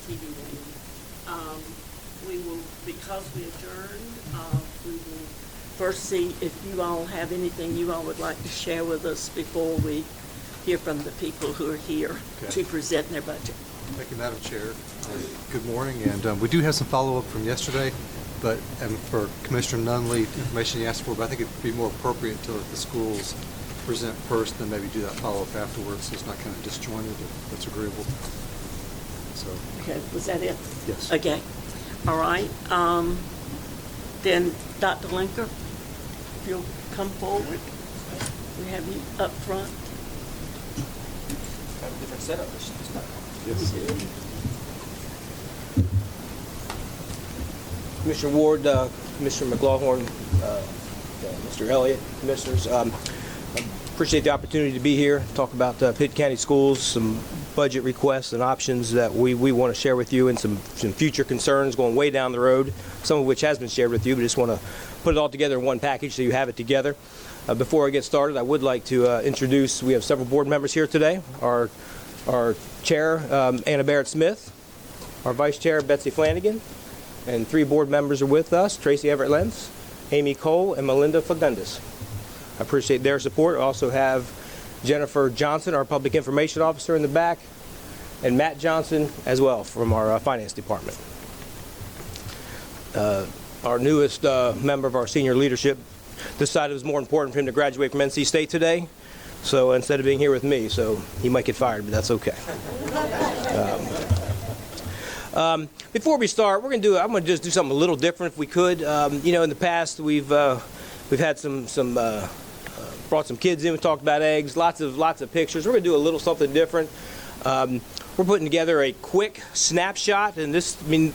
TV name. We will, because we adjourned, we will first see if you all have anything you all would like to share with us before we hear from the people who are here to present their budget. Thank you, Madam Chair. Good morning, and we do have some follow-up from yesterday, but for Commissioner Nunley, information you asked for, but I think it'd be more appropriate to let the schools present first, then maybe do that follow-up afterwards, so it's not kind of disjointed, if that's agreeable. So. Okay, was that it? Yes. Okay. All right. Then Dr. Linker, if you'll come forward. We have you up front. Have a different setup this time. Yes. Commissioner Ward, Commissioner McLaughlin, Mr. Elliott, Commissioners, appreciate the opportunity to be here, talk about Pitt County Schools, some budget requests and options that we want to share with you, and some future concerns going way down the road, some of which has been shared with you, but just want to put it all together in one package so you have it together. Before I get started, I would like to introduce, we have several board members here today. Our chair, Anna Barrett-Smith, our vice chair, Betsy Flanagan, and 3 board members are with us, Tracy Everett-Lenz, Amy Cole, and Melinda Fagundes. I appreciate their support. I also have Jennifer Johnson, our public information officer, in the back, and Matt Johnson as well from our finance department. Our newest member of our senior leadership decided it was more important for him to graduate from NC State today, so instead of being here with me, so he might get fired, but that's okay. Before we start, I'm going to just do something a little different if we could. You know, in the past we've had brought some kids in, we talked about eggs, lots of pictures. We're going to do a little something different. We're putting together a quick snapshot, and this, I mean,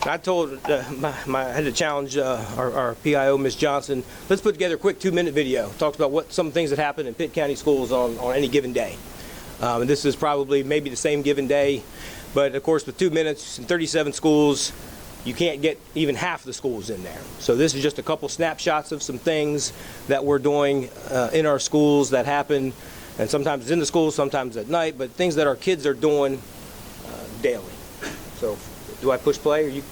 I told I had to challenge our PIO, Ms. Johnson. Let's put together a quick 2-minute video. Talks about some things that happen in Pitt County schools on any given day. And this is probably maybe the same given day, but of course with 2 minutes and 37 schools, you can't get even half the schools in there. So this is just a couple snapshots of some things that we're doing in our schools that happen, and sometimes it's in the schools, sometimes at night, but things that our kids are doing daily. So do I push play, or you?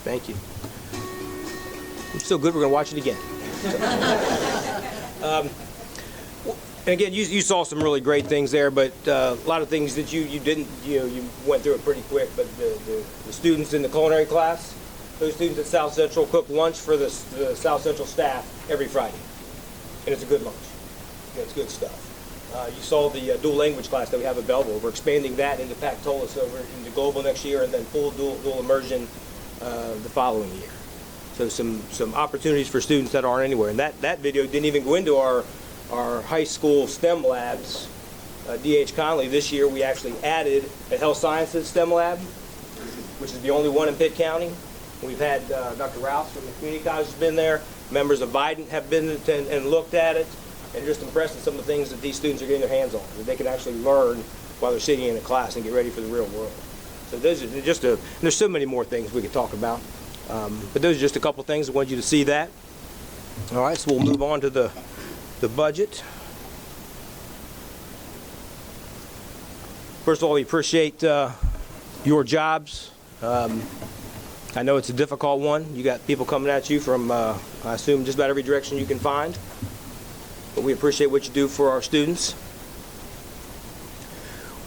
Thank you. It's so good we're going to watch it again. And again, you saw some really great things there, but a lot of things that you didn't, you went through it pretty quick, but the students in the culinary class, those students at South Central cook lunch for the South Central staff every Friday. And it's a good lunch. It's good stuff. You saw the dual language class that we have available. We're expanding that into Pactolus over into global next year, and then full dual immersion the following year. So some opportunities for students that aren't anywhere. And that video didn't even go into our high school STEM labs. D.H. Conley, this year we actually added a health sciences STEM lab, which is the only one in Pitt County. We've had Dr. Rouse from the community college has been there. Members of Biden have been and looked at it, and just impressed with some of the things that these students are getting their hands on, that they can actually learn while they're sitting in a class and get ready for the real world. So those are just there's so many more things we could talk about, but those are just a couple things. I want you to see that. All right, so we'll move on to the budget. First of all, we appreciate your jobs. I know it's a difficult one. You got people coming at you from, I assume, just about every direction you can find. But we appreciate what you do for our students.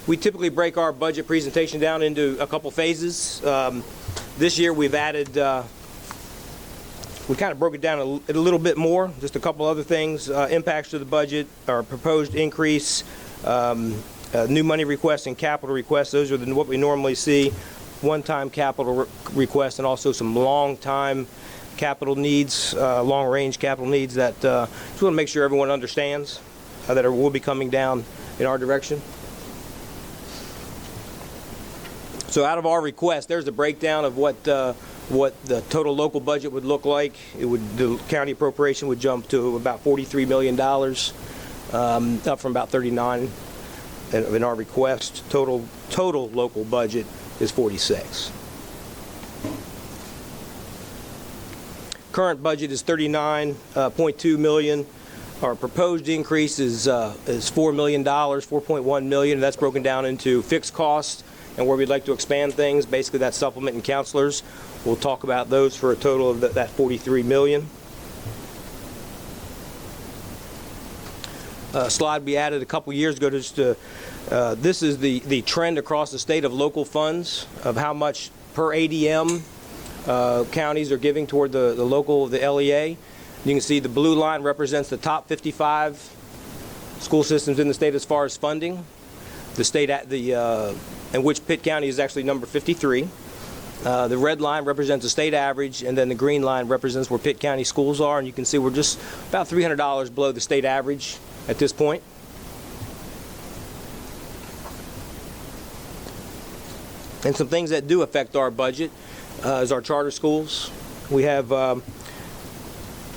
We typically break our budget presentation down into a couple phases. This year we've added, we kind of broke it down a little bit more. Just a couple other things, impacts to the budget, our proposed increase, new money requests and capital requests. Those are what we normally see. One-time capital requests, and also some long-time capital needs, long-range capital needs that just want to make sure everyone understands that will be coming down in our direction. So out of our request, there's a breakdown of what the total local budget would look like. The county appropriation would jump to about $43 million, up from about 39 in our request. Total local budget is 46. Current budget is $39.2 million. Our proposed increase is $4 million, $4.1 million. That's broken down into fixed costs and where we'd like to expand things. Basically, that's supplement and counselors. We'll talk about those for a total of that $43 million. Slide we added a couple years ago. Just to, this is the trend across the state of local funds of how much per ADM counties are giving toward the LEA. You can see the blue line represents the top 55 school systems in the state as far as funding. The state in which Pitt County is actually number 53. The red line represents the state average, and then the green line represents where Pitt County schools are. And you can see we're just about $300 below the state average at this point. And some things that do affect our budget is our charter schools. We have,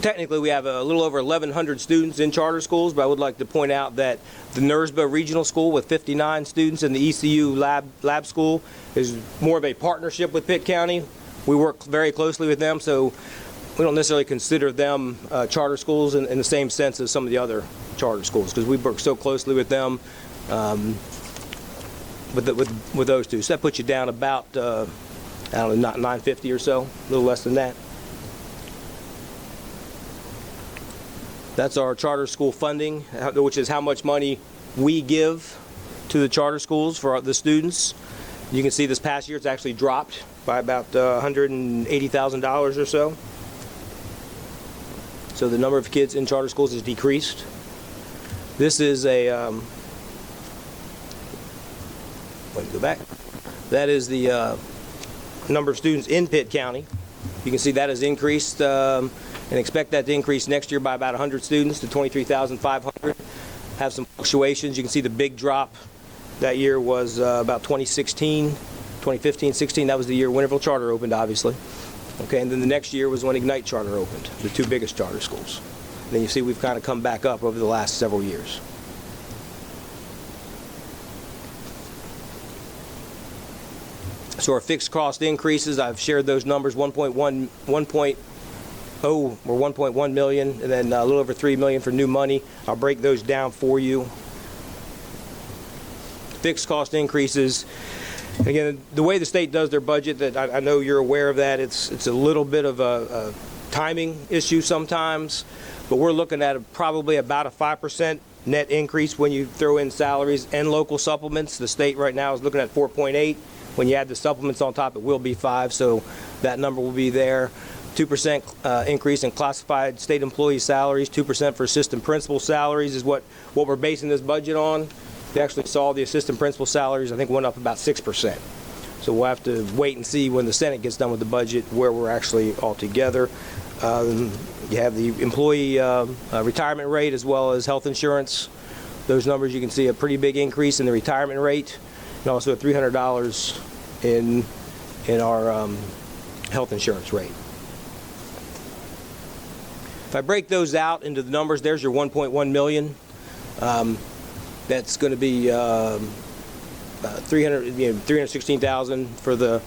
technically we have a little over 1,100 students in charter schools, but I would like to point out that the NERSBA Regional School with 59 students and the ECU lab school is more of a partnership with Pitt County. We work very closely with them, so we don't necessarily consider them charter schools in the same sense as some of the other charter schools, because we work so closely with them with those two. So that puts you down about, I don't know, not 950 or so, a little less than that. That's our charter school funding, which is how much money we give to the charter schools for the students. You can see this past year it's actually dropped by about $180,000 or so. So the number of kids in charter schools has decreased. This is a, let me go back. That is the number of students in Pitt County. You can see that has increased and expect that to increase next year by about 100 students to 23,500. Have some fluctuations. You can see the big drop that year was about 2015, 16. That was the year Winterville Charter opened, obviously. Okay, and then the next year was when Ignite Charter opened, the two biggest charter schools. And then you see we've kind of come back up over the last several years. So our fixed cost increases, I've shared those numbers, 1.1 or 1.1 million, and then a little over 3 million for new money. I'll break those down for you. Fixed cost increases. Again, the way the state does their budget, that I know you're aware of that, it's a little bit of a timing issue sometimes, but we're looking at probably about a 5% net increase when you throw in salaries and local supplements. The state right now is looking at 4.8. When you add the supplements on top, it will be 5. So That number will be there. 2% increase in classified state employee salaries, 2% for assistant principal salaries is what we're basing this budget on. We actually saw the assistant principal salaries, I think, went up about 6%. So we'll have to wait and see when the Senate gets done with the budget where we're actually all together. You have the employee retirement rate as well as health insurance. Those numbers, you can see a pretty big increase in the retirement rate, and also a $300 in our health insurance rate. If I break those out into the numbers, there's your 1.1 million. That's going to be 316,000 for the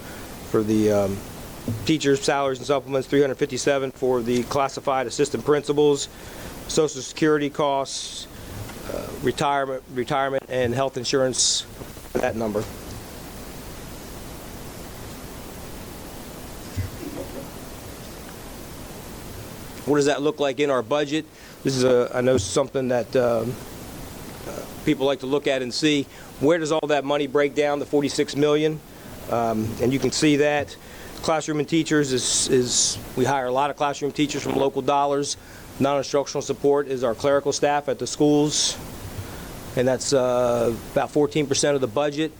teachers' salaries and supplements, 357 for the classified assistant principals, Social Security costs, retirement and health insurance, that number. What does that look like in our budget? This is I know something that people like to look at and see. Where does all that money break down, the 46 million? And you can see that classroom and teachers is we hire a lot of classroom teachers from local dollars. Non-instructional support is our clerical staff at the schools, and that's about 14% of the budget.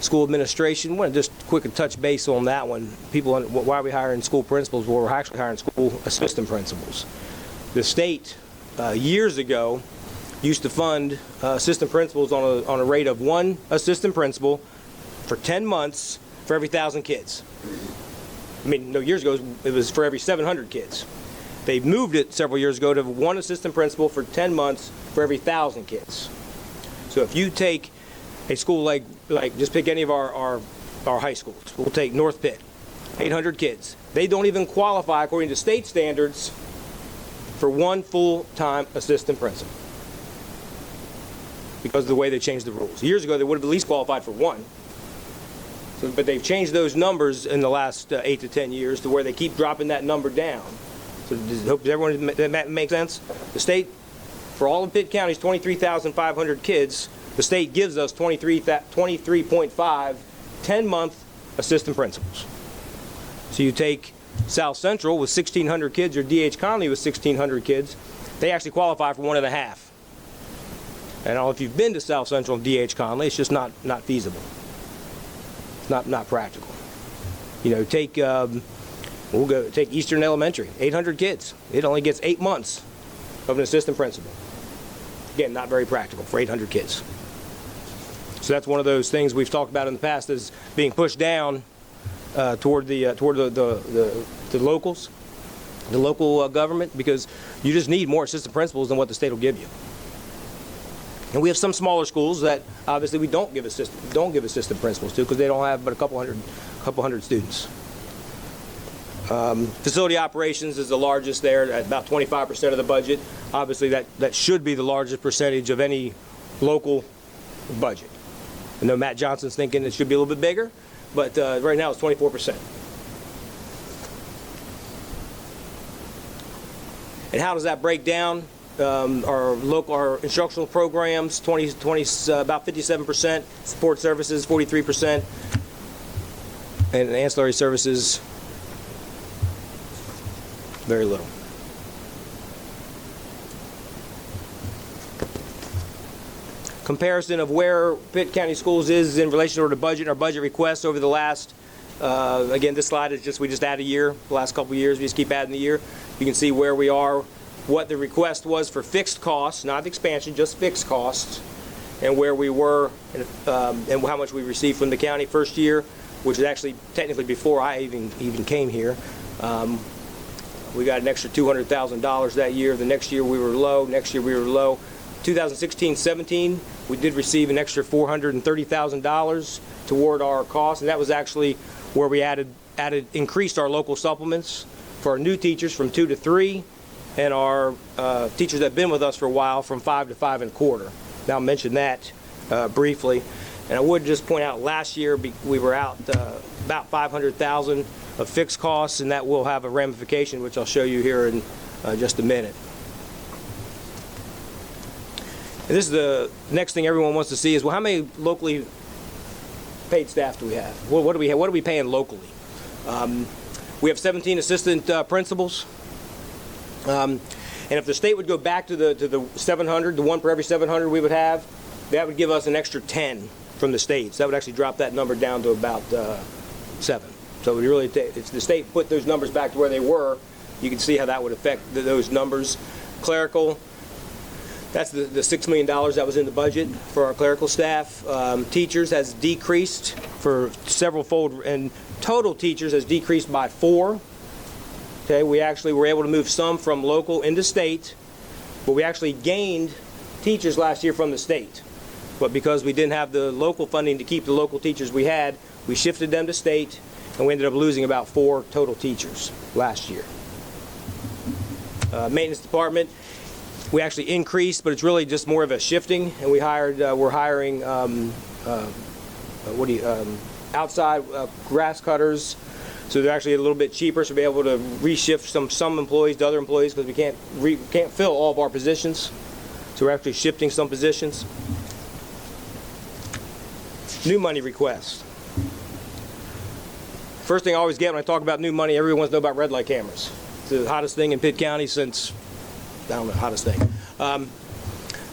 School administration, I want to just quick touch base on that one. People, why are we hiring school principals? Well, we're actually hiring school assistant principals. The state, years ago, used to fund assistant principals on a rate of 1 assistant principal for 10 months for every 1,000 kids. I mean, no, years ago it was for every 700 kids. They moved it several years ago to 1 assistant principal for 10 months for every 1,000 kids. So if you take a school like just pick any of our high schools. We'll take North Pitt, 800 kids. They don't even qualify according to state standards for 1 full-time assistant principal because of the way they changed the rules. Years ago, they would have at least qualified for 1. So, but they've changed those numbers in the last 8 to 10 years to where they keep dropping that number down. So does everyone, that make sense? The state, for all of Pitt County's 23,500 kids, the state gives us 23.5 10-month assistant principals. So you take South Central with 1,600 kids or D.H. Conley with 1,600 kids, they actually qualify for 1.5. And I don't know if you've been to South Central and D.H. Conley, it's just not feasible. It's not practical. You know, take take Eastern Elementary, 800 kids. It only gets 8 months of an assistant principal. Again, not very practical for 800 kids. So that's one of those things we've talked about in the past is being pushed down toward the locals, the local government, because you just need more assistant principals than what the state will give you. And we have some smaller schools that obviously we don't give assistant principals to because they don't have but a couple hundred students. Facility operations is the largest there at about 25% of the budget. Obviously that should be the largest percentage of any local budget. I know Matt Johnson's thinking it should be a little bit bigger, but right now it's 24%. And how does that break down? Our instructional programs, about 57%, support services, 43%, and ancillary services, very little. Comparison of where Pitt County Schools is in relation to the budget, our budget requests over the last, again, this slide is we just add a year, the last couple of years, we just keep adding the year. You can see where we are, what the request was for fixed costs, not expansion, just fixed costs, and where we were, and how much we received from the county first year, which is actually technically before I even came here. We got an extra $200,000 that year. The next year we were low. Next year we were low. 2016-17, we did receive an extra $430,000 toward our costs, and that was actually where we increased our local supplements for our new teachers from 2 to 3, and our teachers that have been with us for a while from 5 to 5 1/4. Now I'll mention that briefly. And I would just point out last year we were out about $500,000 of fixed costs, and that will have a ramification, which I'll show you here in just a minute. And this is the next thing everyone wants to see is, well, how many locally paid staff do we have? What are we paying locally? We have 17 assistant principals. And if the state would go back to the 700, the one per every 700 we would have, that would give us an extra 10 from the state. So that would actually drop that number down to about 7. So we really, if the state put those numbers back to where they were, you can see how that would affect those numbers. Clerical, that's the $6 million that was in the budget for our clerical staff. Teachers has decreased for several fold, and total teachers has decreased by 4. Okay, we actually were able to move some from local into state, but we actually gained teachers last year from the state. But because we didn't have the local funding to keep the local teachers we had, we shifted them to state, and we ended up losing about 4 total teachers last year. Maintenance department, we actually increased, but it's really just more of a shifting, and we're hiring outside grass cutters, so they're actually a little bit cheaper, so we'll be able to reshift some employees to other employees because we can't fill all of our positions, so we're actually shifting some positions. New money requests. First thing I always get when I talk about new money, everyone wants to know about red light cameras. It's the hottest thing in Pitt County since, I don't know, hottest thing.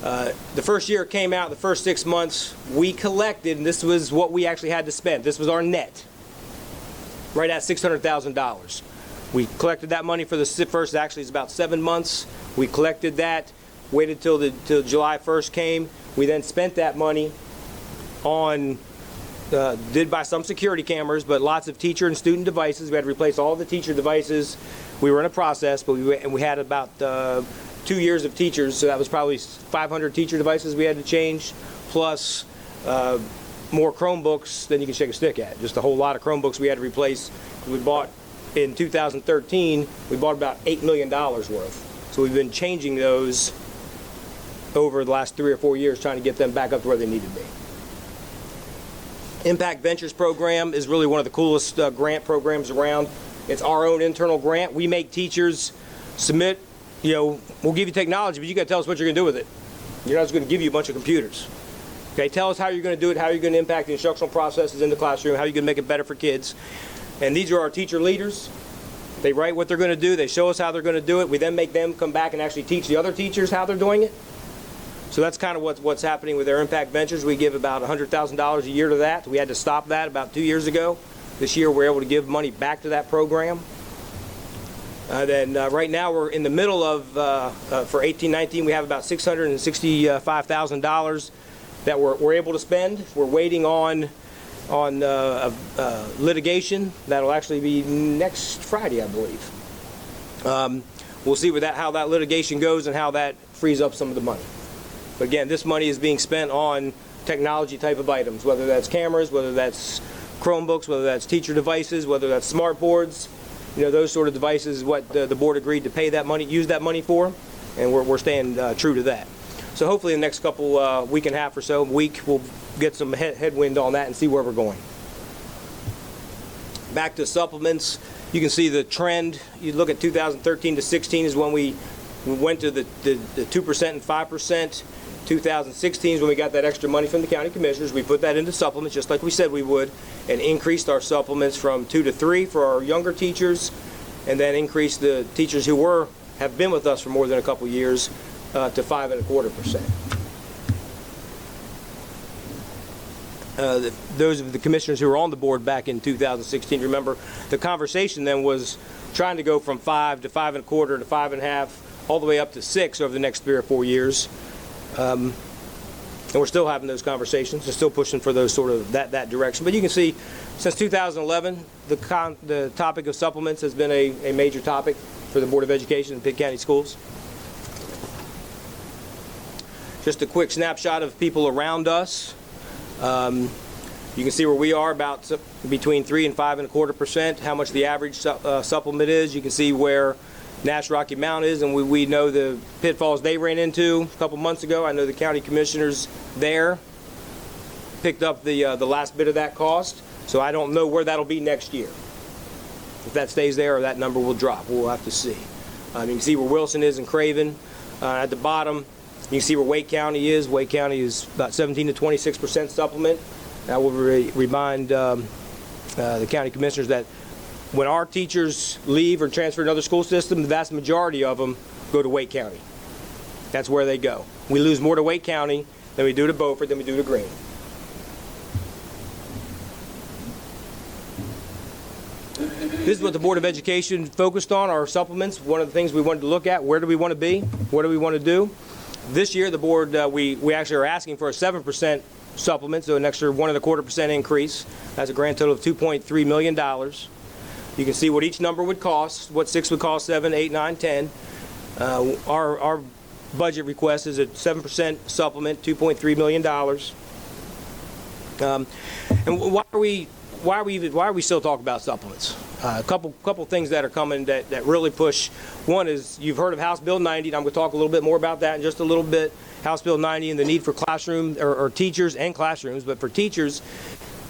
The first year it came out, the first 6 months, we collected, and this was what we actually had to spend. This was our net, right at $600,000. We collected that money for the first, actually it's about 7 months. We collected that, waited till July 1st came. We then spent that money on, did buy some security cameras, but lots of teacher and student devices. We had to replace all the teacher devices. We were in a process, but we had about 2 years of teachers, so that was probably 500 teacher devices we had to change, plus more Chromebooks than you can shake a stick at. Just a whole lot of Chromebooks we had to replace. We bought, in 2013, we bought about $8 million worth. So we've been changing those over the last 3 or 4 years, trying to get them back up to where they need to be. Impact Ventures program is really one of the coolest grant programs around. It's our own internal grant. We make teachers submit, we'll give you technology, but you got to tell us what you're going to do with it. You're not just going to give you a bunch of computers. Okay, tell us how you're going to do it, how you're going to impact the instructional processes in the classroom, how you're going to make it better for kids. And these are our teacher leaders. They write what they're going to do. They show us how they're going to do it. We then make them come back and actually teach the other teachers how they're doing it. So that's kind of what's happening with our Impact Ventures. We give about $100,000 a year to that. We had to stop that about 2 years ago. This year we're able to give money back to that program. Right now we're in the middle of, for 18-19, we have about $665,000 that we're able to spend. We're waiting on litigation. That'll actually be next Friday, I believe. We'll see how that litigation goes and how that frees up some of the money. But again, this money is being spent on technology type of items, whether that's cameras, whether that's Chromebooks, whether that's teacher devices, whether that's smart boards. Those sort of devices is what the board agreed to pay that money, use that money for, and we're staying true to that. So hopefully in the next couple week and a half or so, we'll get some headwind on that and see where we're going. Back to supplements, you can see the trend. You look at 2013 to 16 is when we went to the 2% and 5%. 2016 is when we got that extra money from the county commissioners. We put that into supplements just like we said we would, and increased our supplements from 2 to 3 for our younger teachers, and then increased the teachers who have been with us for more than a couple years to 5.25%. Those of the commissioners who were on the board back in 2016, remember the conversation then was trying to go from 5 to 5.25 to 5.5, all the way up to 6 over the next 3 or 4 years. And we're still having those conversations. We're still pushing for those sort of that direction. But you can see, since 2011, the topic of supplements has been a major topic for the Board of Education in Pitt County Schools. Just a quick snapshot of people around us. You can see where we are, about between 3 and 5.25%. How much the average supplement is. You can see where Nash Rocky Mount is, and we know the pitfalls they ran into a couple months ago. I know the county commissioners there picked up the last bit of that cost, so I don't know where that'll be next year. If that stays there or that number will drop, we'll have to see. You can see where Wilson is and Craven. At the bottom, you can see where Wake County is. Wake County is about 17 to 26% supplement. I will remind the county commissioners that when our teachers leave or transfer to another school system, the vast majority of them go to Wake County. That's where they go. We lose more to Wake County than we do to Beaufort, than we do to Greene. This is what the Board of Education focused on, our supplements. One of the things we wanted to look at, where do we want to be? What do we want to do? This year, the board, we actually are asking for a 7% supplement, so an extra 1.25% increase. That's a grand total of $2.3 million. You can see what each number would cost, what 6 would cost, 7, 8, 9, 10. Our budget request is a 7% supplement, $2.3 million. And why are we still talking about supplements? A couple things that are coming that really push. One is, you've heard of House Bill 90, and I'm going to talk a little bit more about that in just a little bit. House Bill 90 and the need for classroom, or teachers and classrooms, but for teachers,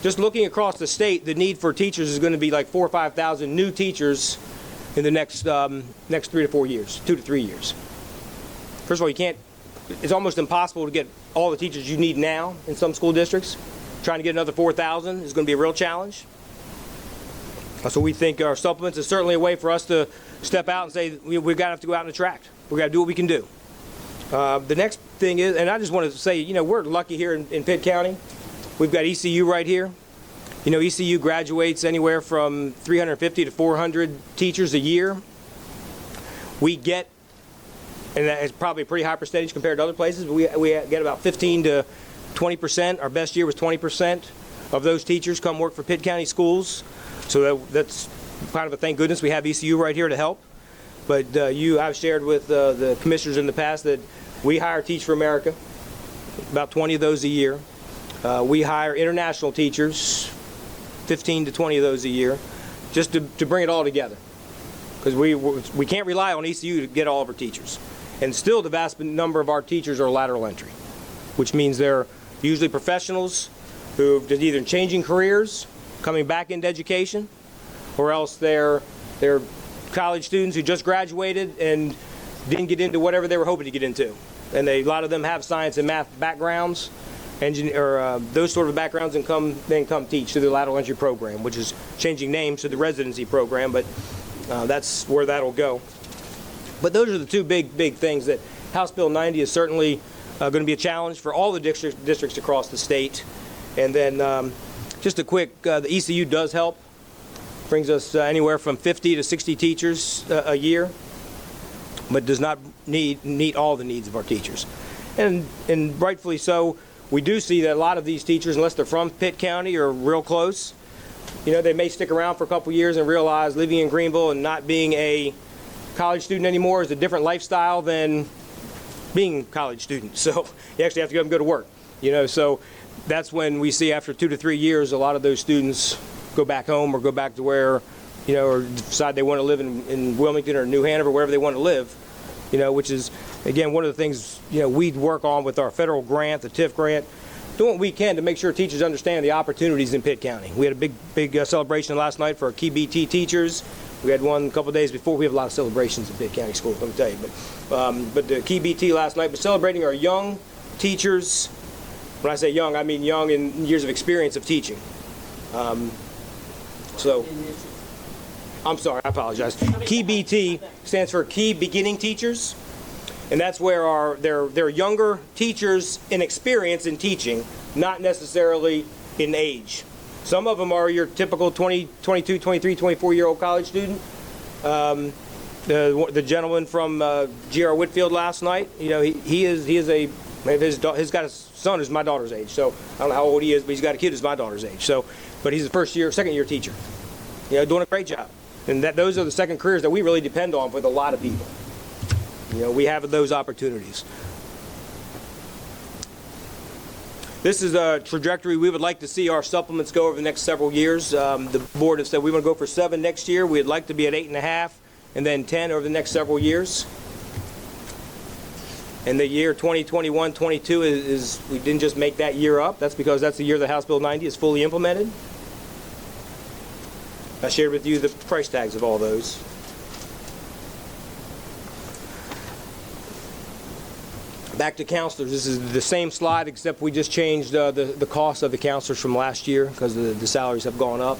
just looking across the state, the need for teachers is going to be like 4,000 or 5,000 new teachers in the next 3 to 4 years, 2 to 3 years. First of all, it's almost impossible to get all the teachers you need now in some school districts. Trying to get another 4,000 is going to be a real challenge. So we think our supplements is certainly a way for us to step out and say we've got to have to go out and attract. We've got to do what we can do. The next thing is, and I just want to say, we're lucky here in Pitt County. We've got ECU right here. ECU graduates anywhere from 350 to 400 teachers a year. We get, and that is probably a pretty high percentage compared to other places, but we get about 15 to 20%. Our best year was 20% of those teachers come work for Pitt County schools. So that's kind of a thank goodness we have ECU right here to help. But I've shared with the commissioners in the past that we hire Teach for America, about 20 of those a year. We hire international teachers, 15 to 20 of those a year, just to bring it all together. Because we can't rely on ECU to get all of our teachers. And still the vast number of our teachers are lateral entry, which means they're usually professionals who've been either changing careers, coming back into education, or else they're college students who just graduated and didn't get into whatever they were hoping to get into. And a lot of them have science and math backgrounds, those sort of backgrounds, and come teach through the lateral entry program, which is changing names to the residency program, but that's where that'll go. But those are the two big things. That House Bill 90 is certainly going to be a challenge for all the districts across the state. And then just a quick, the ECU does help. Brings us anywhere from 50 to 60 teachers a year, but does not meet all the needs of our teachers. And rightfully so. We do see that a lot of these teachers, unless they're from Pitt County or real close, they may stick around for a couple years and realize living in Greenville and not being a college student anymore is a different lifestyle than being a college student. So you actually have to go to work. So that's when we see after 2 to 3 years, a lot of those students go back home or go back to where, or decide they want to live in Wilmington or New Hanover, wherever they want to live, which is, again, one of the things, we work on with our federal grant, the TIF grant, doing what we can to make sure teachers understand the opportunities in Pitt County. We had a big celebration last night for our key BT teachers. We had one a couple days before. We have a lot of celebrations in Pitt County schools, let me tell you. But the key BT last night, but celebrating our young teachers. When I say young, I mean young in years of experience of teaching. I'm sorry, I apologize. Key BT stands for Key Beginning Teachers, and that's where they're younger teachers in experience in teaching, not necessarily in age. Some of them are your typical 20, 22, 23, 24-year-old college student. The gentleman from G.R. Whitfield last night, he's got a son who's my daughter's age. So I don't know how old he is, but he's got a kid who's my daughter's age. So, but he's a second year teacher, doing a great job. And those are the second careers that we really depend on with a lot of people. We have those opportunities. This is a trajectory we would like to see our supplements go over the next several years. The board has said we want to go for 7 next year. We'd like to be at 8.5 and then 10 over the next several years. And the year 2021-22 is we didn't just make that year up. That's because that's the year that House Bill 90 is fully implemented. I shared with you the price tags of all those. Back to counselors. This is the same slide, except we just changed the cost of the counselors from last year because the salaries have gone up.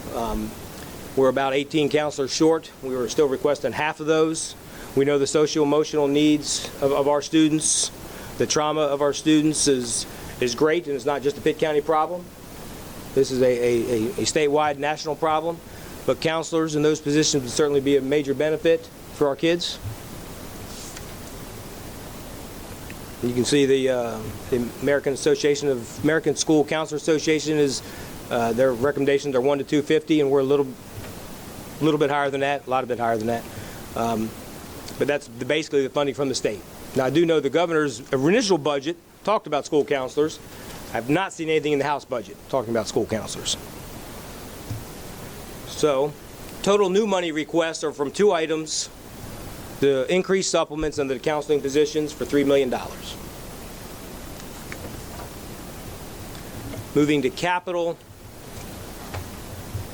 We're about 18 counselors short. We were still requesting half of those. We know the social-emotional needs of our students. The trauma of our students is great, and it's not just a Pitt County problem. This is a statewide, national problem. But counselors in those positions would certainly be a major benefit for our kids. You can see the American School Counselor Association is their recommendations are 1 to 250, and we're a little bit higher than that, a lot of bit higher than that. But that's basically the funding from the state. Now, I do know the governor's initial budget talked about school counselors. I've not seen anything in the House budget talking about school counselors. So, total new money requests are from 2 items: the increased supplements under the counseling positions for $3 million. Moving to capital,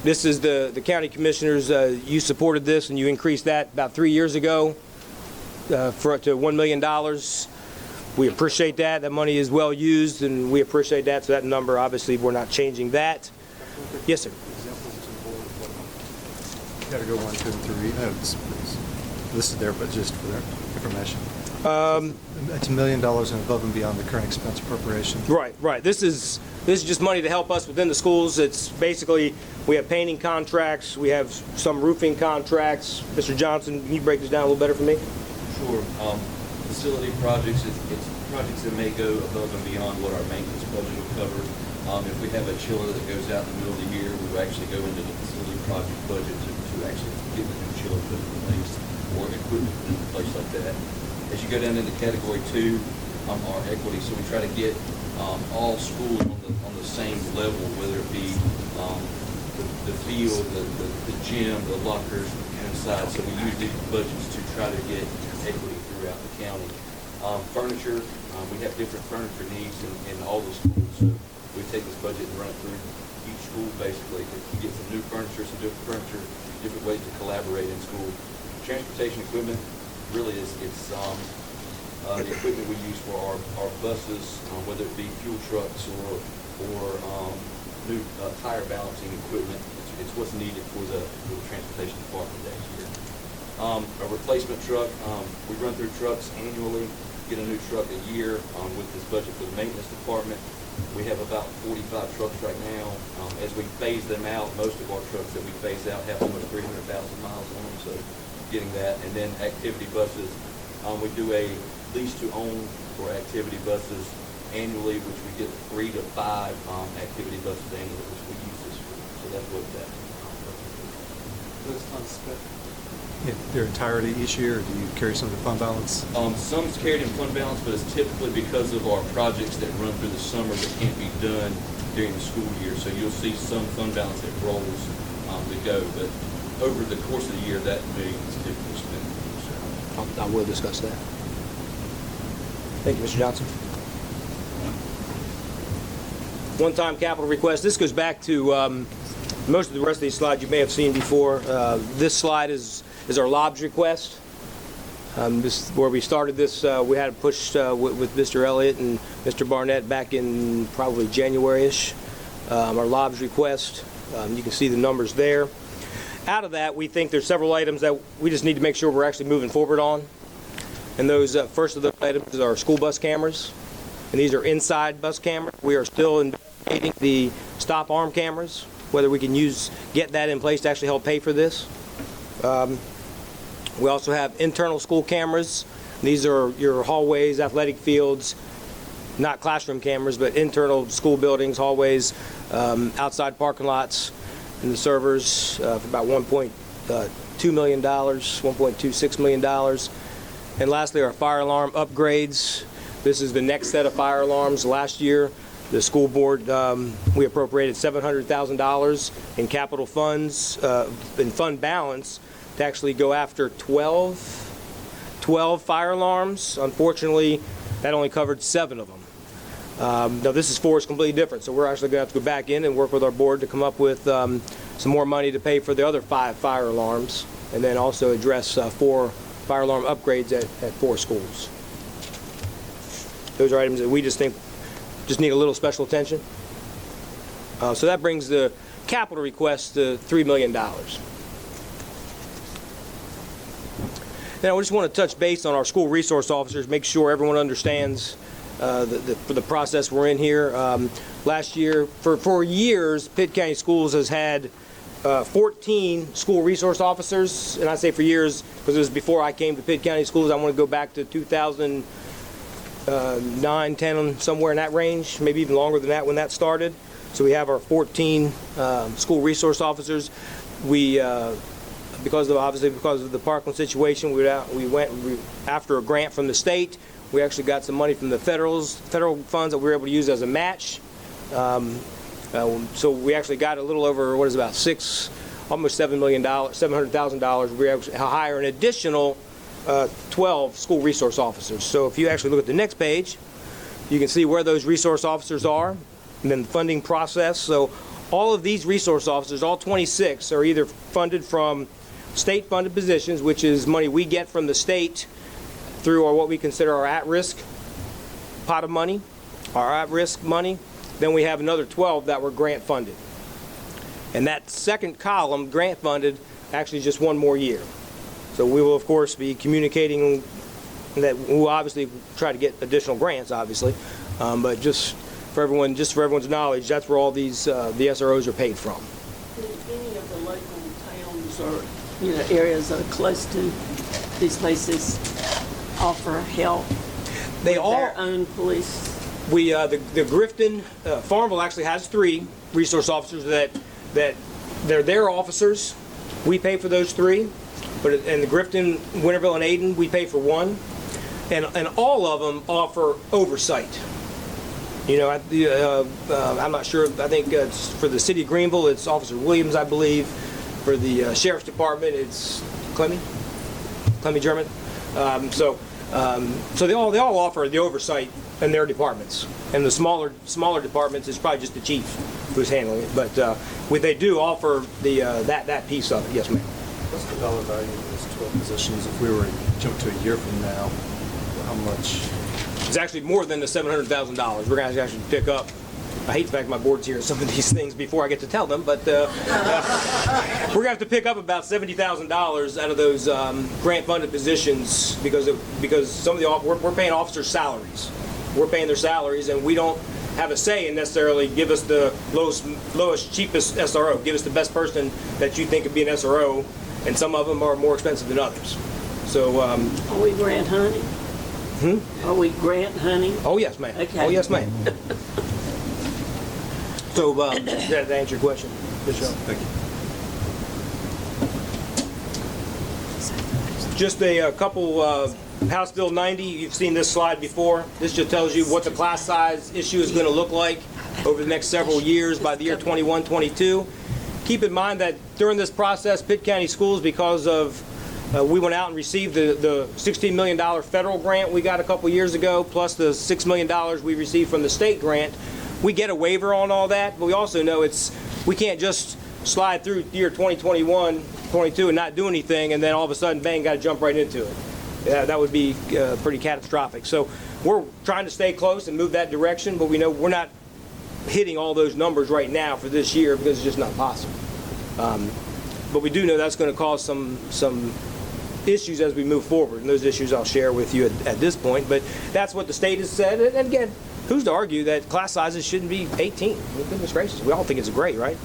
this is the county commissioners. You supported this and you increased that about 3 years ago to $1 million. We appreciate that. That money is well used, and we appreciate that. So that number, obviously, we're not changing that. Yes, sir. Got to go 1, 2, and 3. No, it's listed there, but just for their information. It's $1 million and above and beyond the current expense appropriation. Right. This is just money to help us within the schools. It's basically, we have painting contracts, we have some roofing contracts. Mr. Johnson, can you break this down a little better for me? Sure. Facility projects, it's projects that may go above and beyond what our maintenance budget will cover. If we have a chiller that goes out in the middle of the year, we will actually go into the facility project budget to actually get the new chiller put in place or equipment put in place like that. As you go down into category 2, our equity, so we try to get all schools on the same level, whether it be the field, the gym, the lockers inside. So we use these budgets to try to get equity throughout the county. Furniture, we have different furniture needs in all the schools. So we take this budget and run it through each school basically to get some new furniture, some different furniture, different ways to collaborate in school. Transportation equipment really is the equipment we use for our buses, whether it be fuel trucks or new tire balancing equipment. It's what's needed for the transportation department that year. A replacement truck, we run through trucks annually, get a new truck a year with this budget for the maintenance department. We have about 45 trucks right now. As we phase them out, most of our trucks that we phase out have almost 300,000 miles on them, so getting that. And then activity buses, we do a lease to own for activity buses annually, which we get 3 to 5 activity buses annually, which we use this for. So that's what that. Those funds spent in their entirety each year, or do you carry some of the fund balance? Some's carried in fund balance, but it's typically because of our projects that run through the summer that can't be done during the school year. So you'll see some fund balance that rolls to go, but over the course of the year, that million is typically spent. I will discuss that. Thank you, Mr. Johnson. One-time capital request. This goes back to most of the rest of these slides you may have seen before. This slide is our lobs request. This is where we started this. We had to push with Mr. Elliott and Mr. Barnett back in probably January-ish. Our lobs request. You can see the numbers there. Out of that, we think there's several items that we just need to make sure we're actually moving forward on. And those first of those items are school bus cameras. And these are inside bus cameras. We are still investigating the stop arm cameras, whether we can get that in place to actually help pay for this. We also have internal school cameras. These are your hallways, athletic fields, not classroom cameras, but internal school buildings, hallways, outside parking lots, and the servers for about $1.2 million, $1.26 million. And lastly, our fire alarm upgrades. This is the next set of fire alarms. Last year, the school board, we appropriated $700,000 in capital funds, in fund balance, to actually go after 12 fire alarms. Unfortunately, that only covered 7 of them. Now, this is completely different, so we're actually going to have to go back in and work with our board to come up with some more money to pay for the other 5 fire alarms, and then also address 4 fire alarm upgrades at 4 schools. Those are items that we just think just need a little special attention. So that brings the capital request to $3 million. Now, I just want to touch base on our school resource officers, make sure everyone understands the process we're in here. Last year, for years, Pitt County Schools has had 14 school resource officers, and I say for years because it was before I came to Pitt County Schools. I want to go back to 2009, 10, somewhere in that range, maybe even longer than that when that started. So we have our 14 school resource officers. We because of the Parkland situation, we went after a grant from the state. We actually got some money from the federal funds that we were able to use as a match. So we actually got a little over, almost $7 million, $700,000. We were able to hire an additional 12 school resource officers. So if you actually look at the next page, you can see where those resource officers are, and then the funding process. So all of these resource officers, all 26, are either funded from state-funded positions, which is money we get from the state through what we consider our at-risk pot of money, our at-risk money. Then we have another 12 that were grant-funded. And that second column, grant-funded, actually is just one more year. So we will, of course, be communicating that we'll obviously try to get additional grants, obviously, but just for everyone's knowledge, that's where all these the SROs are paid from. Any of the local towns or areas that are close to these places offer help They with all their own police? We the Grifton Farmville actually has 3 resource officers that they're their officers. We pay for those 3, but in the Grifton, Winterville, and Ayden, we pay for 1, and all of them offer oversight. I'm not sure. I think it's for the city of Greenville, it's Officer Williams, I believe. For the sheriff's department, it's Clemmy German. So they all offer the oversight in their departments, and the smaller departments is probably just the chief who's handling it. But they do offer the that piece of it. Yes, ma'am. What's the dollar value of those 12 positions? If we were to jump to a year from now, how much? It's actually more than the $700,000. We're going to actually pick up. I hate the fact my board's here some of these things before I get to tell them, but we're going to have to pick up about $70,000 out of those grant-funded positions because some of we're paying officers' salaries. We're paying their salaries, and we don't have a say in necessarily give us the lowest, cheapest SRO. Give us the best person that you think could be an SRO, and some of them are more expensive than others. So. Are we grant hunting? Are we grant hunting? Oh yes, ma'am. Okay. Oh yes, ma'am. So, does that answer your question, Michelle? Thank you. Just a couple, House Bill 90, you've seen this slide before. This just tells you what the class size issue is going to look like over the next several years by the year 21, 22. Keep in mind that during this process, Pitt County Schools, because of we went out and received the $16 million federal grant we got a couple years ago, plus the $6 million we received from the state grant. We get a waiver on all that, but we also know we can't just slide through year 2021, 22 and not do anything, and then all of a sudden, bang, got to jump right into it. Yeah, that would be pretty catastrophic. So we're trying to stay close and move that direction, but we know we're not hitting all those numbers right now for this year because it's just not possible. But we do know that's going to cause some issues as we move forward, and those issues I'll share with you at this point. But that's what the state has said, and again, who's to argue that class sizes shouldn't be 18? I mean, goodness gracious, we all think it's great, right?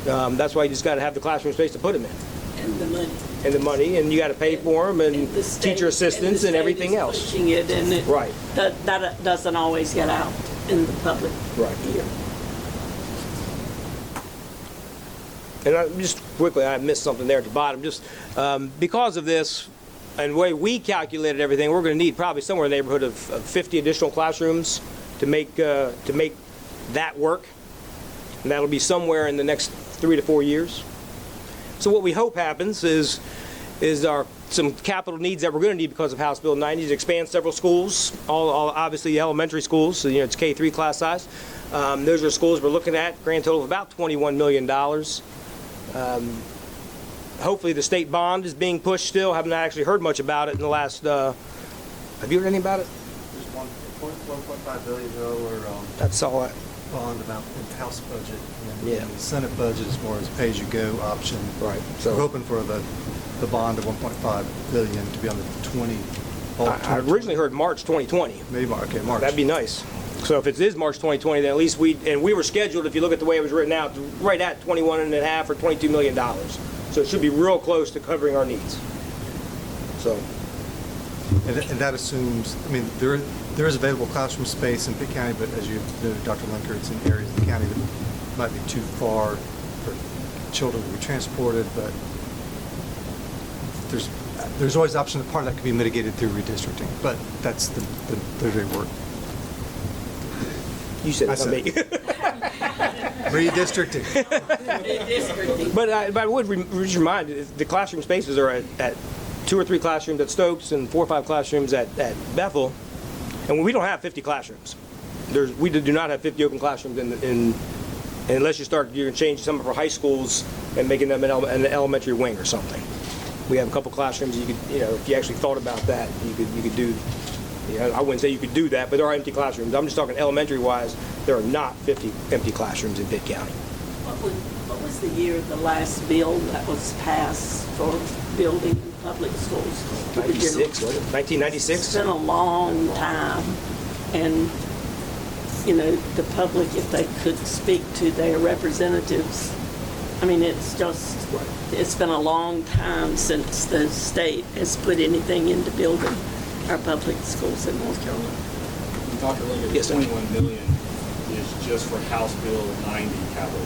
That's why you just got to have the classroom space to put them in. And the money. And the money, and you got to pay for them, and the state- teacher assistants, and everything is else. Pushing it, and it, Right. that doesn't always get out in the public Right. ear. And just quickly, I missed something there at the bottom. Just because of this, and the way we calculated everything, we're going to need probably somewhere in the neighborhood of 50 additional classrooms to make that work. And that'll be somewhere in the next 3 to 4 years. So what we hope happens is some capital needs that we're going to need because of House Bill 90 to expand several schools, all obviously elementary schools, so it's K-3 class size. Those are schools we're looking at, grand total of about $21 million. Hopefully the state bond is being pushed still. Haven't actually heard much about it in the last, have you heard anything about it? There's $1.5 billion. That's all bond amount in the House budget, and Yeah. then the Senate budget is more as pay-as-you-go option. Right. So we're hoping for the bond of 1.5 billion to be on the 20. I originally heard March 2020. Maybe March. That'd be nice. So if it is March 2020, then at least we were scheduled, if you look at the way it was written out, right at 21.5 or $22 million. So it should be real close to covering our needs. So, And that assumes, I mean, there is available classroom space in Pitt County, but as you noted, Dr. Linker, it's in areas of the county that might be too far for children to be transported, but there's always the option that part of that could be mitigated through redistricting, but that's the big work. you said I it's not me. Redistricting. But I would just remind you, the classroom spaces are at 2 or 3 classrooms at Stokes and 4 or 5 classrooms at Bethel, and we don't have 50 classrooms. We do not have 50 open classrooms unless you're going to change some of our high schools and making them an elementary wing or something. We have a couple classrooms you could, if you actually thought about that, you could do. I wouldn't say you could do that, but there are empty classrooms. I'm just talking elementary-wise. There are not 50 empty classrooms in Pitt County. What was the year of the last bill that was passed for building public schools? 96, was it? 1996? It's been a long time, and, the public, if they could speak to their representatives, I mean, it's been a long time since the state has put anything into building our public schools in North Carolina. Dr. Lincoln, Yes, sir. 21 million is just for House Bill 90 capital.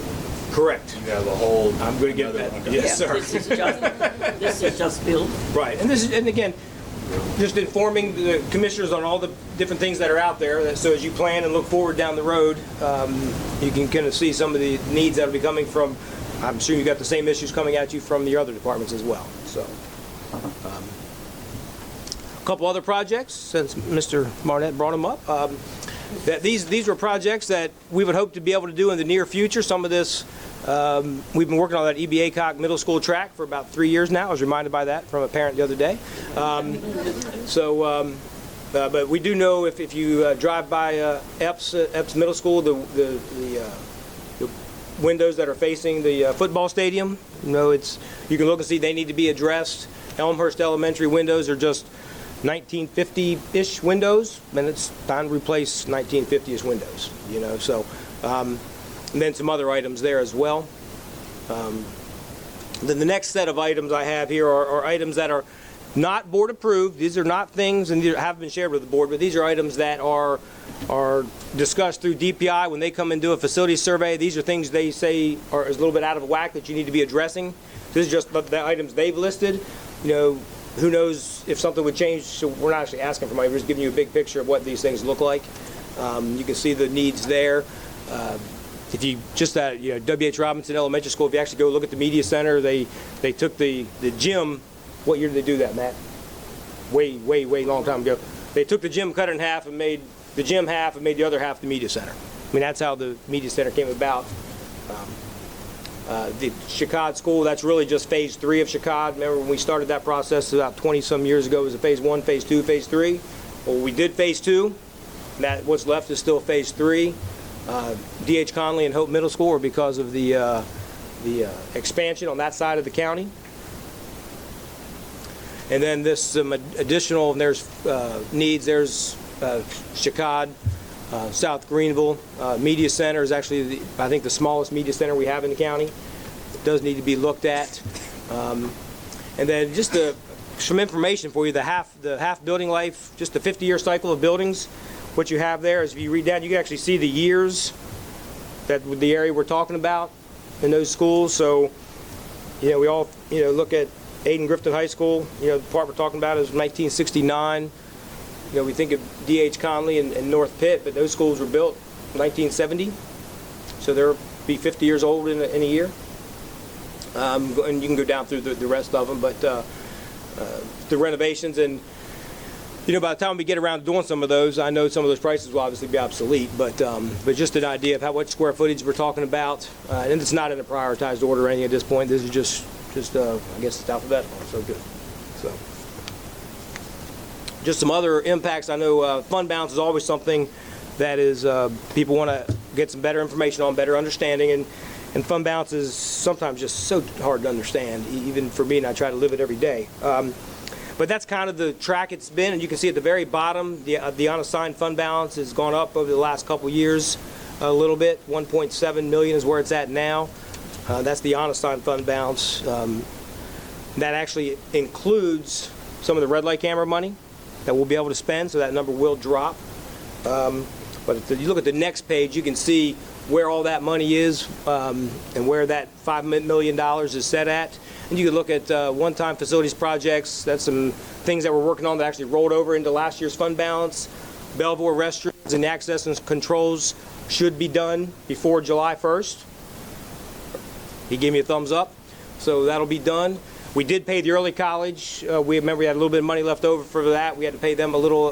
Correct. You have a whole. I'm going to get that. another- Yes, sir. This is just building. Right, and again, just informing the commissioners on all the different things that are out there, so as you plan and look forward down the road, you can kind of see some of the needs that will be coming from, I'm sure you got the same issues coming at you from the other departments as well, so. A couple other projects, since Mr. Marnett brought them up. That these were projects that we would hope to be able to do in the near future. Some of this, we've been working on that E.B. Aycock Middle School track for about 3 years now. I was reminded by that from a parent the other day. But we do know if you drive by Epps Middle School, the windows that are facing the football stadium, you can look and see they need to be addressed. Elmhurst Elementary windows are just 1950-ish windows, and it's time to replace 1950-ish windows, so, and then some other items there as well. Then the next set of items I have here are items that are not board approved. These are not things, and these haven't been shared with the board, but these are items that are discussed through DPI when they come and do a facility survey. These are things they say is a little bit out of whack that you need to be addressing. This is just the items they've listed. Who knows if something would change, so we're not actually asking for money, we're just giving you a big picture of what these things look like. You can see the needs there. If you just at W.H. Robinson Elementary School, if you actually go look at the media center, they took the gym. What year did they do that, Matt? Way long time ago. They took the gym, cut it in half, and made the gym half, and made the other half the media center. I mean, that's how the media center came about. The Chicad School, that's really just phase 3 of Chicad. Remember when we started that process about 20-some years ago, it was a phase 1, phase 2, phase 3. Well, we did phase 2. What's left is still phase 3. D.H. Conley and Hope Middle School are because of the expansion on that side of the county. And then there's some additional, there's needs. There's Chicad, South Greenville Media Center is actually, I think, the smallest media center we have in the county. It does need to be looked at. And then just some information for you, the half building life, just the 50-year cycle of buildings. What you have there is, if you read down, you can actually see the years that the area we're talking about in those schools. So, we all, look at Aiden Grifton High School. The part we're talking about is 1969. We think of D.H. Conley and North Pitt, but those schools were built in 1970. So they'll be 50 years old in a year. And you can go down through the rest of them, but the renovations and, by the time we get around to doing some of those, I know some of those prices will obviously be obsolete, but just an idea of what square footage we're talking about. And it's not in a prioritized order or anything at this point. This is just I guess it's alphabetical, so good. So, just some other impacts. I know fund balance is always something that is people want to get some better information on, better understanding, and fund balance is sometimes just so hard to understand, even for me, and I try to live it every day. But that's kind of the track it's been, and you can see at the very bottom, the unassigned fund balance has gone up over the last couple years a little bit. 1.7 million is where it's at now. That's the unassigned fund balance. That actually includes some of the red light camera money that we'll be able to spend, so that number will drop. But if you look at the next page, you can see where all that money is and where that $5 million is set at. And you can look at one-time facilities projects. That's some things that we're working on that actually rolled over into last year's fund balance. Belvoir restrooms and access and controls should be done before July 1st. He gave me a thumbs up, so that'll be done. We did pay the early college. We had a little bit of money left over for that. We had to pay them a little,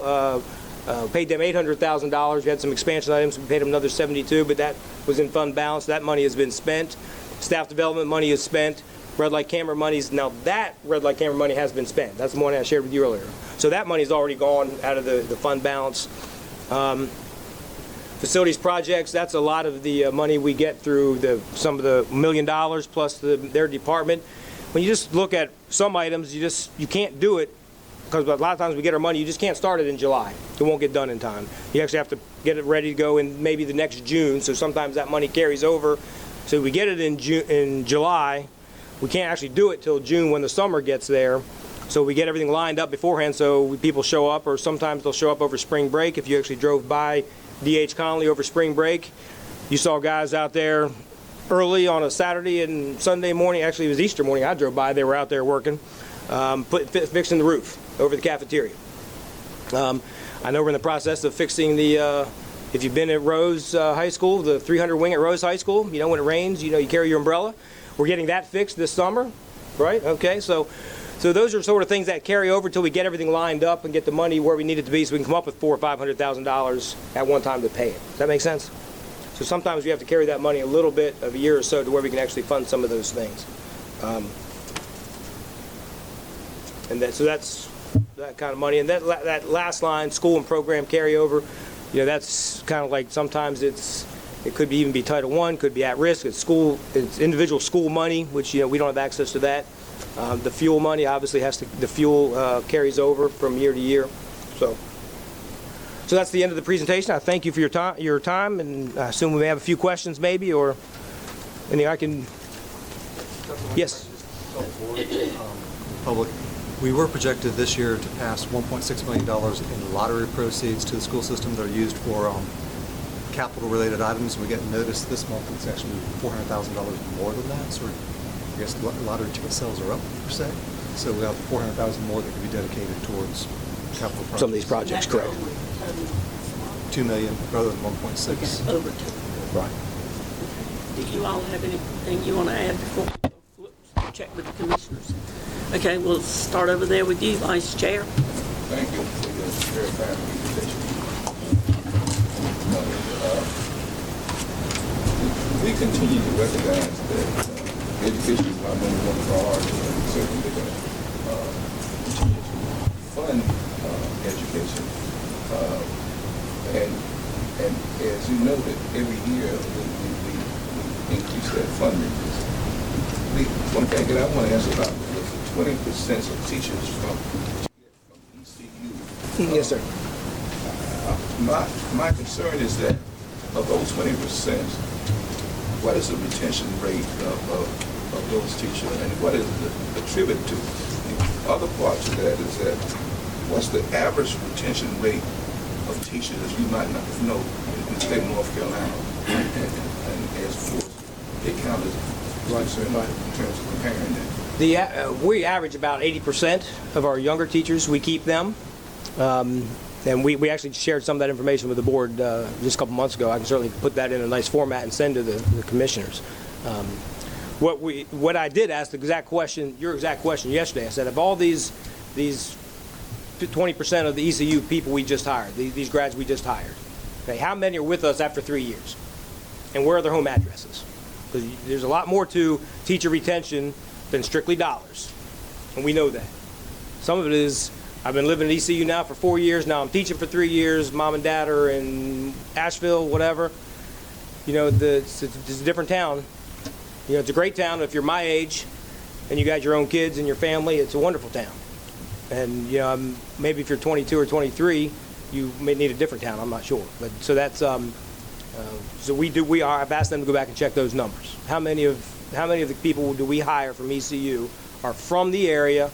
paid them $800,000. We had some expansion items. We paid them another $72,000, but that was in fund balance. That money has been spent. Staff development money is spent. Red light camera monies, now that red light camera money has been spent. That's the money I shared with you earlier. So that money's already gone out of the fund balance. Facilities projects, that's a lot of the money we get through some of the $1 million plus their department. When you just look at some items, you can't do it, because a lot of times we get our money, you just can't start it in July. It won't get done in time. You actually have to get it ready to go in maybe the next June, so sometimes that money carries over. So we get it in July, we can't actually do it till June when the summer gets there. So we get everything lined up beforehand so people show up, or sometimes they'll show up over spring break. If you actually drove by D.H. Conley over spring break, you saw guys out there early on a Saturday and Sunday morning. Actually, it was Easter morning. I drove by. They were out there working, fixing the roof over the cafeteria. I know we're in the process of fixing if you've been at Rose High School, the 300 wing at Rose High School, when it rains, you carry your umbrella. We're getting that fixed this summer, right? Okay, so those are sort of things that carry over until we get everything lined up and get the money where we need it to be, so we can come up with $400,000 or $500,000 at one time to pay it. Does that make sense? So sometimes we have to carry that money a little bit of a year or so to where we can actually fund some of those things. So that's that kind of money. And that last line, school and program carryover, that's kind of like sometimes it could even be Title I, could be at risk. It's individual school money, which we don't have access to that. The fuel money obviously the fuel carries over from year to year. So that's the end of the presentation. I thank you for your time, and I assume we may have a few questions maybe, or anything I can. Yes. Public. We were projected this year to pass $1.6 million in lottery proceeds to the school system that are used for capital-related items. We get notice this month it's actually $400,000 more than that. So I guess the lottery ticket sales are up, per se. So we have $400,000 more that could be dedicated towards capital projects. Some of these projects, correct. $2 million rather than 1.6. Okay, over 2. Right. Do you all have anything you want to add before we check with the commissioners? Okay, we'll start over there with you, Vice Chair. Thank you for your very fine presentation. We continue to recognize that education is our number one priority, and certainly we're going to continue to fund education. And as you know, that every year we increase that funding. One thing that I want to ask about is the 20% of teachers from ECU. Yes, sir. My concern is that of those 20%, what is the retention rate of those teachers, and what is the attribute to? The other part to that is that what's the average retention rate of teachers, as you might not know, in the state of North Carolina, and as for Pitt County is concerned in terms of comparing that? We average about 80% of our younger teachers. We keep them. And we actually shared some of that information with the board just a couple months ago. I can certainly put that in a nice format and send to the commissioners. What I did ask your exact question yesterday, I said, of all these 20% of the ECU people we just hired, these grads we just hired, okay, how many are with us after 3 years? And where are their home addresses? Because there's a lot more to teacher retention than strictly dollars, and we know that. Some of it is, I've been living at ECU now for 4 years, now I'm teaching for 3 years, mom and dad are in Asheville, whatever. you know, it's a different town. You know, it's a great town. If you're my age and you got your own kids and your family, it's a wonderful town. And, you know, maybe if you're 22 or 23, you may need a different town. I'm not sure. But so that's, I've asked them to go back and check those numbers. How many of the people do we hire from ECU are from the area?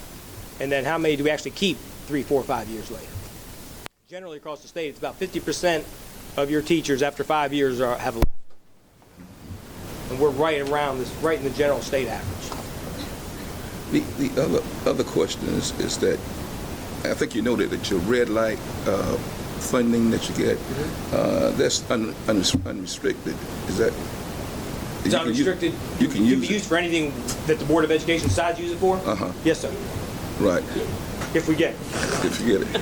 And then how many do we actually keep 3, 4, 5 years later? Generally across the state, it's about 50% of your teachers after 5 years have left. And we're right in the general state average. The other question is that, I think you noted that your red light funding that you get, that's unrestricted. Is that? It's unrestricted. You can It use can be used for anything that the Board of Education decides to use it for? Uh-huh. Yes, sir. Right. If we get it. If you get it.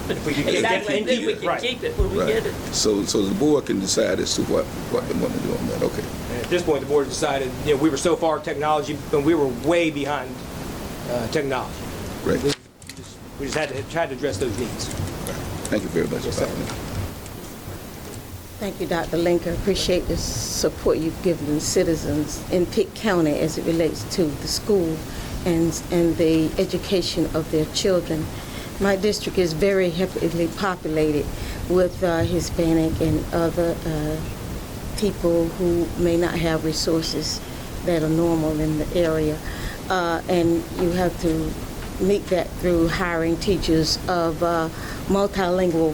If we can get Exactly, it and then keep we it. can Right. keep it when we Right. get it. So the board can decide as to what they want to do on that. Okay. And at this point, the board has decided, you know, we were so far technology, and we were way behind technology. Great. We just had to address those needs. Thank you very much. Yes, sir. Thank you, Dr. Linker. Appreciate the support you've given citizens in Pitt County as it relates to the school and the education of their children. My district is very heavily populated with Hispanic and other people who may not have resources that are normal in the area. And you have to meet that through hiring teachers of multilingual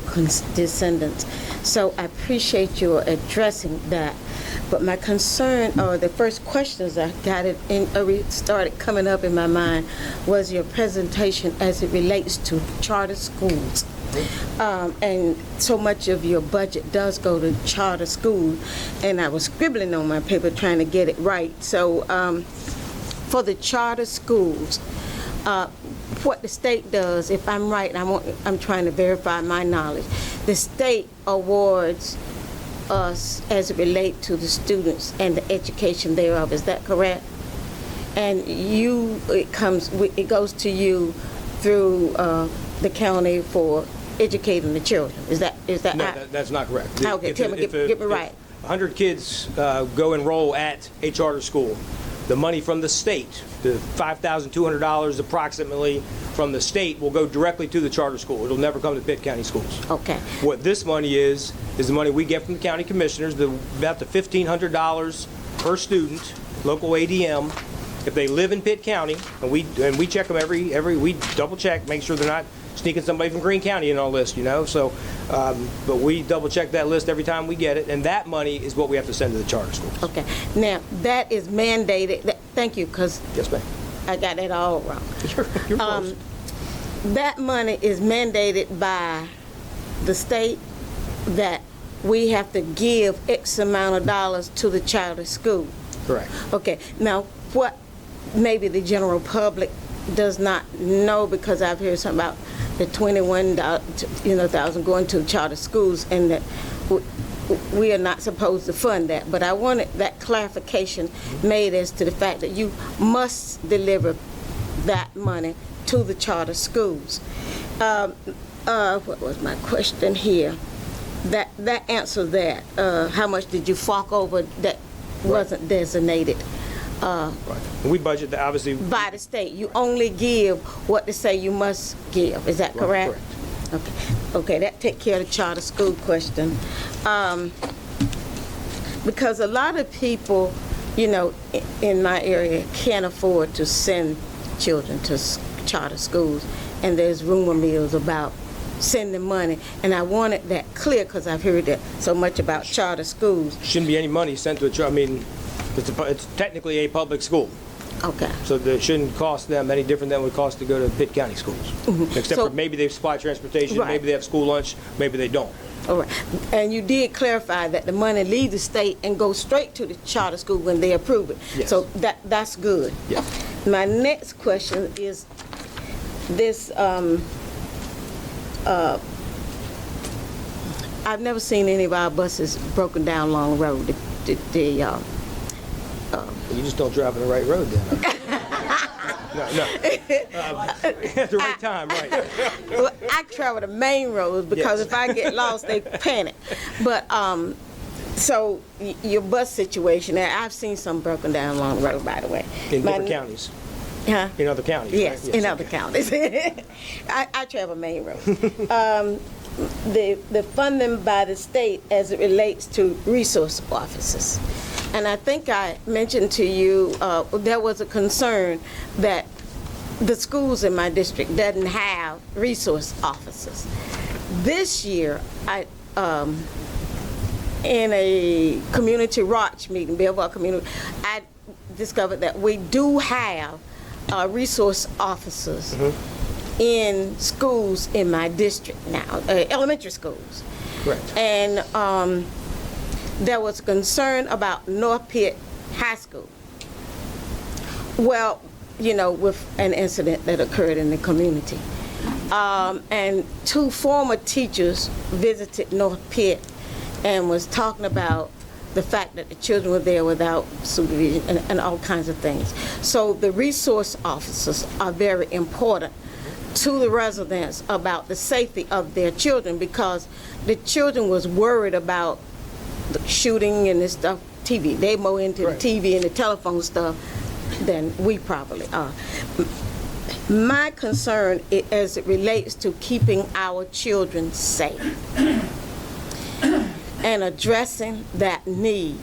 descendants. So I appreciate your addressing that. But my concern, or the first questions I got started coming up in my mind, was your presentation as it relates to charter schools. And so much of your budget does go to charter schools, and I was scribbling on my paper trying to get it right. So for the charter schools, what the state does, if I'm right, I'm trying to verify my knowledge, the state awards us as it relates to the students and the education thereof. Is that correct? And it goes to you through the county for educating the children. Is that No, that's not correct. Okay, If- tell me, if- get me if right. 100 kids go enroll at a charter school, the money from the state, the $5,200 approximately from the state, will go directly to the charter school. It'll never come to Pitt County Schools. Okay. What this money is the money we get from the county commissioners, about the $1,500 per student, local ADM, if they live in Pitt County, and we check them we double check, make sure they're not sneaking somebody from Greene County in our list, you know. So, but we double check that list every time we get it, and that money is what we have to send to the charter schools. Okay. Now, that is mandated. Thank you, because Yes, ma'am. I got that all wrong. You're close. That money is mandated by the state that we have to give X amount of dollars to the charter school. Correct. Okay. Now, what maybe the general public does not know, because I've heard something about the $21,000 going to charter schools, and that we are not supposed to fund that. But I wanted that clarification made as to the fact that you must deliver that money to the charter schools. What was my question here? That answer that. How much did you fork over that wasn't designated? Right. We budget that, obviously. By the state. You only give what they say you must give. Is that Right, correct? Okay, that take care of the charter school question. Because a lot of people, you know, in my area can't afford to send children to charter schools, and there's rumor mills about sending money, and I wanted that clear because I've heard that so much about charter schools. Shouldn't be any money sent to a charter. I mean, it's technically a public school, Okay. so it shouldn't cost them any different than it would cost to go to Pitt County schools. Except So- for maybe they supply transportation, Right. maybe they have school lunch, maybe they don't. All right. And you did clarify that the money leaves the state and goes straight to the charter school when they approve it. Yes. So that's good. Yeah. My next question is this, I've never seen any of our buses broken down Long Road. You just don't drive on the right road then. No. At the right time, right. Well, I travel the main roads because Yes. if I get lost, they panic. But So your bus situation, and I've seen some broken down along the road, by the way. In My- different counties, Huh? in other counties, Yes, right? in other counties. I travel main road. The funding by the state as it relates to resource officers. And I think I mentioned to you, there was a concern that the schools in my district doesn't have resource officers. This year, in a community watch meeting, Belleville Community, I discovered that we do have resource officers in schools in my district now, elementary schools. Correct. And there was concern about North Pitt High School. Well, you know, with an incident that occurred in the community. And 2 former teachers visited North Pitt and was talking about the fact that the children were there without supervision and all kinds of things. So the resource officers are very important to the residents about the safety of their children, because the children was worried about the shooting and this stuff, TV. They more into Right. the TV and the telephone stuff than we probably are. My concern as it relates to keeping our children safe and addressing that need,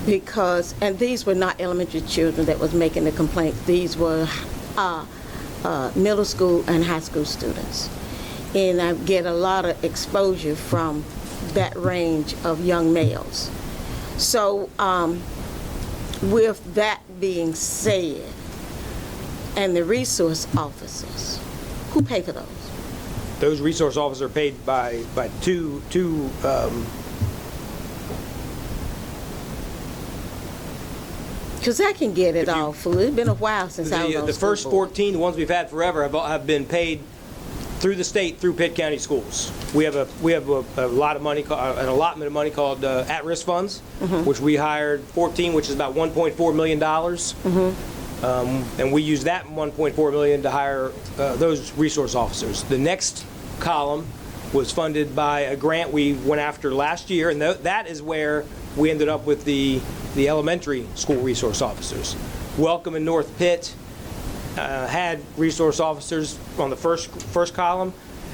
because, and these were not elementary children that was making the complaints, these were middle school and high school students. And I get a lot of exposure from that range of young males. So with that being said, and the resource officers, who pay for those? Those resource officers are paid by two Because I can get it all, fool. It's been a while since I was on the school first board. 14, the ones we've had forever, have been paid through the state, through Pitt County Schools. We have a lot of money, an allotment of money called at-risk funds, which we hired 14, which is about $1.4 million. And we use that $1.4 million to hire those resource officers. The next column was funded by a grant we went after last year, and that is where we ended up with the elementary school resource officers. Welcome in North Pitt had resource officers on the first column.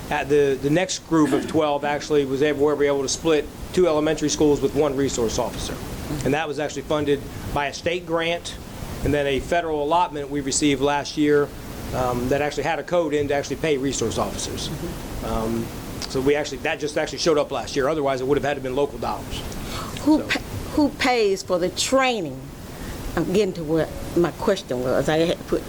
At the next group of 12 actually were able to split 2 elementary schools with 1 resource officer. And that was actually funded by a state grant and then a federal allotment we received last year that actually had a code in to actually pay resource officers. So that just actually showed up last year. Otherwise, it would have had to been local dollars. Who pays for the training? I'm getting to what my question was. I had to put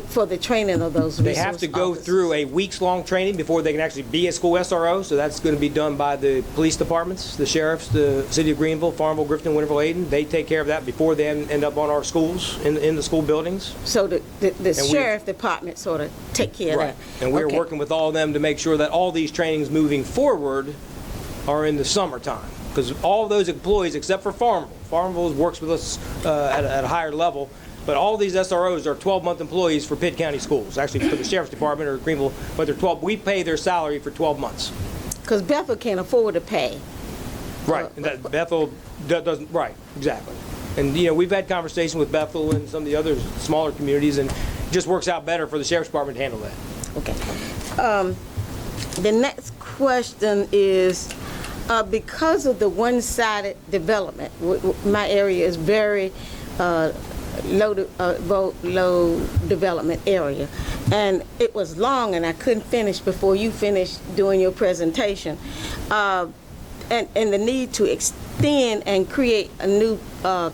for the training of those resource They have to go officers. through a weeks-long training before they can actually be a school SRO, so that's going to be done by the police departments, the sheriffs, the city of Greenville, Farmville, Grifton, Winterville, Ayden. They take care of that before they end up on our schools, in the school buildings. So the sheriff department sort of take care of that. And we're Okay. working with all of them to make sure that all these trainings moving forward are in the summertime. Because all of those employees, except for Farmville works with us at a higher level, but all these SROs are 12-month employees for Pitt County Schools, actually for the Sheriff's Department or Greenville, but they're 12, we pay their salary for 12 months. Because Bethel can't afford to pay. Right, and that Bethel doesn't, right, exactly. And, we've had conversations with Bethel and some of the other smaller communities, and it just works out better for the Sheriff's Department to handle that. Okay. The next question is, because of the one-sided development, my area is very low development area, and it was long, and I couldn't finish before you finished doing your presentation, and the need to extend and create a new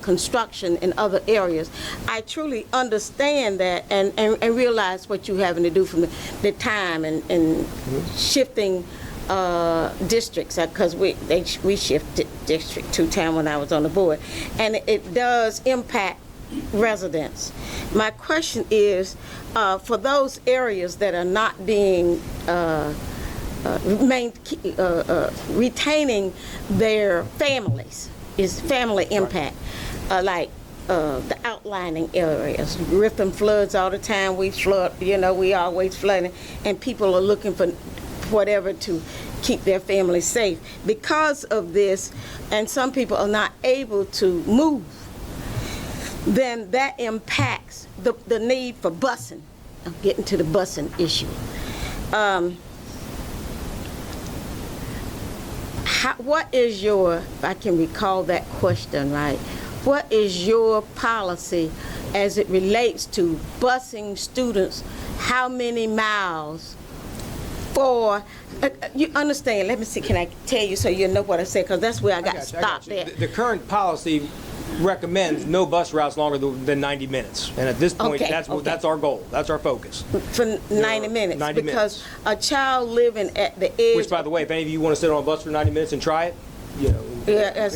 construction in other areas. I truly understand that and realize what you're having to do from the time and shifting districts, because we shifted district 2 times when I was on the board, and it does impact residents. My question is, for those areas that are not being retaining their families, is family impact, like the outlining areas. Griffin floods all the time. We flood, we always flooding, and people are looking for whatever to keep their family safe. Because of this, and some people are not able to move, then that impacts the need for busing. I'm getting to the busing issue. What is your, if I can recall that question right, what is your policy as it relates to busing students? How many miles for, you understand, let me see, can I tell you so you know what I said, because that's where I got stopped there. The current policy recommends no bus routes longer than 90 minutes. And at this point, Okay, that's our goal. That's our focus. For 90 minutes, 90 because a child living at the edge. Which, by the way, if any of you want to sit on a bus for 90 minutes and try it, you know. Yeah,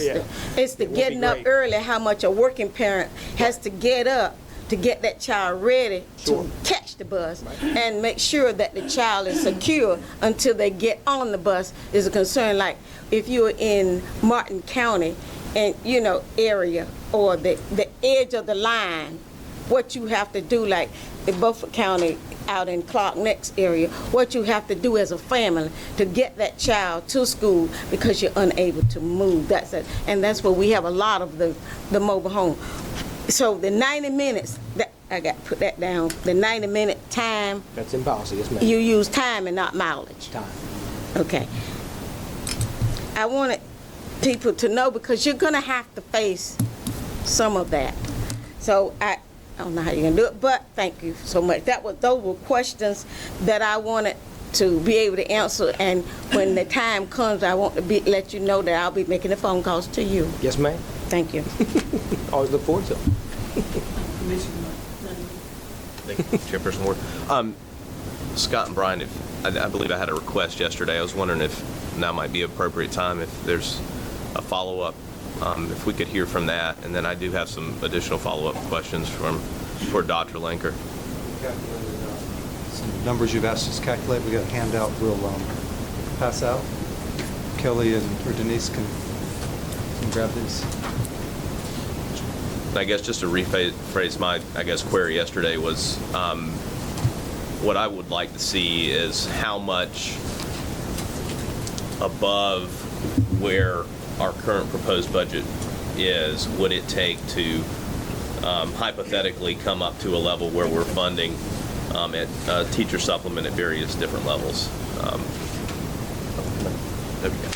it's the It won't be getting up great. early, how much a working parent has to get up to get that child ready Sure. to catch the bus and make sure that the child is secure until they get on the bus is a concern. Like if you're in Martin County and, you know, area or the edge of the line, what you have to do, like in Beaufort County, out in Clark Neck's area, what you have to do as a family to get that child to school because you're unable to move. That's it. And that's where we have a lot of the mobile home. So the 90 minutes, that I got to put that down, the 90-minute time, That's in policy, yes, ma'am. you use time and not mileage. Time. Okay. I wanted people to know because you're going to have to face some of that. So I don't know how you're going to do it, but thank you so much. Those were questions that I wanted to be able to answer, and when the time comes, I want to let you know that I'll be making the phone calls to you. Yes, ma'am. Thank you. Always look forward to it. Commissioner Nunley. Thank you, Chairperson Ward. Scott and Brian, I believe I had a request yesterday. I was wondering if now might be an appropriate time, if there's a follow-up, if we could hear from that. And then I do have some additional follow-up questions for Dr. Linker. Some numbers you've asked us to calculate, we got a handout we'll pass out. Kelly or Denise can grab these. I guess just to rephrase my, query yesterday was, what I would like to see is how much above where our current proposed budget is would it take to hypothetically come up to a level where we're funding at teacher supplement at various different levels. There we go.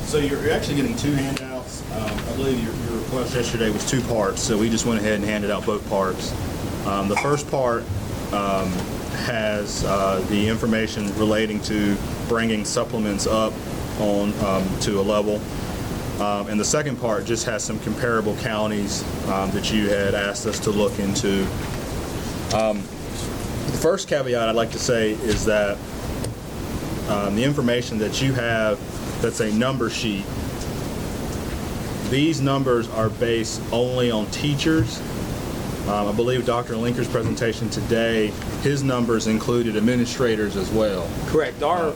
So you're actually getting two handouts. I believe your request yesterday was two parts, so we just went ahead and handed out both parts. The first part has the information relating to bringing supplements up on to a level. And the second part just has some comparable counties that you had asked us to look into. The first caveat I'd like to say is that the information that you have, that's a number sheet, these numbers are based only on teachers. I believe Dr. Linker's presentation today, his numbers included administrators as well. Correct. Our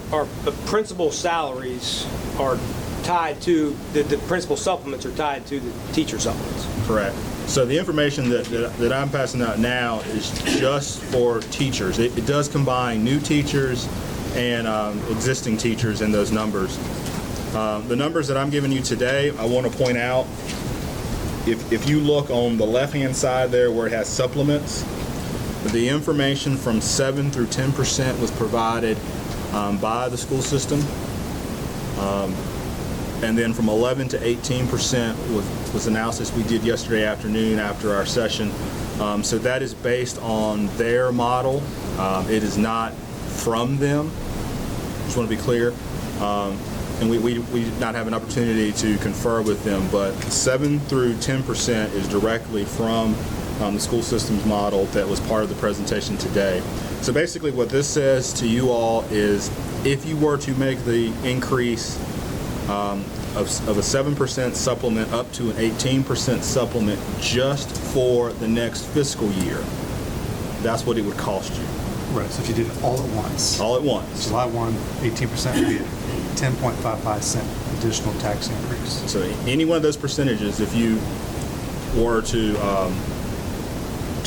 principal salaries are tied to, the principal supplements are tied to the teacher supplements. Correct. So the information that I'm passing out now is just for teachers. It does combine new teachers and existing teachers in those numbers. The numbers that I'm giving you today, I want to point out, if you look on the left-hand side there where it has supplements, the information from 7 through 10% was provided by the school system. And then from 11 to 18% was analysis we did yesterday afternoon after our session. So that is based on their model. It is not from them. Just want to be clear. And we did not have an opportunity to confer with them, but 7 through 10% is directly from the school systems model that was part of the presentation today. So basically what this says to you all is if you were to make the increase of a 7% supplement up to an 18% supplement just for the next fiscal year, that's what it would cost you. Right, so if you did it all at once. All at once. July 1, 18% would be a 10.55 cent additional tax increase. So any one of those percentages, if you were to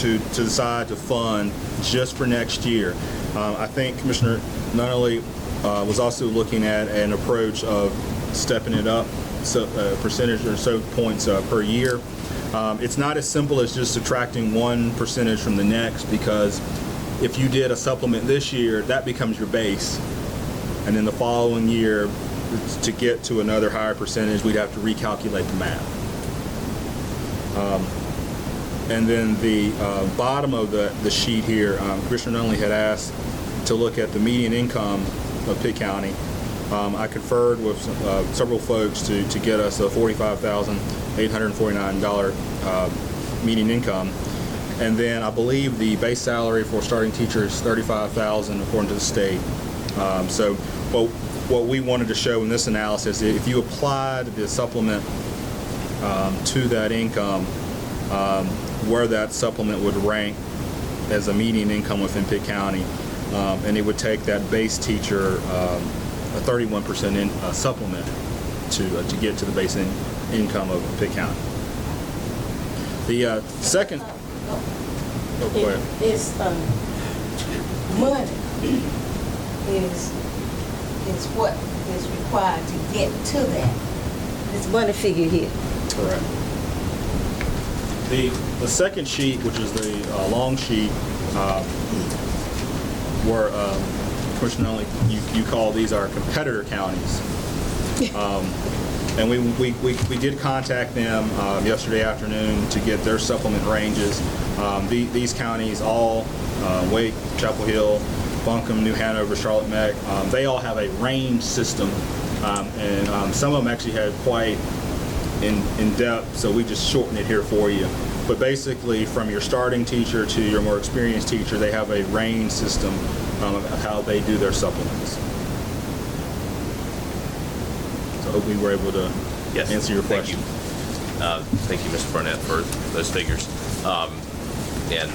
to decide to fund just for next year. I think Commissioner Nunnally was also looking at an approach of stepping it up, so percentage or so points per year. It's not as simple as just subtracting one percentage from the next, because if you did a supplement this year, that becomes your base. And then the following year, to get to another higher percentage, we'd have to recalculate the math. And then the bottom of the sheet here, Commissioner Nunley had asked to look at the median income of Pitt County. I conferred with several folks to get us a $45,849 median income. And then I believe the base salary for starting teacher is $35,000 according to the state. So what we wanted to show in this analysis, if you applied the supplement to that income, where that supplement would rank as a median income within Pitt County, and it would take that base teacher a 31% supplement to get to the base income of Pitt County. The second, go ahead. It's money is what is required to get to that. It's money figure here. Correct. The second sheet, which is the long sheet, where Commissioner Nunley, you call these our competitor counties. And we did contact them yesterday afternoon to get their supplement ranges. These counties all, Wake, Chapel Hill, Buncombe, New Hanover, Charlotte Meck, they all have a range system, and some of them actually have quite in depth, so we just shorten it here for you. But basically, from your starting teacher to your more experienced teacher, they have a range system of how they do their supplements. So I hope we were able to answer your question. Thank you, Mr. Barnett, for those figures. And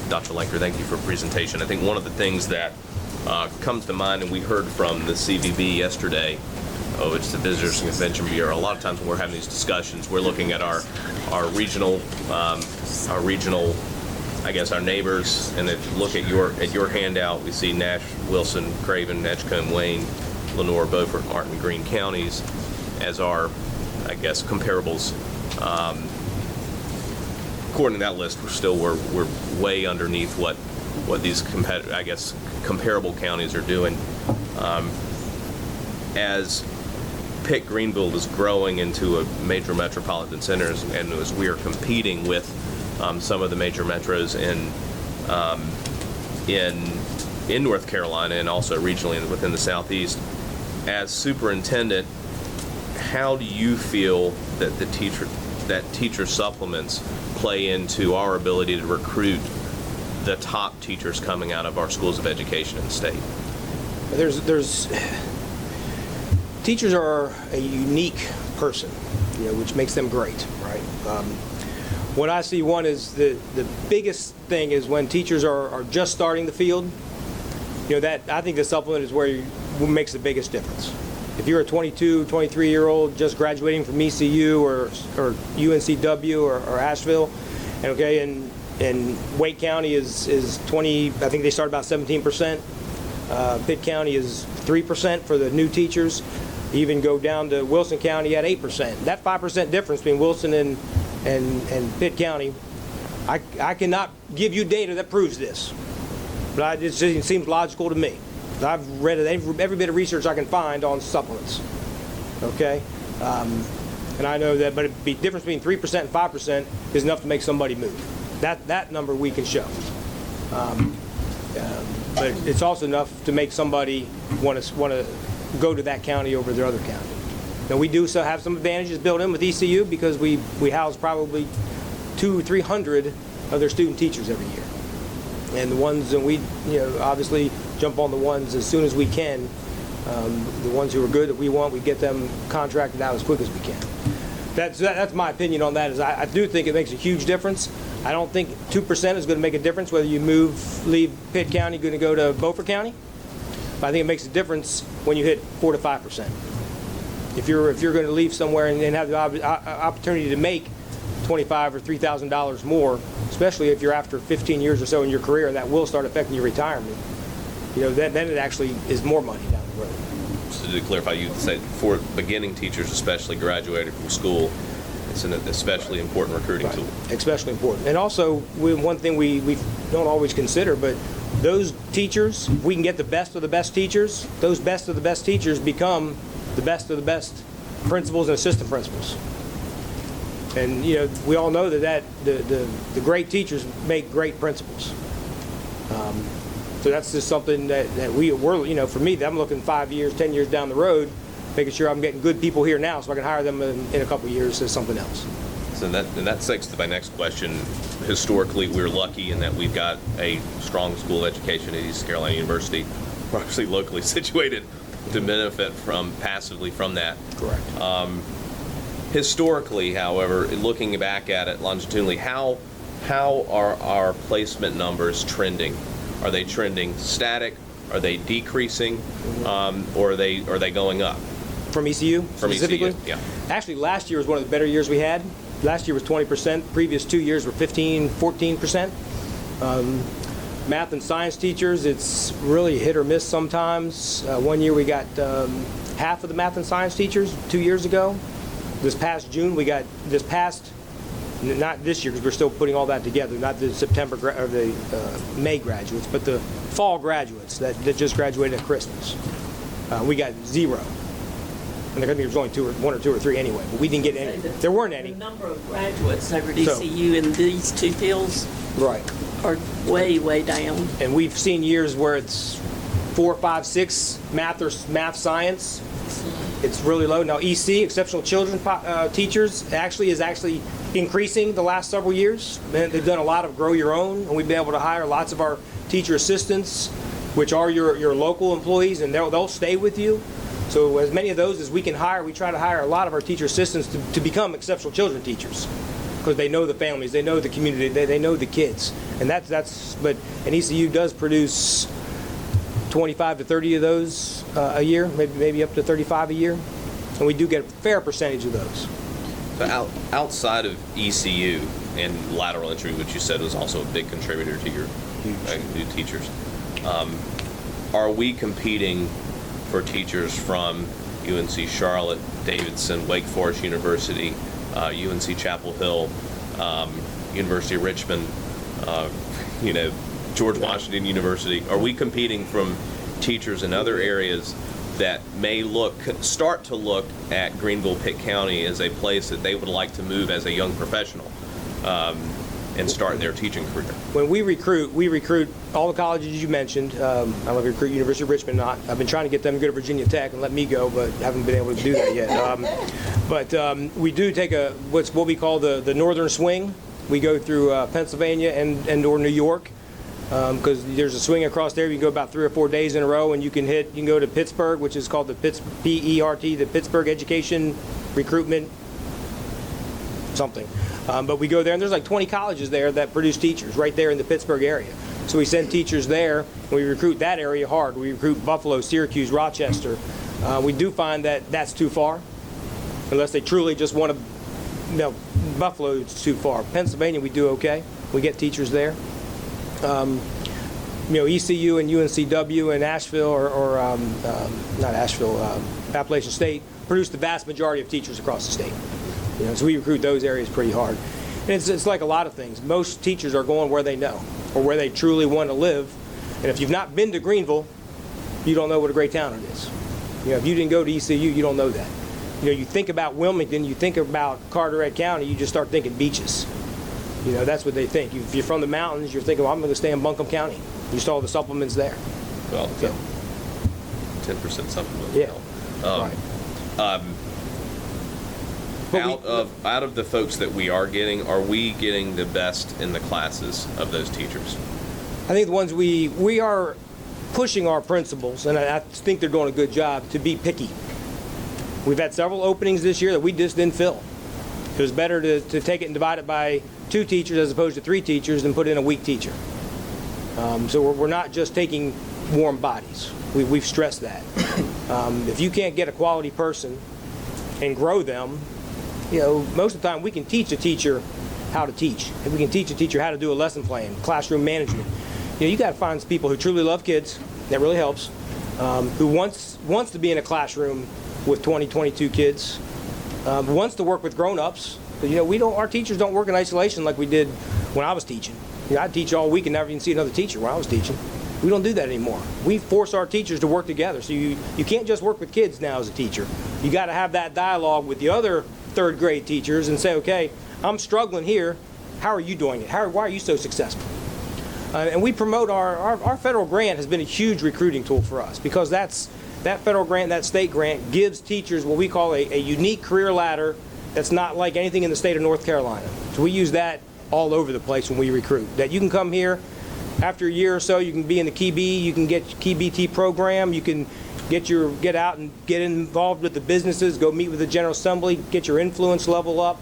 Dr. Lenker, thank you for the presentation. I think one of the things that comes to mind, and we heard from the CVB yesterday, it's the Visitors Convention Bureau. A lot of times when we're having these discussions, we're looking at our regional, I guess, our neighbors. And if you look at your handout, we see Nash, Wilson, Craven, Edgecombe, Wayne, Lenore, Beaufort, Martin, Greene counties as our, I guess, comparables. According to that list, we're way underneath what these comparable counties are doing. As Pitt Greenville is growing into a major metropolitan centers, and as we are competing with some of the major metros in North Carolina and also regionally within the Southeast, as superintendent, how do you feel that teacher supplements play into our ability to recruit the top teachers coming out of our schools of education in the state? Teachers are a unique person, which makes them great, right? What I see, one is the biggest thing is when teachers are just starting the field. That I think the supplement is where makes the biggest difference. If you're a 22, 23-year-old just graduating from ECU or UNCW or Asheville, and Wake County is 20. I think they start about 17%. Pitt County is 3% for the new teachers. Even go down to Wilson County at 8%. That 5% difference between Wilson and Pitt County, I cannot give you data that proves this, but it seems logical to me. I've read every bit of research I can find on supplements. Okay, and I know that, but the difference between 3% and 5% is enough to make somebody move. That number we can show. But it's also enough to make somebody want to go to that county over their other county. Now we do so have some advantages built in with ECU because we house probably 200 or 300 of their student teachers every year, and the ones that we obviously jump on the ones as soon as we can. The ones who are good that we want, we get them contracted out as quick as we can. That's my opinion on that. Is I do think it makes a huge difference. I don't think 2% is going to make a difference whether you leave Pitt County, going to go to Beaufort County. But I think it makes a difference when you hit 4 to 5%. If you're going to leave somewhere and have the opportunity to make $2,500 or $3,000 more, especially if you're after 15 years or so in your career, and that will start affecting your retirement. Then it actually is more money down the road. So to clarify, you say for beginning teachers, especially graduated from school, it's an especially important recruiting Right. tool. Especially important. And also, one thing we don't always consider, but those teachers, if we can get the best of the best teachers, those best of the best teachers become the best of the best principals and assistant principals. And we all know that the great teachers make great principals. So that's just something that we're for me, I'm looking 5 years, 10 years down the road, making sure I'm getting good people here now so I can hire them in a couple of years as something else. So that segues to my next question. Historically, we're lucky in that we've got a strong school education at East Carolina University. We're actually locally situated to benefit passively from that. Correct. Historically, however, looking back at it longitudinally, how are our placement numbers trending? Are they trending static? Are they decreasing? Or are they going up? From ECU From specifically? ECU, yeah. Actually, last year was one of the better years we had. Last year was 20%. Previous 2 years were 15, 14%. Math and science teachers, it's really hit or miss sometimes. One year we got half of the math and science teachers 2 years ago. This past June, not this year because we're still putting all that together, not the September or the May graduates, but the fall graduates that just graduated at Christmas. We got 0. And there was only 1 or 2 or 3 anyway, but we didn't get any. There weren't any. The number of graduates over at So- ECU in these two fields Right. are way, way down. And we've seen years where it's 4, 5, 6 math science. It's really low. Now EC, exceptional children teachers, is actually increasing the last several years. And they've done a lot of grow your own, and we've been able to hire lots of our teacher assistants, which are your local employees, and they'll stay with you. So as many of those as we can hire, we try to hire a lot of our teacher assistants to become exceptional children teachers, because they know the families, they know the community, they know the kids, and but ECU does produce 25 to 30 of those a year, maybe up to 35 a year, and we do get a fair percentage of those. So outside of ECU and lateral entry, which you said was also a big contributor to your new teachers, are we competing for teachers from UNC Charlotte, Davidson, Wake Forest University, UNC Chapel Hill, University of Richmond, George Washington University? Are we competing from teachers in other areas that may start to look at Greenville, Pitt County as a place that they would like to move as a young professional and start their teaching career? When we recruit all the colleges you mentioned. I love to recruit University of Richmond. I've been trying to get them to go to Virginia Tech and let me go, but haven't been able to do that yet. But we do take what we call the northern swing. We go through Pennsylvania and or New York, because there's a swing across there. You can go about 3 or 4 days in a row, and you can go to Pittsburgh, which is called the PERT, the Pittsburgh Education Recruitment something. But we go there, and there's like 20 colleges there that produce teachers right there in the Pittsburgh area. So we send teachers there, and we recruit that area hard. We recruit Buffalo, Syracuse, Rochester. We do find that that's too far, unless they truly just want to. Buffalo is too far. Pennsylvania, we do okay. We get teachers there. ECU and UNCW and Asheville not Asheville, Appalachian State produce the vast majority of teachers across the state. So we recruit those areas pretty hard. And it's like a lot of things. Most teachers are going where they know or where they truly want to live. And if you've not been to Greenville, you don't know what a great town it is. If you didn't go to ECU, you don't know that. You think about Wilmington, you think about Carteret County, you just start thinking beaches. That's what they think. If you're from the mountains, you're thinking, well, I'm going to stay in Buncombe County. You saw the supplements there. Well, So, 10% supplement. yeah. Um, Right. Out of the folks that we are we getting the best in the classes of those teachers? I think the ones we are pushing our principals, and I think they're doing a good job, to be picky. We've had several openings this year that we just didn't fill. It was better to take it and divide it by 2 teachers as opposed to 3 teachers than put in a weak teacher. So we're not just taking warm bodies. We've stressed that. If you can't get a quality person and grow them, most of the time we can teach a teacher how to teach, and we can teach a teacher how to do a lesson plan, classroom management. You got to find people who truly love kids. That really helps. Who wants to be in a classroom with 20, 22 kids. Wants to work with grown-ups. Our teachers don't work in isolation like we did when I was teaching. I'd teach all week and never even see another teacher when I was teaching. We don't do that anymore. We force our teachers to work together. So you can't just work with kids now as a teacher. You got to have that dialogue with the other third grade teachers and say, okay, I'm struggling here. How are you doing it? Why are you so successful? And we promote our federal grant has been a huge recruiting tool for us, because that federal grant, that state grant, gives teachers what we call a unique career ladder that's not like anything in the state of North Carolina. So we use that all over the place when we recruit. That you can come here, after a year or so, you can be in the Key B, you can get Key BT program, you can get out and get involved with the businesses, go meet with the General Assembly, get your influence level up.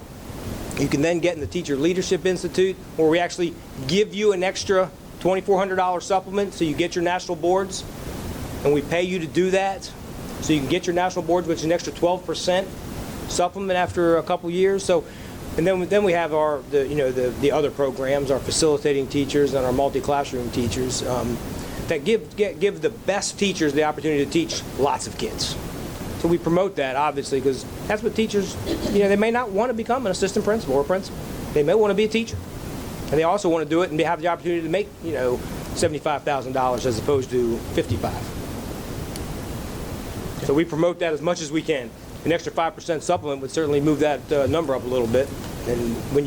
You can then get in the Teacher Leadership Institute, where we actually give you an extra $2,400 supplement so you get your national boards, and we pay you to do that so you can get your national boards, which is an extra 12% supplement after a couple years. So, and then we have the other programs, our facilitating teachers and our multi-classroom teachers that give the best teachers the opportunity to teach lots of kids. So we promote that, obviously, because that's what teachers, they may not want to become an assistant principal or principal. They may want to be a teacher. And they also want to do it and have the opportunity to make, $75,000 as opposed to $55,000. So we promote that as much as we can. An extra 5% supplement would certainly move that number up a little bit. And when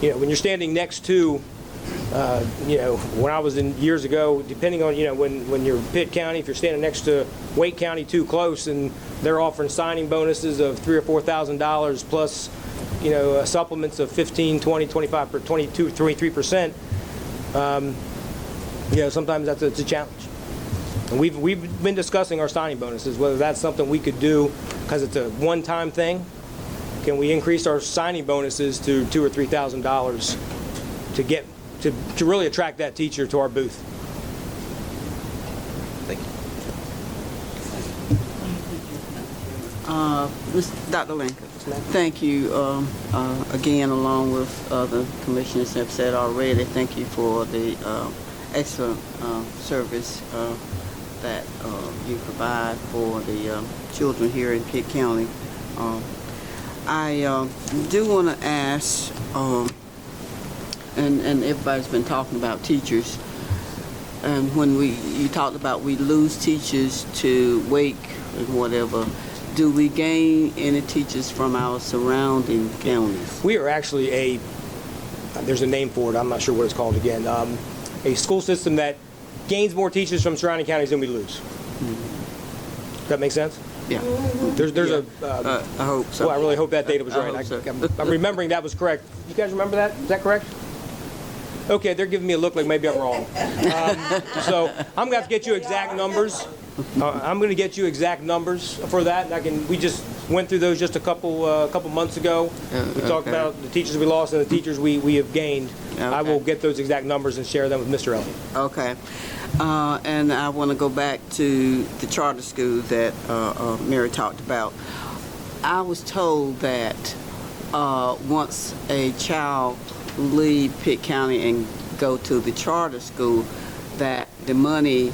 when you're standing next to, when I was in years ago, depending on, when you're Pitt County, if you're standing next to Wake County too close, and they're offering signing bonuses of $3,000 or $4,000 plus, supplements of 15, 20, 25, 22, 23%, sometimes it's a challenge. And we've been discussing our signing bonuses, whether that's something we could do because it's a one-time thing. Can we increase our signing bonuses to $2,000 or $3,000 to really attract that teacher to our booth? Thank you. Dr. Lincoln, thank you again, along with the commissioners have said already. Thank you for the excellent service that you provide for the children here in Pitt County. I do want to ask, and everybody's been talking about teachers, and when you talked about we lose teachers to Wake and whatever, do we gain any teachers from our surrounding counties? We are actually there's a name for it, I'm not sure what it's called again, a school system that gains more teachers from surrounding counties than we lose. Does that make sense? Yeah. There's I hope so. Well, I really hope that data was right. hope so. I'm remembering that was correct. You guys remember that? Is that correct? Okay, they're giving me a look like maybe I'm wrong. So I'm going to have to get you exact numbers. I'm going to get you exact numbers for that. And we just went through those just a couple months ago. We talked about the teachers we lost and the teachers we have gained. Okay. I will get those exact numbers and share them with Mr. Elliott. Okay. And I want to go back to the charter school that Mary talked about. I was told that once a child leave Pitt County and go to the charter school, that the money,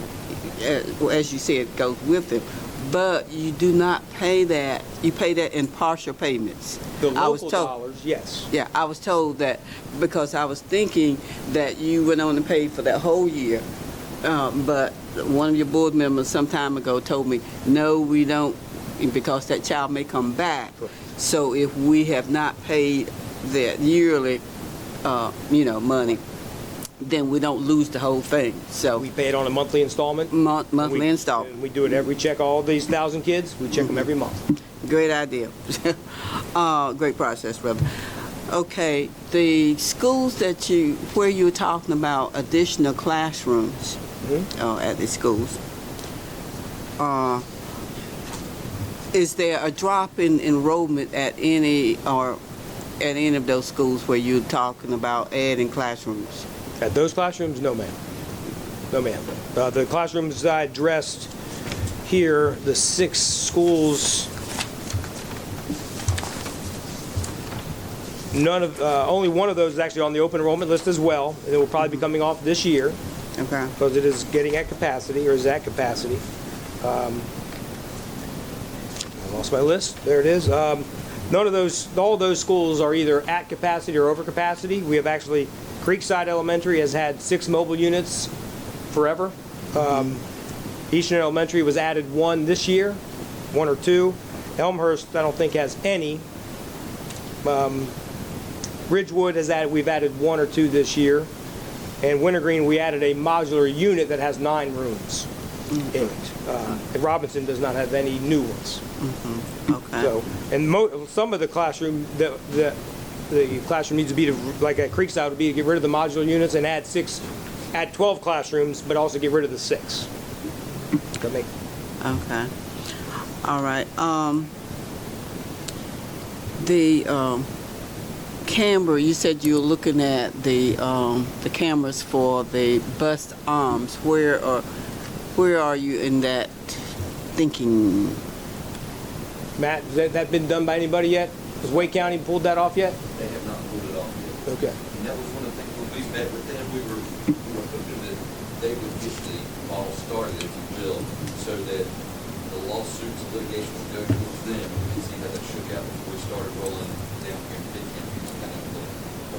as you said, goes with them. But you do not pay that. You pay that in partial payments. The local dollars, yes. Yeah, I was told that because I was thinking that you went on and paid for that whole year. But one of your board members some time ago told me, no, we don't, because that child may come back. Correct. So if we have not paid that yearly, money, then we don't lose the whole thing. So We pay it on a monthly installment. monthly installment. And we do it we check all these 1,000 kids. We check them every month. Great idea. Great process, brother. Okay, the schools where you were talking about additional classrooms at the schools, is there a drop in enrollment at any of those schools where you're talking about adding classrooms? At those classrooms, no, ma'am. No, ma'am. The classrooms I addressed here, the 6 schools, Only one of those is actually on the open enrollment list as well. And it will probably be coming off this year Okay. because it is getting at capacity, or is at capacity. I lost my list. There it is. All those schools are either at capacity or over capacity. We have actually, Creekside Elementary has had 6 mobile units forever. Eastern Elementary was added 1 this year, 1 or 2. Elmhurst, I don't think has any. Ridgewood we've added 1 or 2 this year. And Wintergreen, we added a modular unit that has 9 rooms in it. And Robinson does not have any new ones. Okay. So, and some of the classroom, the classroom needs to be, like at Creekside, would be to get rid of the modular units and add 12 classrooms, but also get rid of the 6. Okay. All right. The camera, you said you were looking at the cameras for the bus arms. Where are you in that thinking? Matt, has that been done by anybody yet? Has Wake County pulled that off yet? They have not pulled it off yet. Okay. And that was one of the things when we met with them, we were hoping that they would get the ball started, if you will, so that the lawsuits and litigation would go towards them. We could see how that shook out before we started rolling down here in Pitt County. It's kind of the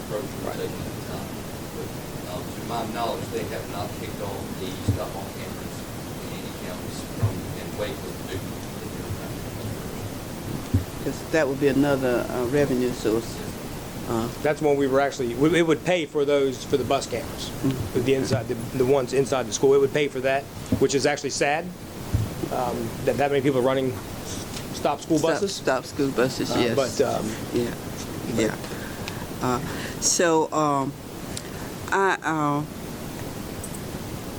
approach we're taking at the time. But to my knowledge, they have not kicked off the stop-on cameras in any counties and Wake was the big one. Because that would be another revenue source. That's one we were actually, it would pay for those, for the bus cameras. With the inside, the ones inside the school, it would pay for that, which is actually sad, that many people are running stop school buses. Stop school buses, yes. But, Yeah. So,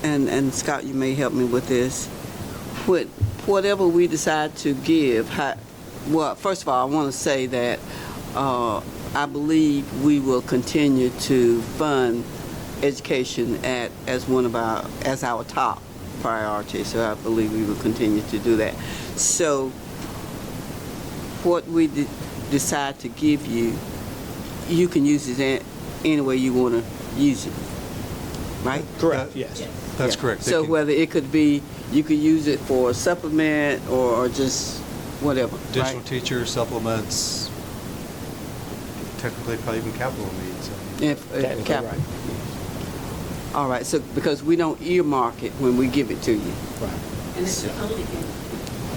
and Scott, you may help me with this. Whatever we decide to give, well, first of all, I want to say that I believe we will continue to fund education as our top priority. So I believe we will continue to do that. So what we decide to give you, you can use it any way you want to use it, right? correct, yes. That's Yeah. correct. They So can- whether it could be, you could use it for supplement or just whatever, Additional right? teachers, supplements, technically probably even capital needs. Technically, Cap- right. All right, so because we don't earmark it when we give it to you. And it's the only thing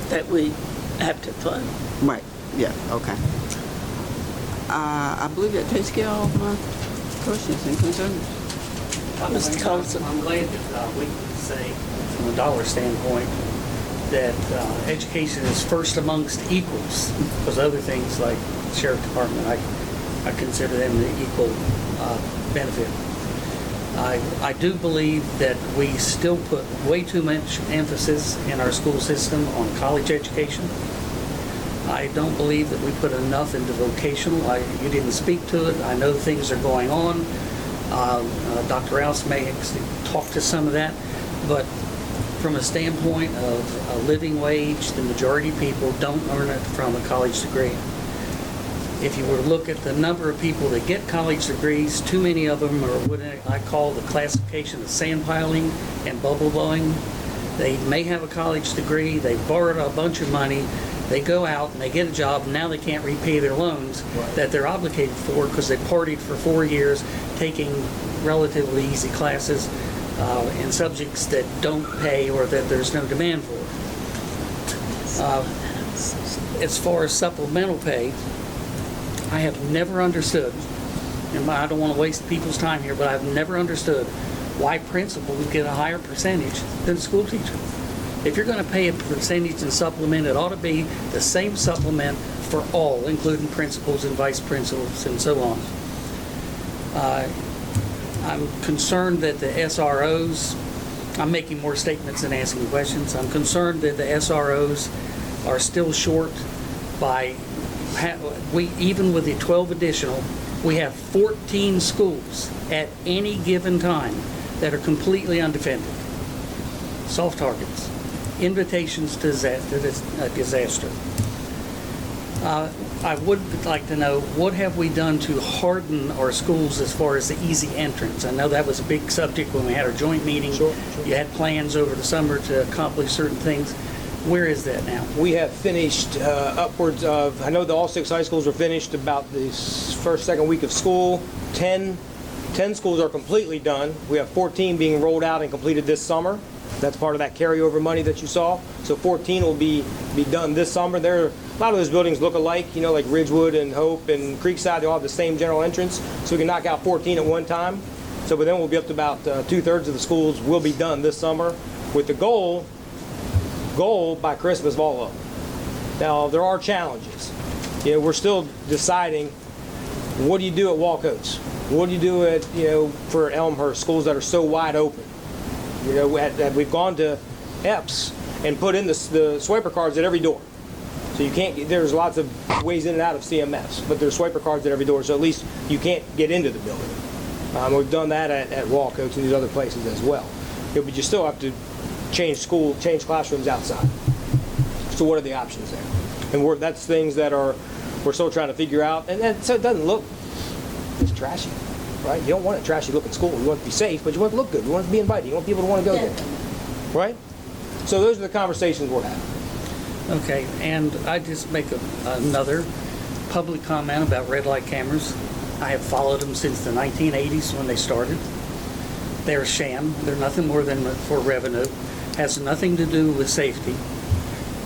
that we have to fund. Right, yeah, okay. I believe that takes care of all my questions and concerns. Mr. Colson. I'm glad that we can say, from a dollar standpoint, that education is first amongst equals, because other things like sheriff department, I consider them the equal benefit. I do believe that we still put way too much emphasis in our school system on college education. I don't believe that we put enough into vocational. You didn't speak to it. I know things are going on. Dr. Rouse may talk to some of that, but from a standpoint of a living wage, the majority of people don't earn it from a college degree. If you were to look at the number of people that get college degrees, too many of them are what I call the classification of sand piling and bubble blowing. They may have a college degree, they borrowed a bunch of money, they go out and they get a job, and now they can't repay their loans that they're obligated for because they partied for 4 years taking relatively easy classes in subjects that don't pay or that there's no demand for. As far as supplemental pay, I have never understood, and I don't want to waste people's time here, but I've never understood why principals get a higher percentage than a school teacher. If you're going to pay a percentage in supplement, it ought to be the same supplement for all, including principals and vice principals and so on. I'm concerned that the SROs, I'm making more statements than asking questions. I'm concerned that the SROs are still short by, even with the 12 additional, we have 14 schools at any given time that are completely undefended. Soft targets. Invitations to disaster. I would like to know, what have we done to harden our schools as far as the easy entrance? I know that was a big subject when we had our joint meeting. Sure. You had plans over the summer to accomplish certain things. Where is that now? We have finished upwards of, I know all 6 high schools are finished about the first, second week of school. 10 schools are completely done. We have 14 being rolled out and completed this summer. That's part of that carryover money that you saw. So 14 will be done this summer. A lot of those buildings look alike, like Ridgewood and Hope and Creekside. They all have the same general entrance. So we can knock out 14 at one time. So but then we'll be up to about 2/3 of the schools will be done this summer with the goal by Christmas of all of them. Now, there are challenges. We're still deciding, what do you do at Walcoats? What do you do at, for Elmhurst, schools that are so wide open? We've gone to EPS and put in the swiper cards at every door. So you can't, there's lots of ways in and out of CMS, but there's swiper cards at every door, so at least you can't get into the building. We've done that at Walcoats and these other places as well. But you still have to change classrooms outside. So what are the options there? And that's things that we're still trying to figure out. And so it doesn't look just trashy, right? You don't want a trashy looking school. You want it to be safe, but you want it to look good. You want it to be inviting. You want people to want to go there, right? So those are the conversations we're having. Okay, and I just make another public comment about red light cameras. I have followed them since the 1980s when they started. They're sham. They're nothing more than for revenue. Has nothing to do with safety.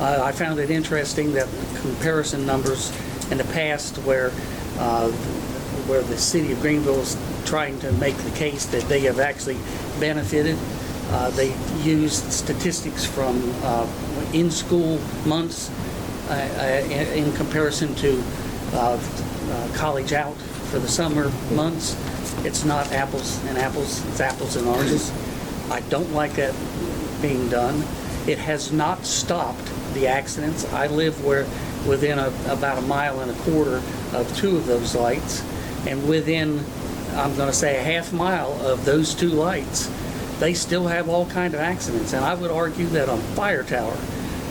I found it interesting that comparison numbers in the past where the city of Greenville is trying to make the case that they have actually benefited. They used statistics from in-school months in comparison to college out for the summer months. It's not apples and apples, it's apples and oranges. I don't like that being done. It has not stopped the accidents. I live within about 1.25 miles of 2 of those lights, and within, I'm going to say, a 1/2 mile of those 2 lights, they still have all kinds of accidents. And I would argue that on Fire Tower,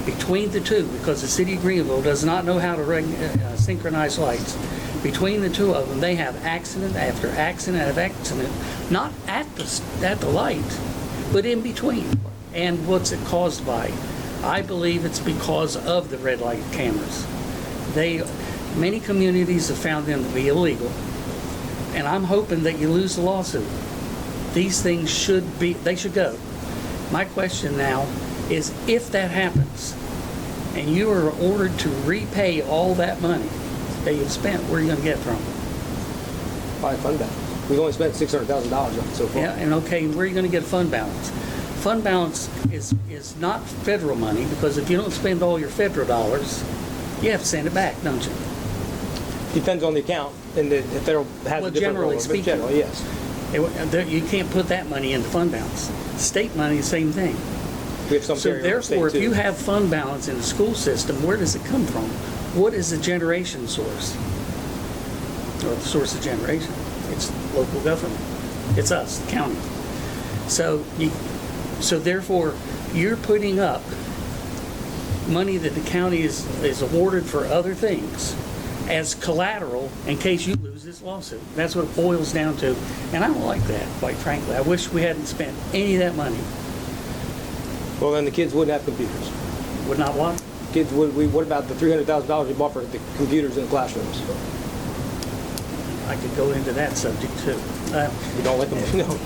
between the 2, because the city of Greenville does not know how to synchronize lights, between the 2 of them, they have accident after accident after accident, not at the light, but in between. And what's it caused by? I believe it's because of the red light cameras. Many communities have found them to be illegal, and I'm hoping that you lose the lawsuit. These things should go. My question now is, if that happens, and you are ordered to repay all that money that you've spent, where are you going to get it from? By fund balance. We've only spent $600,000 on it so far. Yeah, and okay, where are you going to get a fund balance? Fund balance is not federal money, because if you don't spend all your federal dollars, you have to send it back, don't you? Depends on the account, and the federal has Well, a different generally role, but speaking. generally, yes. You can't put that money into fund balance. State money, same thing. We have some So carryover therefore, if state, you too. have fund balance in the school system, where does it come from? What is the generation source? Or the source of generation? It's local government. It's us, the county. So therefore, you're putting up money that the county is awarded for other things as collateral in case you lose this lawsuit. That's what it boils down to. And I don't like that, quite frankly. I wish we hadn't spent any of that money. Well, then the kids wouldn't have computers. Would not what? Kids what about the $300,000 we bought for the computers in the classrooms? I could go into that subject too. You don't let them, no.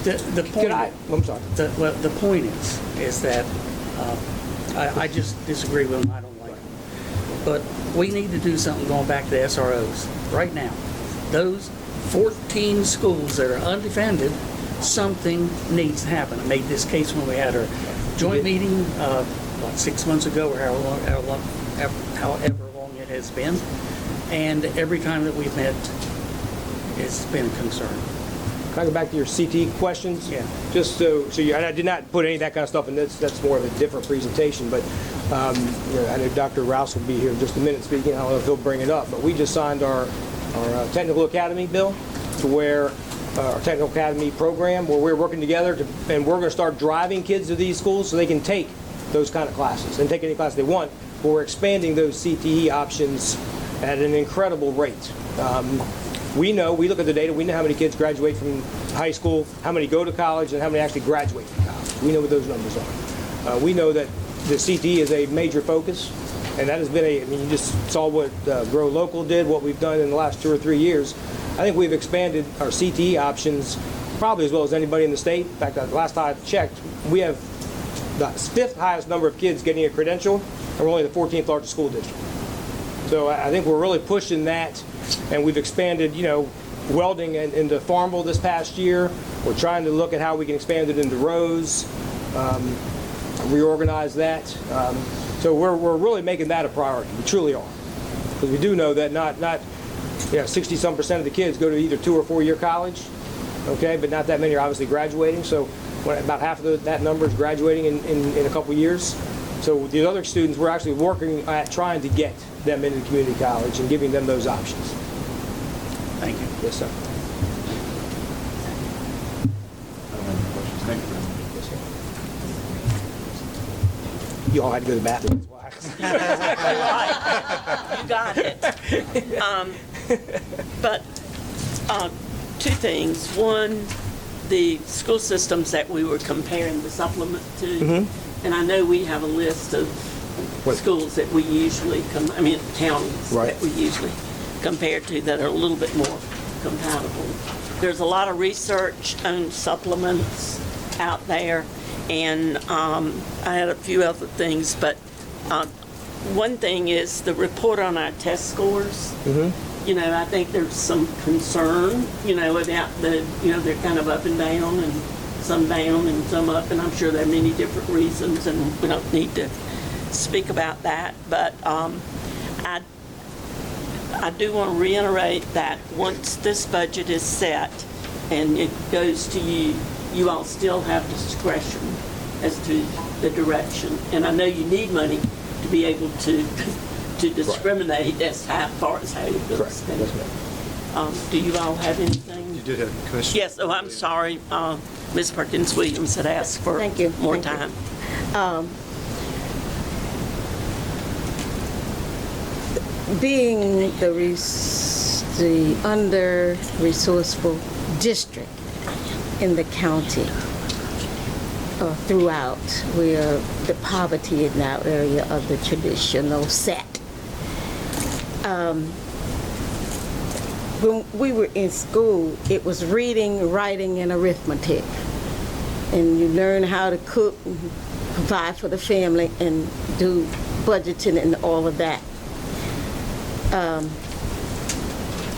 The point. I'm sorry. The point is that I just disagree with them. I don't like them. But we need to do something going back to the SROs right now. Those 14 schools that are undefended, something needs to happen. I made this case when we had our joint meeting, 6 months ago, or however long it has been. And every time that we've met, it's been a concern. Can I go back to your CT questions? Yeah. Just so you, and I did not put any of that kind of stuff in this. That's more of a different presentation. But I know Dr. Rouse will be here in just a minute speaking. I don't know if he'll bring it up. But we just signed our technical academy bill, to where our technical academy program, where we're working together and we're going to start driving kids to these schools so they can take those kind of classes and take any class they want. But we're expanding those CTE options at an incredible rate. We look at the data, we know how many kids graduate from high school, how many go to college, and how many actually graduate from college. We know what those numbers are. We know that the CTE is a major focus, and that has been you just saw what Grow Local did, what we've done in the last 2 or 3 years. I think we've expanded our CTE options probably as well as anybody in the state. In fact, last time I checked, we have the 5th highest number of kids getting a credential, and we're only the 14th largest school district. So I think we're really pushing that, and we've expanded, welding into Farmville this past year. We're trying to look at how we can expand it into Rose, reorganize that. So we're really making that a priority. We truly are, because we do know that not 60-some% of the kids go to either 2 or 4 year college, okay, but not that many are obviously graduating. So about half of that number is graduating in a couple years. So the other students, we're actually working at trying to get them into community college and giving them those options. Thank you. Yes, sir. Thank you. Yes, sir. You all had to go to the bathroom. That's why. You got it. But 2 things. One, the school systems that we were comparing the supplement to, and I know we have a list of schools that we usually counties Right. that we usually compare to that are a little bit more compatible. There's a lot of research on supplements out there, and I had a few other things, but one thing is the report on our test scores. I think there's some concern, about they're kind of up and down, and some down and some up, and I'm sure there are many different reasons, and we don't need to speak about that. But I do want to reiterate that once this budget is set and it goes to you, you all still have discretion as to the direction. And I know you need money to be able to discriminate as far as how you're going to spend it. Do you all have anything? You did have Commissioner. Yes, I'm sorry. Ms. Perkins Williams had asked for Thank you. more Thank you. time. Being the under-resourceful district in the county throughout, where the poverty is now area of the traditional set. When we were in school, it was reading, writing, and arithmetic. And you learn how to cook, and provide for the family, and do budgeting and all of that.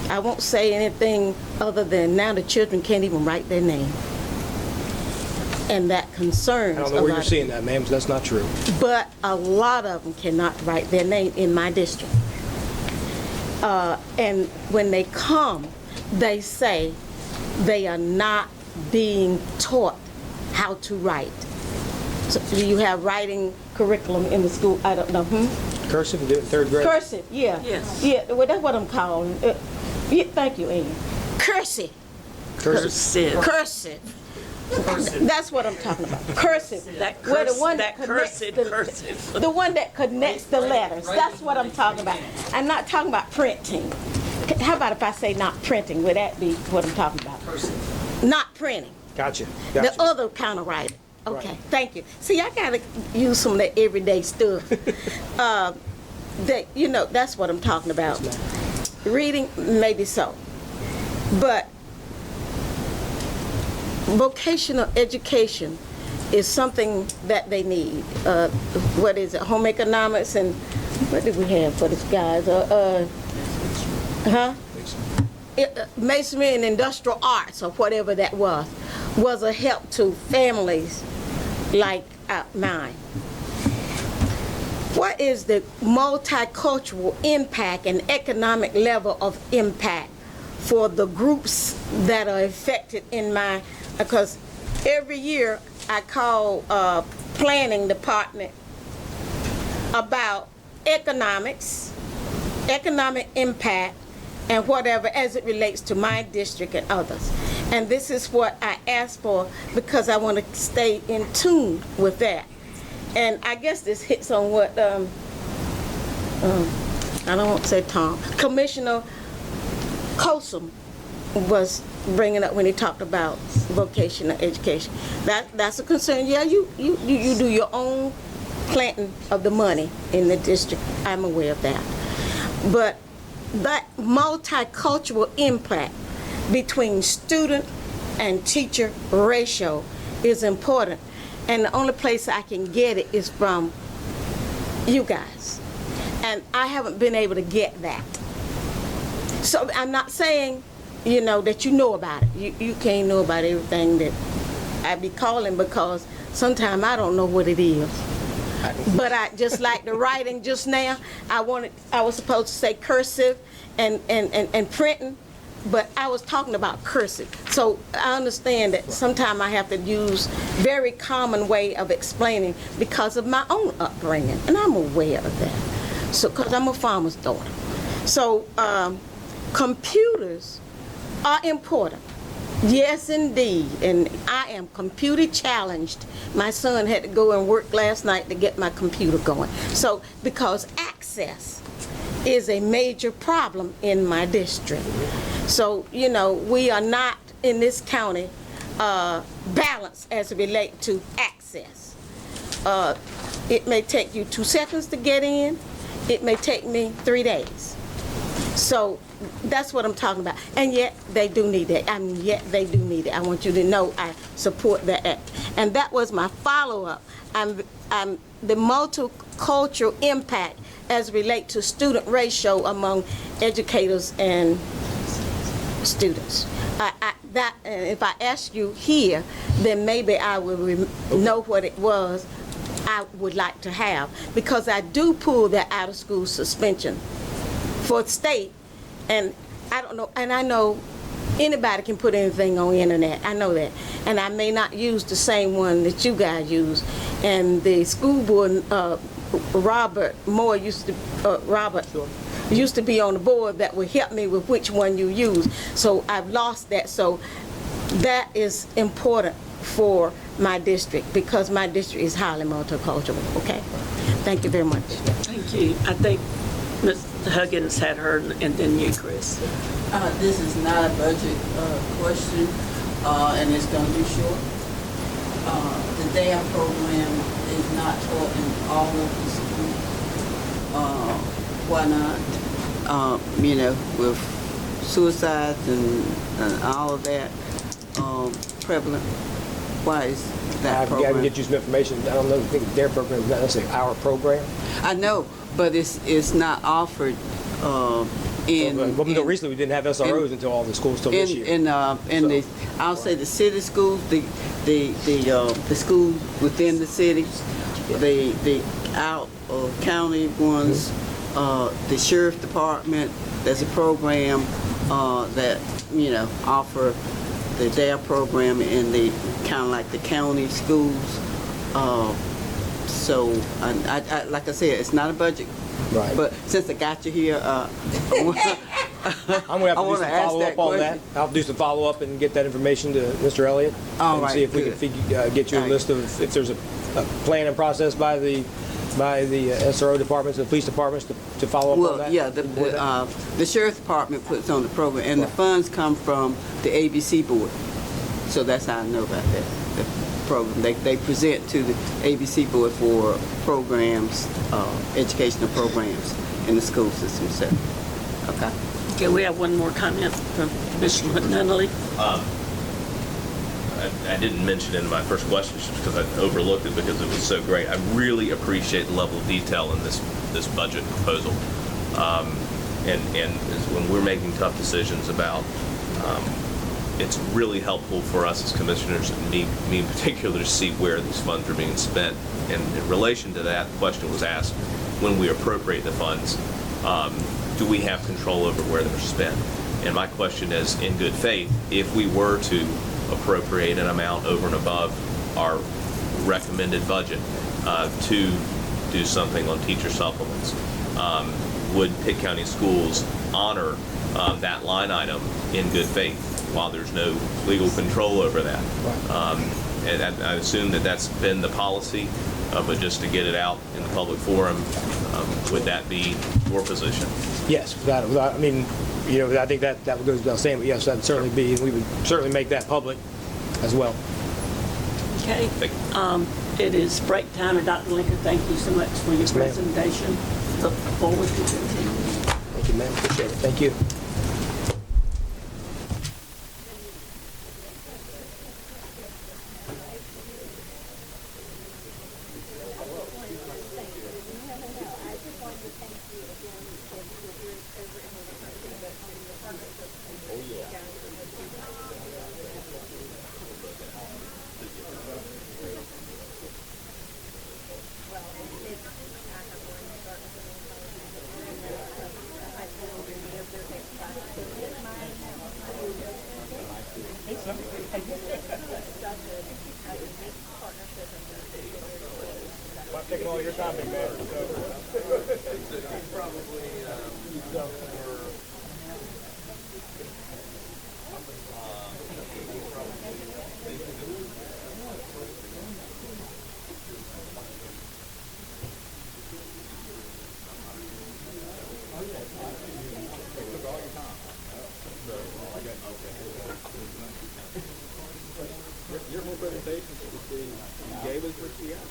I won't say anything other than now the children can't even write their name. And that concerns I don't a know where lot you're of seeing that, ma'am, 'cause that's not true. but a lot of them cannot write their name in my district. And when they come, they say they are not being taught how to write. So do you have writing curriculum in the school? I don't know. Cursive, you do it in 3rd grade. Cursive, yeah. Yes. Yeah, well, that's what I'm calling. Yeah, thank you, Ann. Cursive. Cursive. Cursive. That's what I'm talking about. Cursive. That Where cursive, connects cursive. the one that connects the letters. That's what I'm talking about. I'm not talking about printing. How about if I say not printing? Would that be what I'm talking about? Cursive. Not printing. Gotcha. The other kind of writing. Okay, Right. thank you. See, I gotta use some of that everyday stuff. That's what I'm talking about. Reading, maybe so. But vocational education is something that they need. What is it? Home economics, and what did we have for these guys? Masonry and industrial arts, or whatever that was a help to families like mine. What is the multicultural impact and economic level of impact for the groups that are affected in because every year I call planning department about economic impact and whatever as it relates to my district and others. And this is what I asked for because I want to stay in tune with that. And I guess this hits on what I don't want to say Tom, Commissioner Colson was bringing up when he talked about vocational education. That's a concern. Yeah, you do your own planting of the money in the district. I'm aware of that. But that multicultural impact between student and teacher ratio is important. And the only place I can get it is from you guys. And I haven't been able to get that. So I'm not saying, that you know about it. You can't know about everything that I be calling, because sometimes I don't know what it is. But I just like the writing just now. I was supposed to say cursive and printing, but I was talking about cursive. So I understand that sometimes I have to use very common way of explaining because of my own upbringing, and I'm aware of that. So, because I'm a farmer's daughter. So computers are important. Yes, indeed. And I am computer challenged. My son had to go and work last night to get my computer going. So, because access is a major problem in my district. So, we are not in this county balanced as it relates to access. It may take you 2 seconds to get in. It may take me 3 days. So that's what I'm talking about. And yet they do need that. They do need it. I want you to know I support that act. And that was my follow-up. I'm the multicultural impact as relate to student ratio among educators and students. If I ask you here, then maybe I will know what it was I would like to have, because I do pull that out of school suspension for state, and I don't know, and I know anybody can put anything on the internet. I know that, and I may not use the same one that you guys use. And the school board, Robert Moore used to be on the board that would help me with which one you use. So I've lost that. So that is important for my district, because my district is highly multicultural. Okay, thank you very much. Thank you. I think Mr. Huggins had her, and then you, Chris. This is not a budget question, and it's going to be short. The DAM program is not taught in all of the schools. Why not? With suicides and all of that prevalent, why is that program? I can get you some information. I don't know. I think their program is not necessarily our program. I know, but it's not offered recently we didn't have SROs until all the schools till this year. I'll say the city schools, the schools within the city, the out of county ones, the sheriff department. There's a program that offer the DARE program in the kind of like the county schools. So I like I said, it's not a budget. Right. But since I got you here, I'm going to have to do some follow-up on that. I'll do some follow-up and get that information to Mr. Elliott. All and see if we can get you a list of, if there's a plan and process by the SRO departments and police departments to follow up on that. Yeah, the sheriff's department puts on the program, and the funds come from the ABC board. So that's how I know about that. The program. They present to the ABC board for programs, educational programs in the school system. So, okay. Okay, we have one more comment from Commissioner Nunley. I didn't mention it in my first question just because I overlooked it because it was so great. I really appreciate the level of detail in this budget proposal. And when we're making tough decisions about, it's really helpful for us as commissioners, and me in particular, to see where these funds are being spent. And in relation to that, the question was asked, when we appropriate the funds, do we have control over where they're spent? And my question is, in good faith, if we were to appropriate an amount over and above our recommended budget to do something on teacher supplements, would Pitt County Schools honor that line item in good faith while there's no legal control over that? And I assume that that's been the policy, but just to get it out in the public forum, would that be your position? Yes, I mean, I think that goes without saying, but yes, that'd certainly be, we would certainly make that public as well. Okay. Thank It is break time, and Dr. Linker, thank you so much for your Yes, ma'am. presentation. Look forward to continuing. Thank you, ma'am. Appreciate it. Thank you. Taking all your time, big man. Your whole presentation you gave us what you got.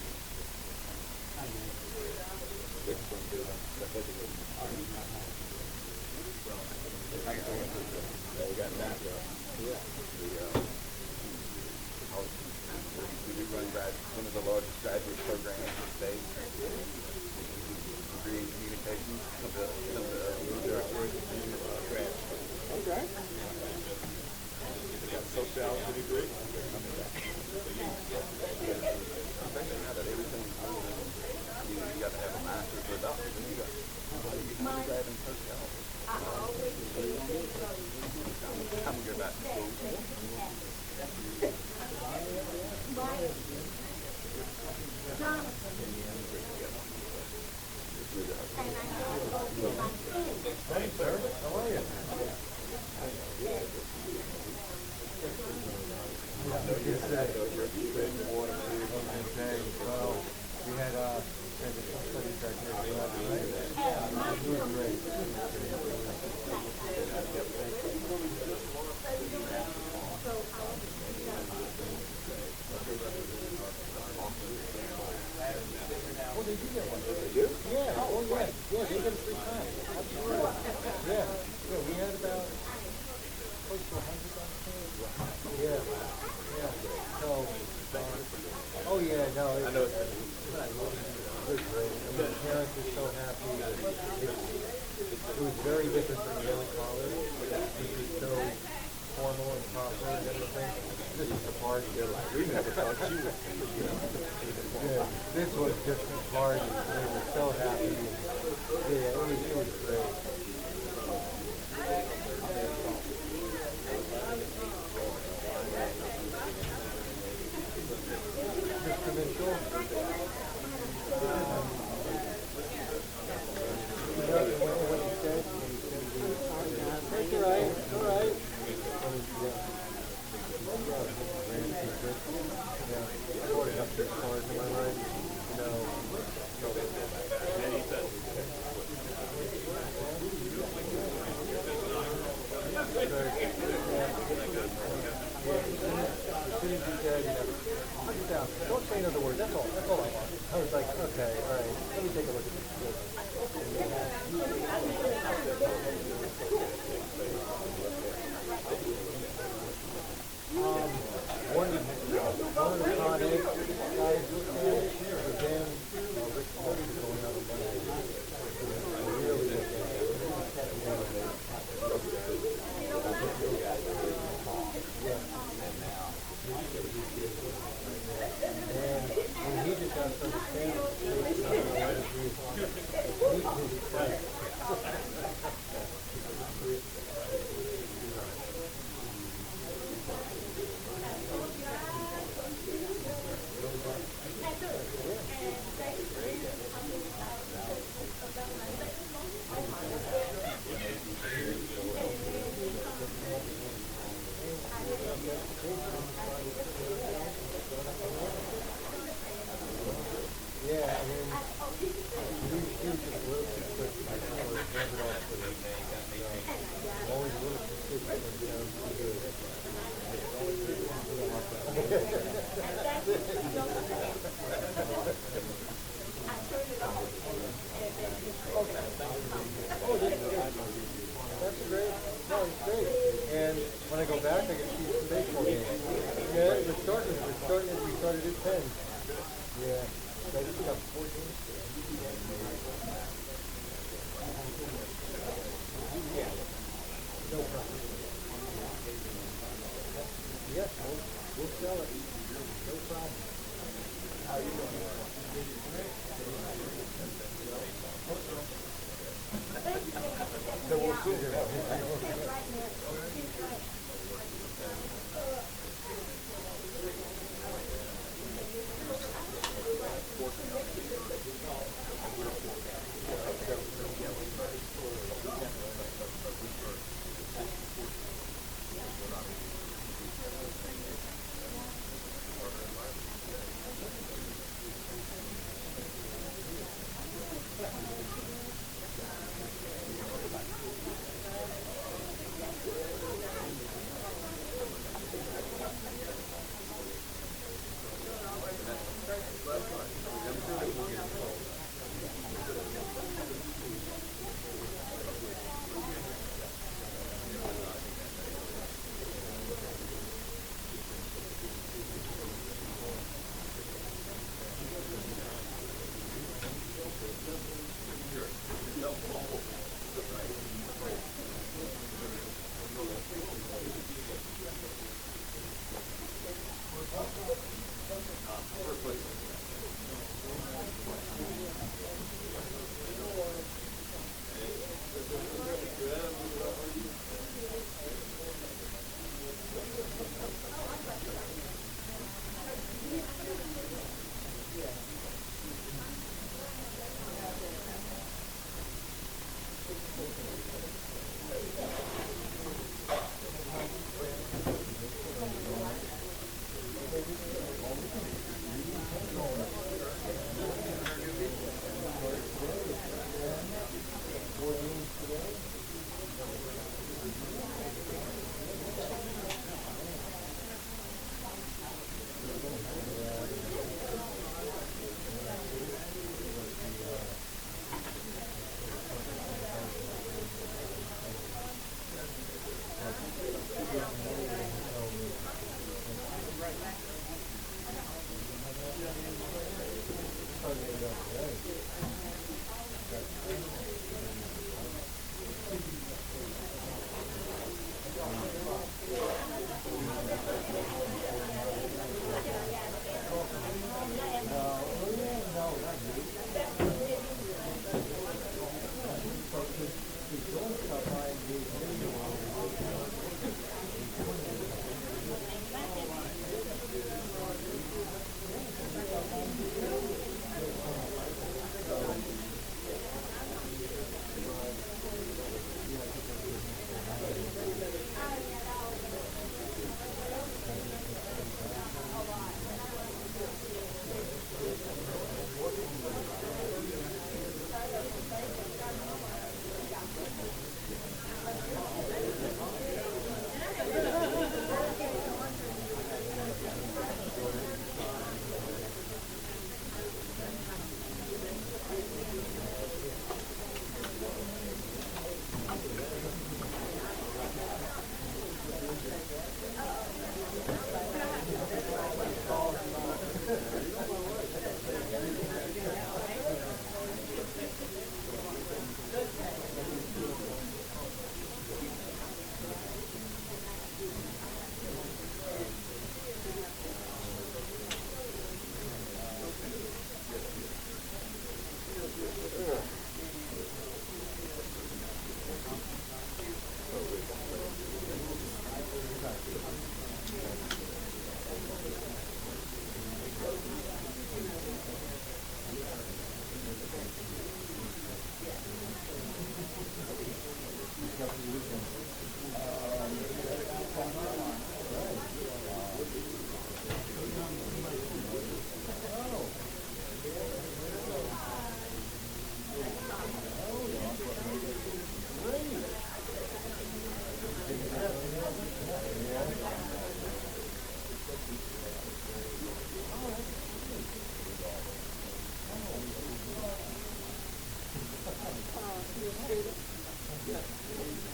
One of the largest graduate programs in the state. Degree in communication. Okay. Sociology degree. You got to have a master's or a doctorate, and you got to grad in sociology. I'm going to go back to school. Thanks, sir. How are you? Well, we had transitional studies back here as well, right? It was great. Well, they do get one. They do? Yeah. Oh, yeah. Yeah, they get it 3 times. Absolutely. Yeah. Yeah, we had about close to 100 on the Yeah. Yeah. So, oh yeah, no, it was great. I mean, the parents were so happy. It was very different from the other college. It was so formal and proper and everything. This is the party. We never thought she was. Yeah, this was just the party. They were so happy. Yeah, it was great. Mr. Mitchell. What he said when he said that's all right, all right. Boarding up their cars, am I right? Don't say another word, that's all I want. I was like, okay, all right, let me take a look at this. One of the Con-Ed guys looked at it, but then Rick Paul is going out on Monday. Really looked at it. And when he just got to understand it, his friend. started at 10. Yeah. So I just got 14. No problem. Yes, we'll sell it. No problem. How are you doing? So we'll sit here.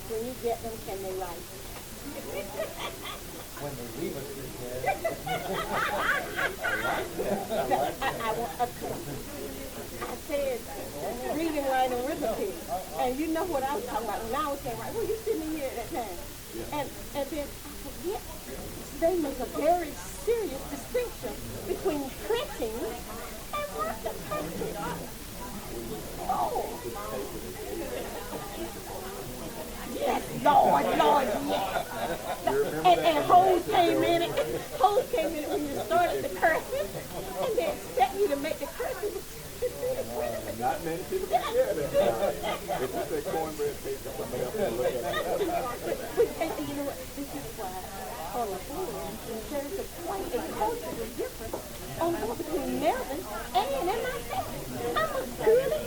When you get them, can they write? When they leave us, they can. was talking about when I was saying, right, well, you sitting in here at that time. And then I forget, they make a very serious distinction between hunting and market hunting. Oh. Yes, Lord, yes. And Hose came in it. Hose came in it when you started the curses, and they expect you to make the curses. Not many people can share that. It's just that cornbread taste that somebody else can look at. And you know what? This is why on the board, there's a quite a cultural difference on both between Melvin and myself. I'm a really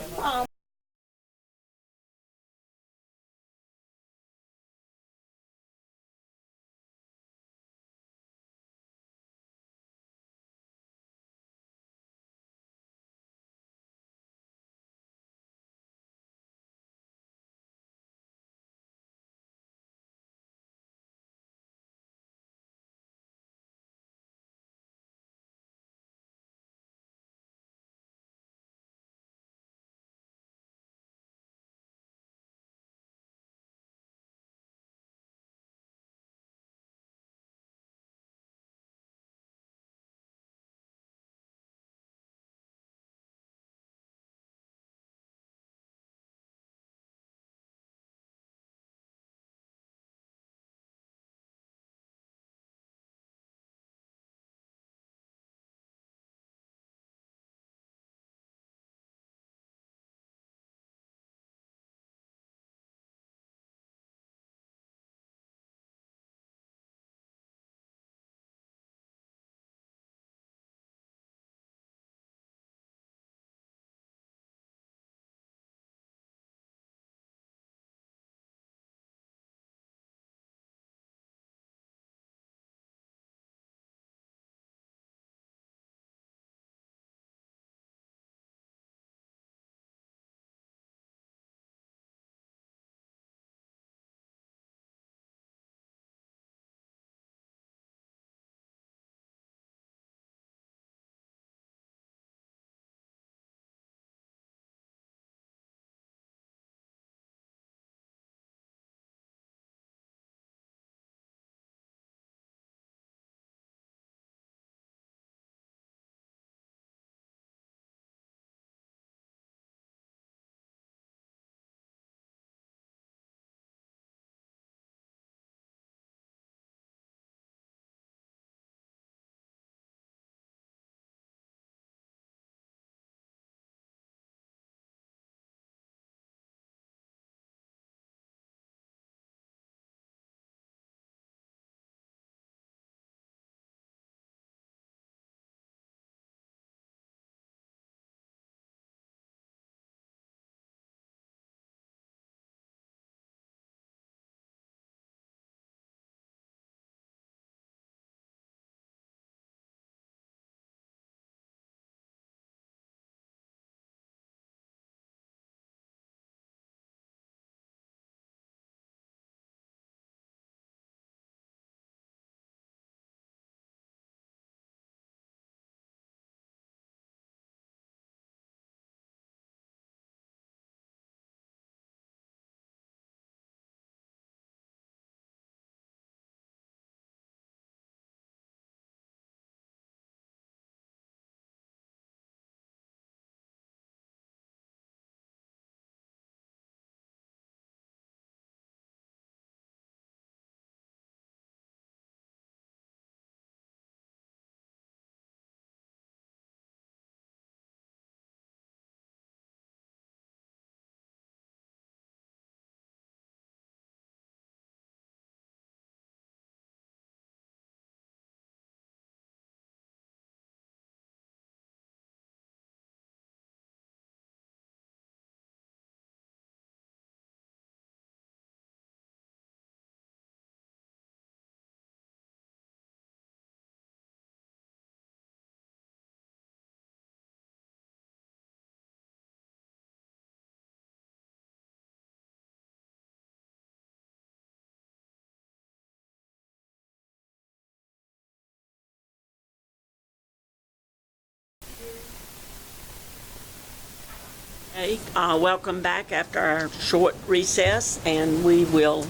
Okay, welcome back after our short recess, and we will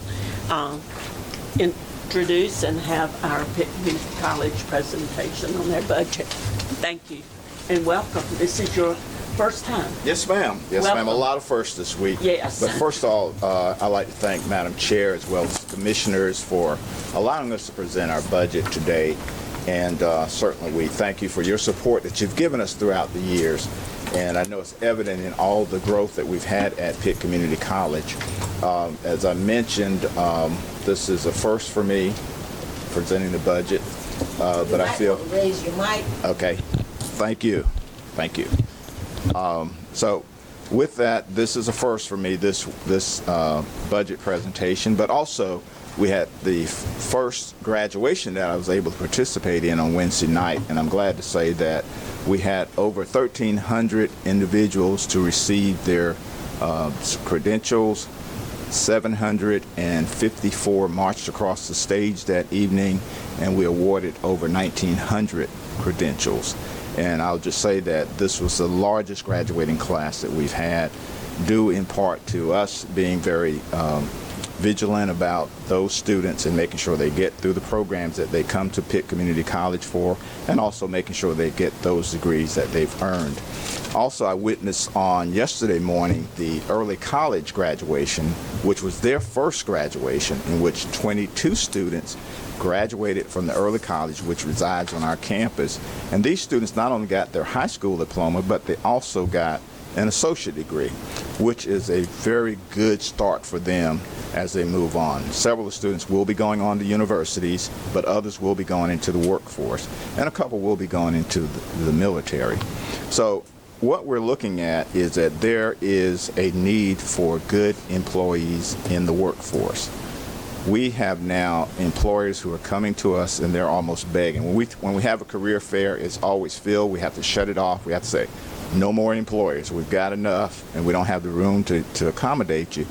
introduce and have our Pitt Community College presentation on their budget. Thank you, and welcome. This is your first time. Yes, ma'am. Yes, Welcome. ma'am. A lot of firsts this week. Yes. But first of all, I'd like to thank Madam Chair as well as the commissioners for allowing us to present our budget today. And certainly we thank you for your support that you've given us throughout the years. And I know it's evident in all the growth that we've had at Pitt Community College. As I mentioned, this is a first for me, presenting the budget. But I feel... Raise your mic. Okay. Thank you. Thank you. So with that, this is a first for me, this budget presentation, but also we had the first graduation that I was able to participate in on Wednesday night, and I'm glad to say that we had over 1,300 individuals to receive their credentials. 754 marched across the stage that evening, and we awarded over 1,900 credentials. And I'll just say that this was the largest graduating class that we've had, due in part to us being very vigilant about those students and making sure they get through the programs that they come to Pitt Community College for, and also making sure they get those degrees that they've earned. Also, I witnessed on yesterday morning the early college graduation, which was their first graduation, in which 22 students graduated from the early college, which resides on our campus. And these students not only got their high school diploma, but they also got an associate degree, which is a very good start for them as they move on. Several of the students will be going on to universities, but others will be going into the workforce, and a couple will be going into the military. So what we're looking at is that there is a need for good employees in the workforce. We have now employers who are coming to us and they're almost begging. When we have a career fair, it's always filled. We have to shut it off. We have to say, no more employers. We've got enough, and we don't have the room to accommodate you.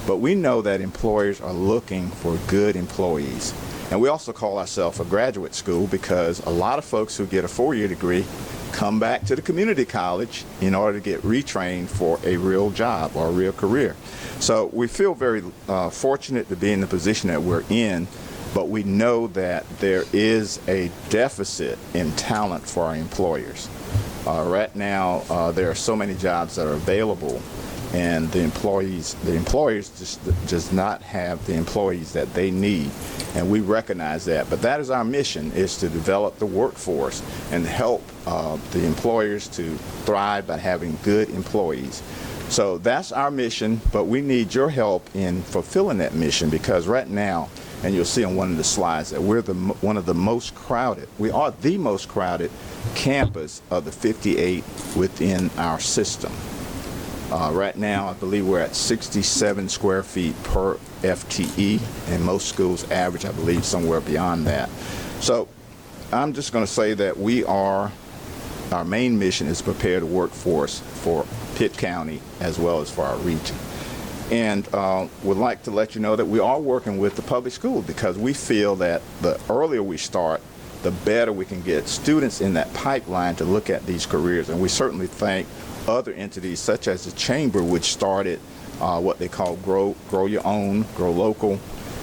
But we know that employers are looking for good employees. And we also call ourselves a graduate school because a lot of folks who get a four-year degree come back to the community college in order to get retrained for a real job or a real career. So we feel very fortunate to be in the position that we're in, but we know that there is a deficit in talent for our employers. Right now, there are so many jobs that are available, and the employers just does not have the employees that they need, and we recognize that. But that is our mission, is to develop the workforce and help the employers to thrive by having good employees. So that's our mission, but we need your help in fulfilling that mission, because right now, and you'll see on one of the slides, that we're one of the most crowded. We are the most crowded campus of the 58 within our system. Right now, I believe we're at 67 square feet per FTE, and most schools average, I believe, somewhere beyond that. So I'm just going to say that our main mission is to prepare the workforce for Pitt County as well as for our region. And would like to let you know that we are working with the public school, because we feel that the earlier we start, the better we can get students in that pipeline to look at these careers. And we certainly thank other entities such as the Chamber, which started what they call Grow Your Own, Grow Local,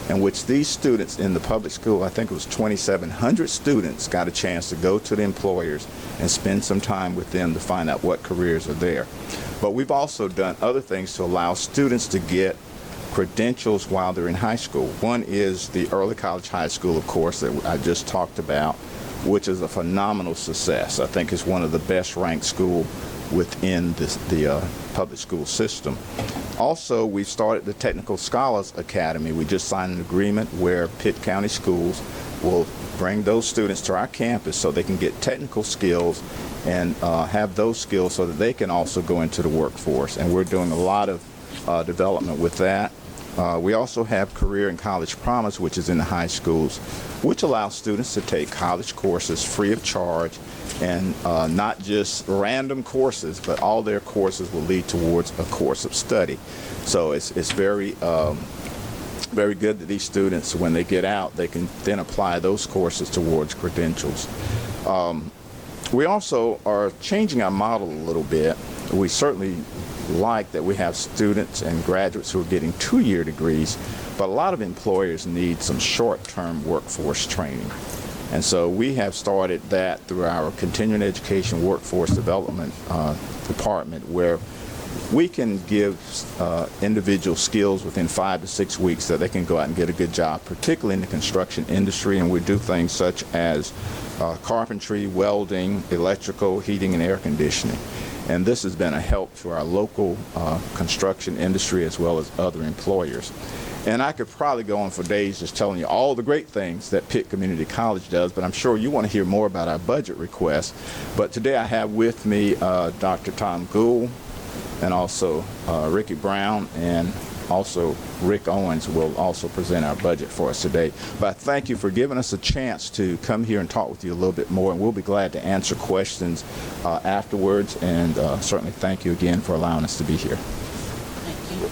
in which these students in the public school, I think it was 2,700 students, got a chance to go to the employers and spend some time with them to find out what careers are there. But we've also done other things to allow students to get credentials while they're in high school. One is the early college high school, of course, that I just talked about, which is a phenomenal success. I think it's one of the best ranked schools within the public school system. Also, we started the Technical Scholars Academy. We just signed an agreement where Pitt County Schools will bring those students to our campus so they can get technical skills and have those skills so that they can also go into the workforce. And we're doing a lot of development with that. We also have Career and College Promise, which is in the high schools, which allows students to take college courses free of charge, and not just random courses, but all their courses will lead towards a course of study. So it's very good that these students, when they get out, they can then apply those courses towards credentials. We also are changing our model a little bit, We certainly like that we have students and graduates who are getting 2-year degrees, but a lot of employers need some short-term workforce training. And so we have started that through our continuing education workforce development department, where we can give individual skills within 5 to 6 weeks that they can go out and get a good job, particularly in the construction industry. And we do things such as carpentry, welding, electrical, heating, and air conditioning. And this has been a help to our local construction industry as well as other employers. And I could probably go on for days just telling you all the great things that Pitt Community College does, but I'm sure you want to hear more about our budget request. But today I have with me Dr. Tom Gould, and also Ricky Brown, and also Rick Owens will also present our budget for us today. But thank you for giving us a chance to come here and talk with you a little bit more, and we'll be glad to answer questions afterwards, and certainly thank you again for allowing us to be here. Thank you.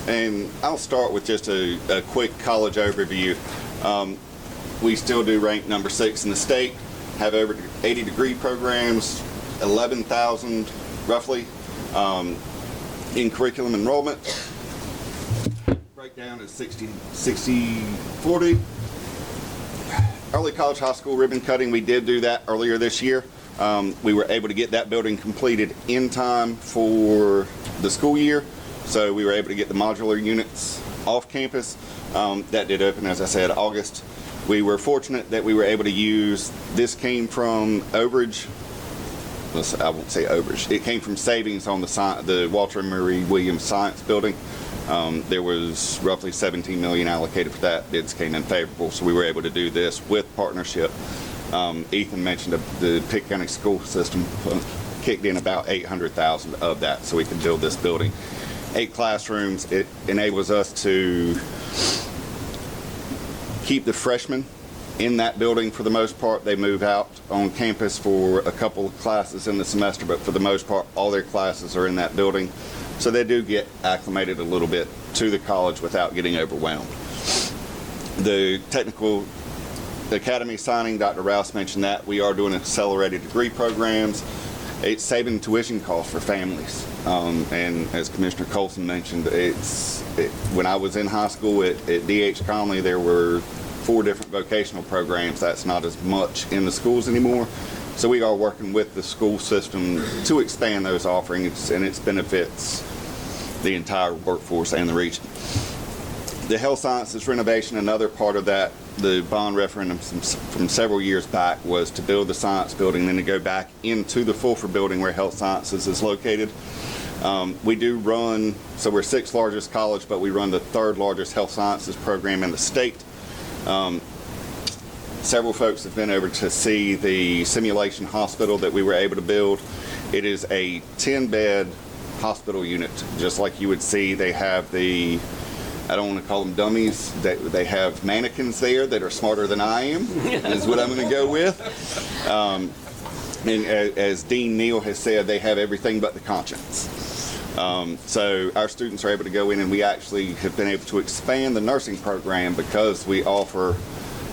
And I'll start with just a quick college overview. We still do rank number 6 in the state, have over 80 degree programs, 11,000 roughly in curriculum enrollment. Breakdown is 60-40. Early college high school ribbon cutting, we did do that earlier this year. We were able to get that building completed in time for the school year. So we were able to get the modular units off campus. That did open, as I said, August. We were fortunate that we were able to use, this came from overage, I won't say overage, it came from savings on the Walter and Marie Williams Science Building. There was roughly $17 million allocated for that. Bids came in favorable, so we were able to do this with partnership. Ethan mentioned the Pitt County school system kicked in about $800,000 of that, so we could build this building. 8 classrooms. It enables us to keep the freshmen in that building for the most part. They move out on campus for a couple of classes in the semester, but for the most part, all their classes are in that building. So they do get acclimated a little bit to the college without getting overwhelmed. The technical academy signing, Dr. Rouse mentioned that. We are doing accelerated degree programs. It's saving tuition costs for families. And as Commissioner Colson mentioned, when I was in high school at D.H. Conley, there were 4 different vocational programs. That's not as much in the schools anymore. So we are working with the school system to expand those offerings, and it benefits the entire workforce and the region. The health sciences renovation, another part of that, the bond referendum from several years back was to build the science building, then to go back into the Fulford building where health sciences is located. We do run, so we're 6th largest college, but we run the 3rd largest health sciences program in the state. Several folks have been over to see the simulation hospital that we were able to build. It is a 10-bed hospital unit, just like you would see. They have I don't want to call them dummies, they have mannequins there that are smarter than I am, is what I'm going to go with. And as Dean Neal has said, they have everything but the conscience. So our students are able to go in, and we actually have been able to expand the nursing program because we offer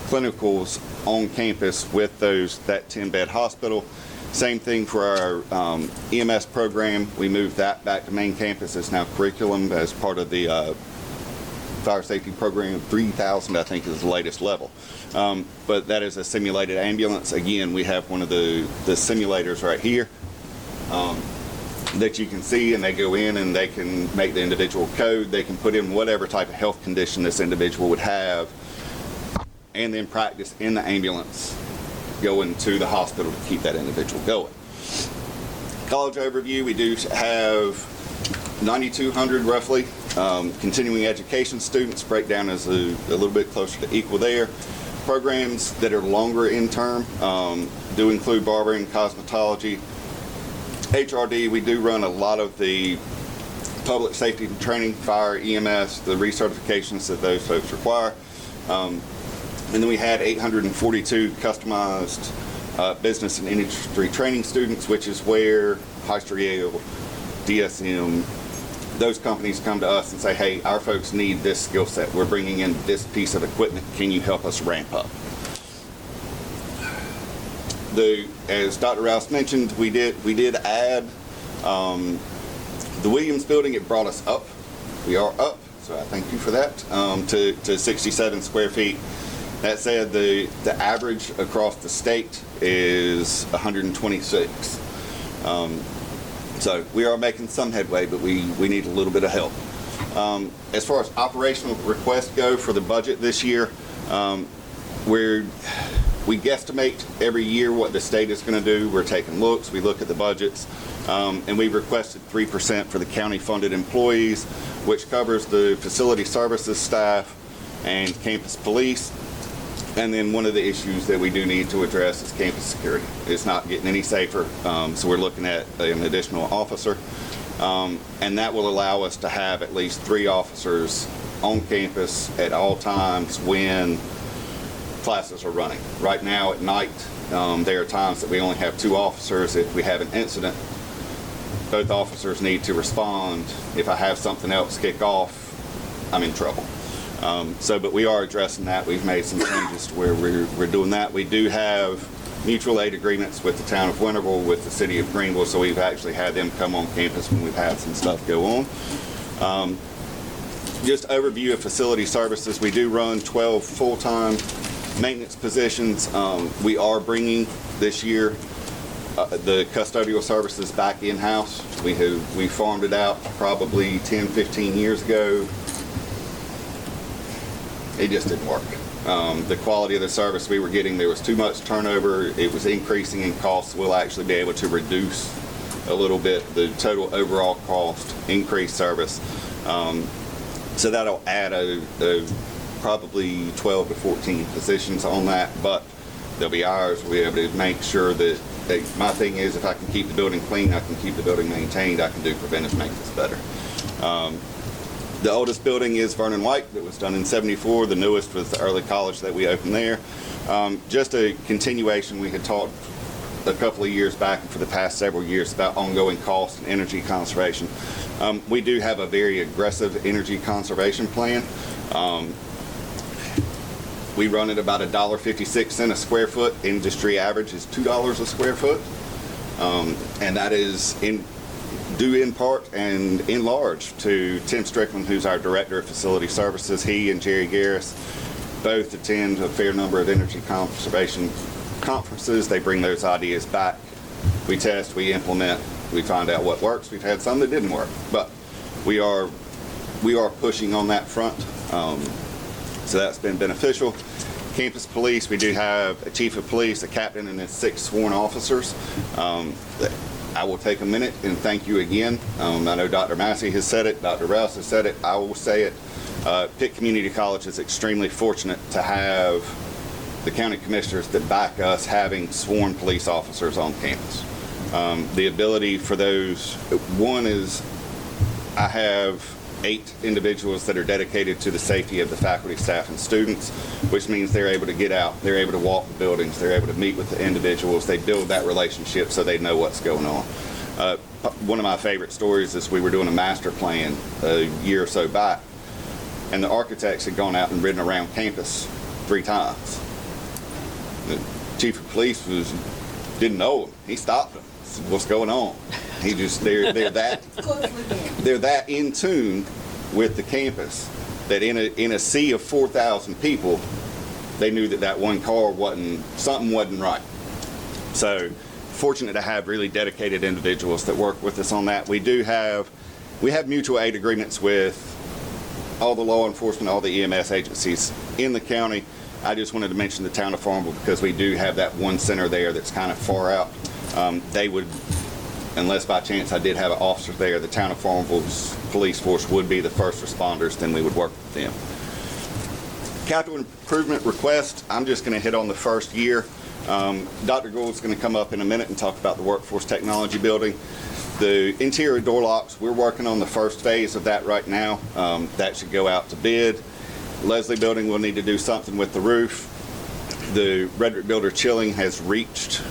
clinicals on campus with that 10-bed hospital. Same thing for our EMS program. We moved that back to main campus. It's now curriculum as part of the fire safety program. 3,000, I think, is the latest level. But that is a simulated ambulance. Again, we have one of the simulators right here that you can see, and they go in and they can make the individual code. They can put in whatever type of health condition this individual would have, and then practice in the ambulance going to the hospital to keep that individual going. College overview, we do have 9,200 roughly continuing education students. Breakdown is a little bit closer to equal there. Programs that are longer in term do include barbering, cosmetology. HRD, we do run a lot of the public safety training, fire, EMS, the recertifications that those folks require. And then we had 842 customized business and industry training students, which is where Hyster-Yale, DSM, those companies come to us and say, hey, our folks need this skill set. We're bringing in this piece of equipment. Can you help us ramp up? As Dr. Rouse mentioned, we did add the Williams building. It brought us up. We are up, so I thank you for that, to 67 square feet. That said, the average across the state is 126. So we are making some headway, but we need a little bit of help. As far as operational requests go for the budget this year, we guesstimate every year what the state is going to do. We're taking looks, we look at the budgets, and we requested 3% for the county-funded employees, which covers the facility services staff and campus police. And then one of the issues that we do need to address is campus security. It's not getting any safer, so we're looking at an additional officer. And that will allow us to have at least 3 officers on campus at all times when classes are running. Right now at night, there are times that we only have 2 officers. If we have an incident, both officers need to respond. If I have something else kick off, I'm in trouble. But we are addressing that. We've made some changes to where we're doing that. We do have mutual aid agreements with the town of Winterville, with the city of Greenville, so we've actually had them come on campus when we've had some stuff go on. Just overview of facility services. We do run 12 full-time maintenance positions. We are bringing this year the custodial services back in-house. We farmed it out probably 10, 15 years ago. It just didn't work. The quality of the service we were getting, there was too much turnover. It was increasing in costs. We'll actually be able to reduce a little bit the total overall cost, increase service. So that'll add probably 12 to 14 positions on that, but there'll be hours we'll be able to make sure that my thing is, if I can keep the building clean, I can keep the building maintained, I can do preventive maintenance better. The oldest building is Vernon White. That was done in '74. The newest was the early college that we opened there. Just a continuation. We had talked a couple of years back and for the past several years about ongoing cost and energy conservation. We do have a very aggressive energy conservation plan. We run at about $1.56 a square foot. Industry average is $2 a square foot. And that is due in part and in large to Tim Strickland, who's our Director of Facility Services. He and Jerry Garris both attend a fair number of energy conservation conferences. They bring those ideas back. We test, we implement, we find out what works. We've had some that didn't work, but we are pushing on that front. So that's been beneficial. Campus police, we do have a chief of police, a captain, and 6 sworn officers. I will take a minute and thank you again. I know Dr. Massey has said it, Dr. Rouse has said it, I will say it. Pitt Community College is extremely fortunate to have the county commissioners that back us having sworn police officers on campus. The ability for those, one is I have 8 individuals that are dedicated to the safety of the faculty, staff, and students, which means they're able to get out, they're able to walk the buildings, they're able to meet with the individuals, they build that relationship so they know what's going on. One of my favorite stories is we were doing a master plan a year or so back, and the architects had gone out and ridden around campus 3 times. The chief of police didn't know him. He stopped him. Said, what's going on? He just they're that in tune with the campus that in a sea of 4,000 people, they knew that one car something wasn't right. So fortunate to have really dedicated individuals that work with us on that. We have mutual aid agreements with all the law enforcement, all the EMS agencies in the county. I just wanted to mention the town of Farmville because we do have that one center there that's kind of far out. They would, unless by chance I did have an officer there, the town of Farmville's police force would be the first responders, then we would work with them. Capital improvement request, I'm just going to hit on the first year. Dr. Gould's going to come up in a minute and talk about the workforce technology building. The interior door locks, we're working on the first phase of that right now. That should go out to bid. Leslie building will need to do something with the roof. The Redrick Builder chilling has reached,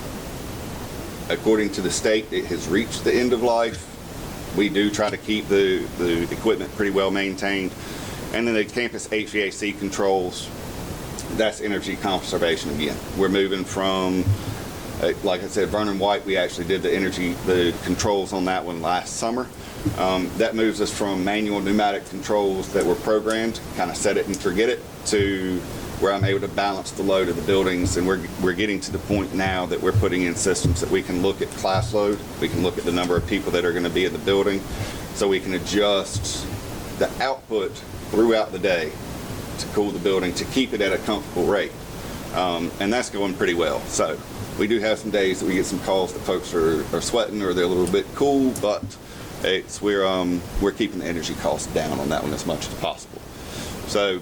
according to the state, it has reached the end of life. We do try to keep the equipment pretty well maintained. And then the campus HVAC controls, that's energy conservation again. We're moving from Like I said, Vernon White, we actually did the controls on that one last summer. That moves us from manual pneumatic controls that were programmed, kind of set it and forget it, to where I'm able to balance the load of the buildings, and we're getting to the point now that we're putting in systems that we can look at class load, we can look at the number of people that are going to be in the building, so we can adjust the output throughout the day to cool the building, to keep it at a comfortable rate. And that's going pretty well. So we do have some days that we get some calls that folks are sweating or they're a little bit cool, but we're keeping the energy costs down on that one as much as possible. So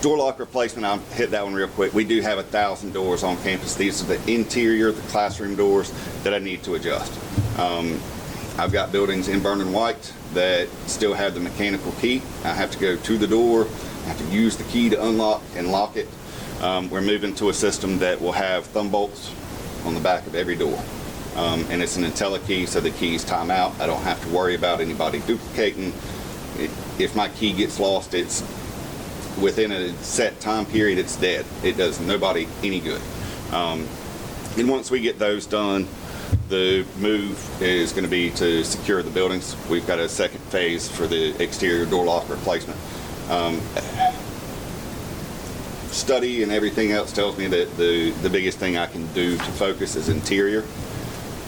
door lock replacement, I'll hit that one real quick. We do have 1,000 doors on campus. These are the interior, the classroom doors that I need to adjust. I've got buildings in Vernon White that still have the mechanical key. I have to go to the door, I have to use the key to unlock and lock it. We're moving to a system that will have thumb bolts on the back of every door. And it's an IntelliKey, so the keys time out. I don't have to worry about anybody duplicating. If my key gets lost, it's within a set time period, it's dead. It does nobody any good. And once we get those done, the move is going to be to secure the buildings. We've got a second phase for the exterior door lock replacement. Study and everything else tells me that the biggest thing I can do to focus is interior.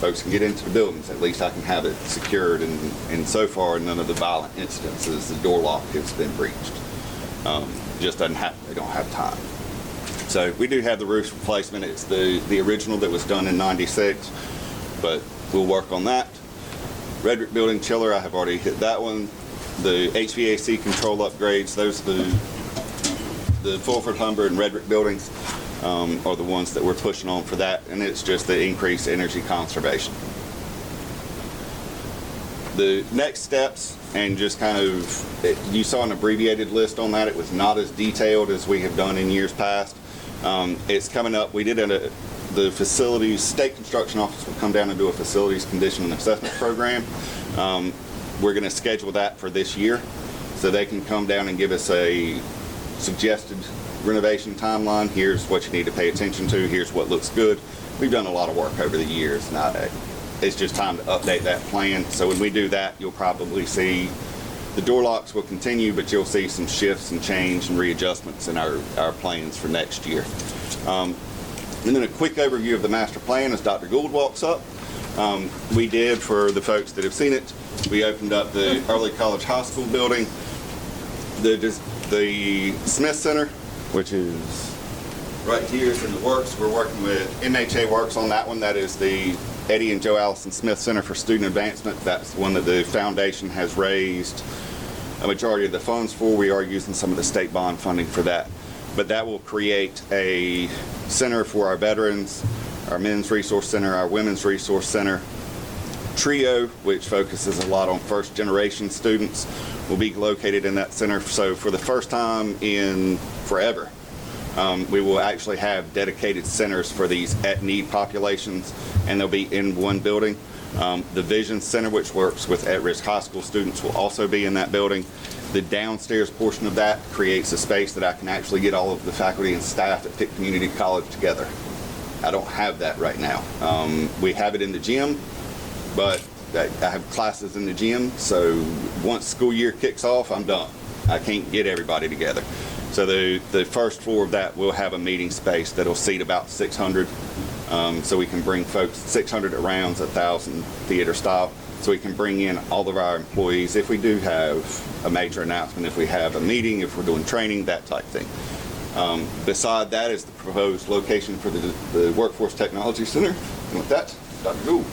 Folks can get into the buildings, at least I can have it secured, and so far none of the violent incidences, the door lock has been breached. Just they don't have time. So we do have the roof replacement. It's the original that was done in '96, but we'll work on that. Redrick building chiller, I have already hit that one. The HVAC control upgrades, those are the Fulford, Humber, and Redrick buildings are the ones that we're pushing on for that, and it's just the increased energy conservation. The next steps, and just kind of, you saw an abbreviated list on that. It was not as detailed as we have done in years past. It's coming up. We did the facilities, state construction office will come down and do a facilities condition and assessment program. We're going to schedule that for this year, so they can come down and give us a suggested renovation timeline. Here's what you need to pay attention to. Here's what looks good. We've done a lot of work over the years. It's just time to update that plan. So when we do that, you'll probably see the door locks will continue, but you'll see some shifts and change and readjustments in our plans for next year. And then a quick overview of the master plan as Dr. Gould walks up. We did, for the folks that have seen it, we opened up the early college high school building, the Smith Center, which is right here, is in the works. We're working with MHA Works on that one. That is the Eddie and Joe Allison Smith Center for Student Advancement. That's one that the foundation has raised a majority of the funds for. We are using some of the state bond funding for that. But that will create a center for our veterans, our men's resource center, our women's resource center. TRIO, which focuses a lot on first generation students, will be located in that center. So for the first time in forever, we will actually have dedicated centers for these at-need populations, and they'll be in one building. The Vision Center, which works with at-risk high school students, will also be in that building. The downstairs portion of that creates a space that I can actually get all of the faculty and staff at Pitt Community College together. I don't have that right now. We have it in the gym, but I have classes in the gym, so once school year kicks off, I'm done. I can't get everybody together. So the first floor of that will have a meeting space that'll seat about 600, so we can bring folks, 600 around, 1,000 theater style, so we can bring in all of our employees if we do have a major announcement, if we have a meeting, if we're doing training, that type thing. Beside that is the proposed location for the Workforce Technology Center. And with that, Dr. Gould.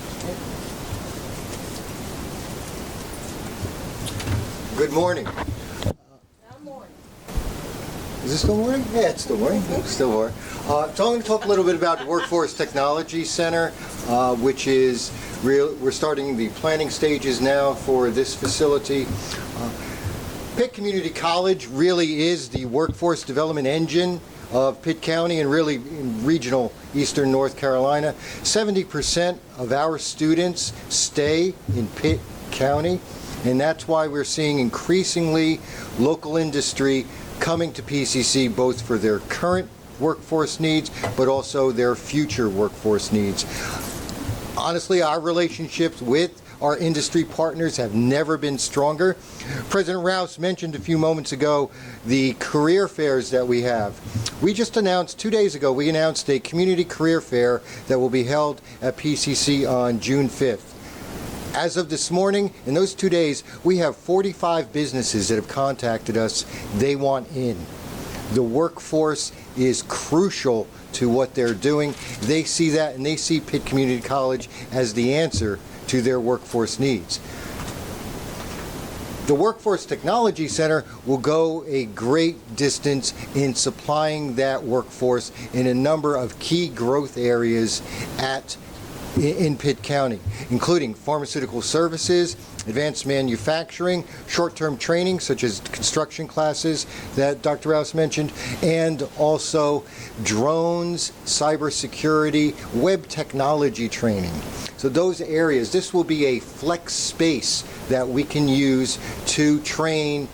Good morning. Is this still morning? Yeah, it's still morning. Still morning. So I'm going to talk a little bit about the Workforce Technology Center, which is we're starting the planning stages now for this facility. Pitt Community College really is the workforce development engine of Pitt County and really in regional eastern North Carolina. 70% of our students stay in Pitt County, and that's why we're seeing increasingly local industry coming to PCC both for their current workforce needs, but also their future workforce needs. Honestly, our relationships with our industry partners have never been stronger. President Rouse mentioned a few moments ago the career fairs that we have. We just announced, 2 days ago, we announced a community career fair that will be held at PCC on June 5th. As of this morning, in those 2 days, we have 45 businesses that have contacted us. They want in. The workforce is crucial to what they're doing. They see that, and they see Pitt Community College as the answer to their workforce needs. The Workforce Technology Center will go a great distance in supplying that workforce in a number of key growth areas in Pitt County, including pharmaceutical services, advanced manufacturing, short-term training such as construction classes that Dr. Rouse mentioned, and also drones, cybersecurity, web technology training. So those areas, this will be a flex space that we can use to train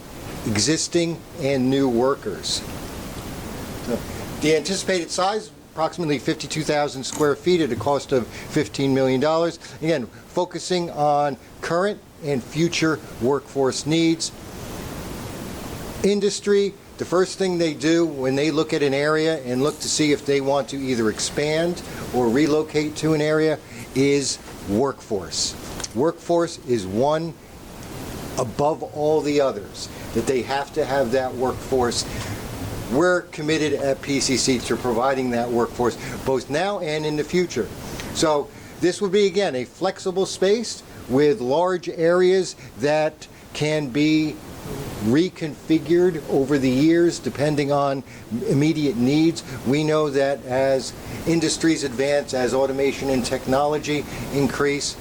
existing and new workers. So the anticipated size, approximately 52,000 square feet at a cost of $15 million. Again, focusing on current and future workforce needs. Industry, the first thing they do when they look at an area and look to see if they want to either expand or relocate to an area is workforce. Workforce is one above all the others, that they have to have that workforce. We're committed at PCC to providing that workforce both now and in the future. So this would be, again, a flexible space with large areas that can be reconfigured over the years depending on immediate needs. We know that as industries advance, as automation and technology increase,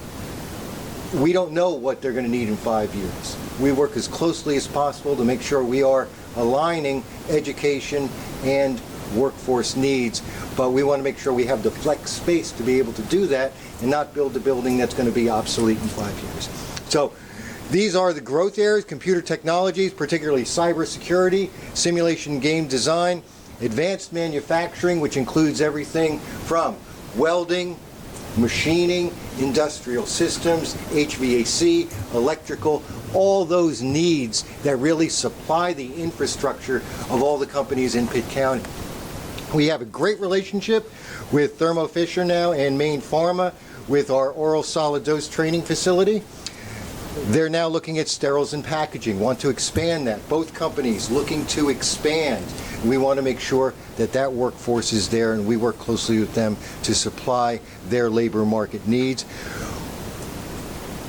we don't know what they're going to need in 5 years. We work as closely as possible to make sure we are aligning education and workforce needs, but we want to make sure we have the flex space to be able to do that and not build a building that's going to be obsolete in 5 years. So these are the growth areas: computer technologies, particularly cybersecurity, simulation game design, advanced manufacturing, which includes everything from welding, machining, industrial systems, HVAC, electrical, all those needs that really supply the infrastructure of all the companies in Pitt County. We have a great relationship with Thermo Fisher now and Maine Pharma with our oral solid dose training facility. They're now looking at sterols and packaging, want to expand that. Both companies looking to expand. We want to make sure that that workforce is there, and we work closely with them to supply their labor market needs.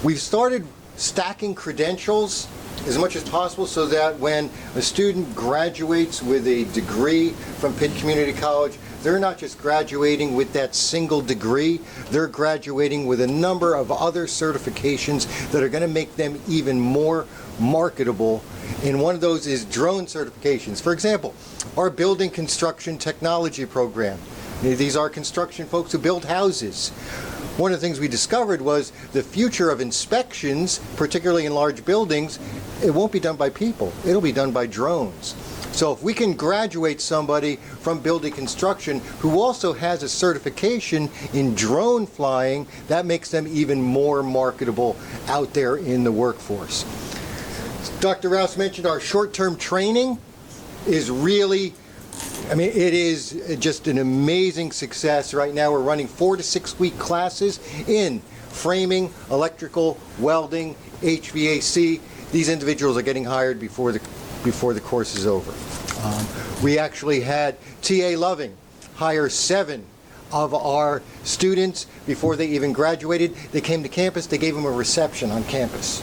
We've started stacking credentials as much as possible so that when a student graduates with a degree from Pitt Community College, they're not just graduating with that single degree, they're graduating with a number of other certifications that are going to make them even more marketable. And one of those is drone certifications. For example, our building construction technology program. These are construction folks who build houses. One of the things we discovered was the future of inspections, particularly in large buildings, it won't be done by people. It'll be done by drones. So if we can graduate somebody from building construction who also has a certification in drone flying, that makes them even more marketable out there in the workforce. Dr. Rouse mentioned our short-term training is really, it is just an amazing success. Right now we're running 4 to 6 week classes in framing, electrical, welding, HVAC. These individuals are getting hired before the course is over. We actually had T.A. Loving hire 7 of our students before they even graduated. They came to campus, they gave them a reception on campus.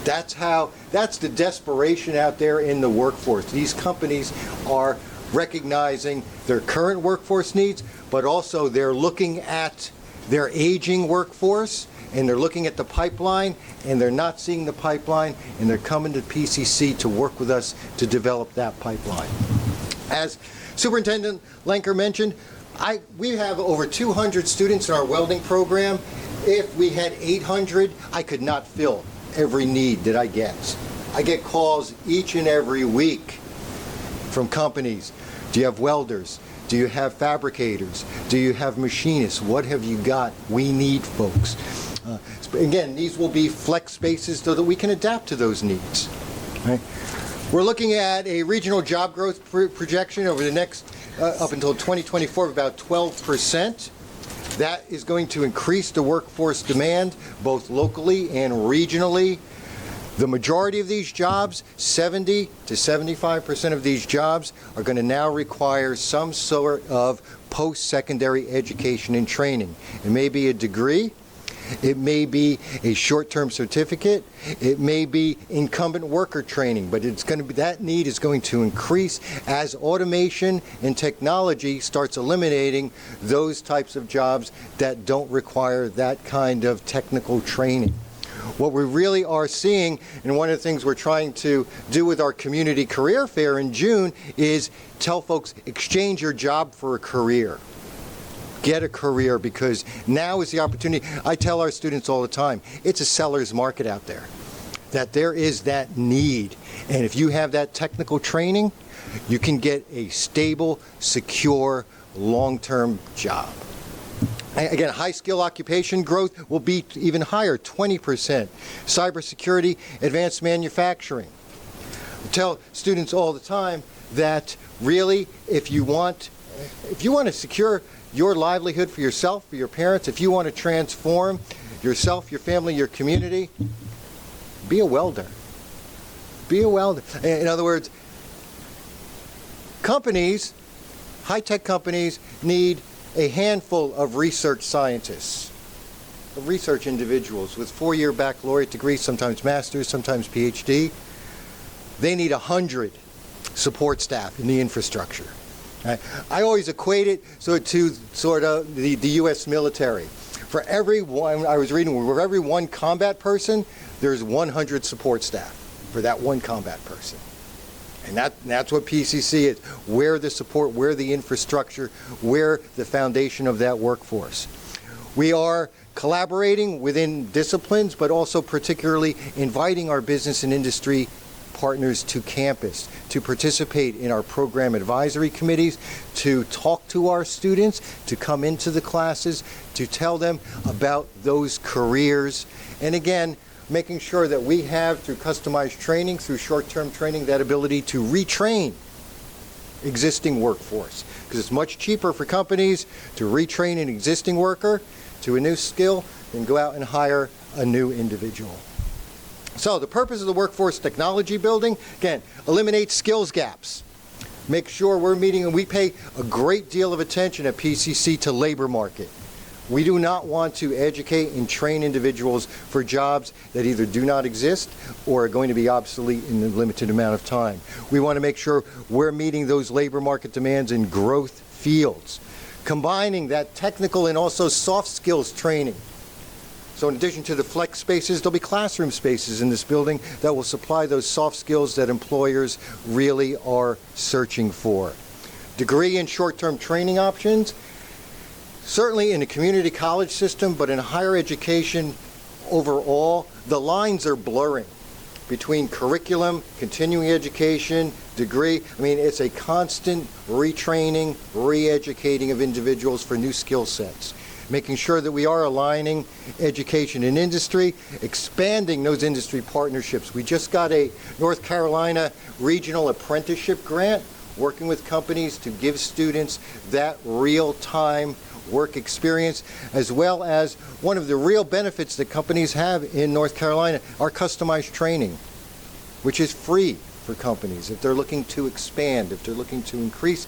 That's the desperation out there in the workforce. These companies are recognizing their current workforce needs, but also they're looking at their aging workforce, and they're looking at the pipeline, and they're not seeing the pipeline, and they're coming to PCC to work with us to develop that pipeline. As Superintendent Lenker mentioned, we have over 200 students in our welding program. If we had 800, I could not fill every need that I get. I get calls each and every week from companies. Do you have welders? Do you have fabricators? Do you have machinists? What have you got? We need folks. Again, these will be flex spaces so that we can adapt to those needs. Right? We're looking at a regional job growth projection over the next, up until 2024, of about 12%. That is going to increase the workforce demand, both locally and regionally. The majority of these jobs, 70 to 75% of these jobs, are going to now require some sort of post-secondary education and training. It may be a degree, it may be a short-term certificate, it may be incumbent worker training, but it's going to be, that need is going to increase as automation and technology starts eliminating those types of jobs that don't require that kind of technical training. What we really are seeing, and one of the things we're trying to do with our community career fair in June, is tell folks, exchange your job for a career. Get a career, because now is the opportunity. I tell our students all the time, it's a seller's market out there, that there is that need. And if you have that technical training, you can get a stable, secure, long-term job. Again, high skill occupation growth will be even higher, 20%. Cybersecurity, advanced manufacturing. I tell students all the time that really, if you want to secure your livelihood for yourself, for your parents, if you want to transform yourself, your family, your community, be a welder. Be a welder. In other words, companies, high-tech companies, need a handful of research scientists, of research individuals with 4-year baccalaureate degrees, sometimes master's, sometimes PhD. They need 100 support staff in the infrastructure. I always equate it to sort of the U.S. military. For every one, I was reading, for every one combat person, there's 100 support staff for that one combat person. And that's what PCC is. Where the support, where the infrastructure, where the foundation of that workforce. We are collaborating within disciplines, but also particularly inviting our business and industry partners to campus to participate in our program advisory committees, to talk to our students, to come into the classes, to tell them about those careers. And again, making sure that we have, through customized training, through short-term training, that ability to retrain existing workforce. Because it's much cheaper for companies to retrain an existing worker to a new skill than go out and hire a new individual. So the purpose of the workforce technology building, again, eliminate skills gaps. Make sure we're meeting, and we pay a great deal of attention at PCC to labor market. We do not want to educate and train individuals for jobs that either do not exist or are going to be obsolete in a limited amount of time. We want to make sure we're meeting those labor market demands in growth fields, combining that technical and also soft skills training. So in addition to the flex spaces, there'll be classroom spaces in this building that will supply those soft skills that employers really are searching for. Degree and short-term training options, certainly in the community college system, but in higher education overall, the lines are blurring between curriculum, continuing education, degree. I mean, it's a constant retraining, re-educating of individuals for new skill sets. Making sure that we are aligning education and industry, expanding those industry partnerships. We just got a North Carolina regional apprenticeship grant, working with companies to give students that real-time work experience, as well as one of the real benefits that companies have in North Carolina, our customized training, which is free for companies if they're looking to expand, if they're looking to increase,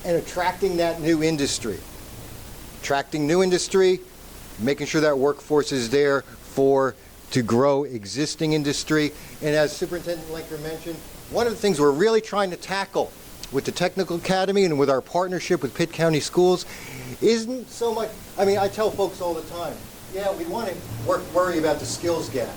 and attracting that new industry. Attracting new industry, making sure that workforce is there to grow existing industry. And as Superintendent Lenker mentioned, one of the things we're really trying to tackle with the Technical Academy and with our partnership with Pitt County Schools isn't so much, I mean, I tell folks all the time, yeah, we want to worry about the skills gap,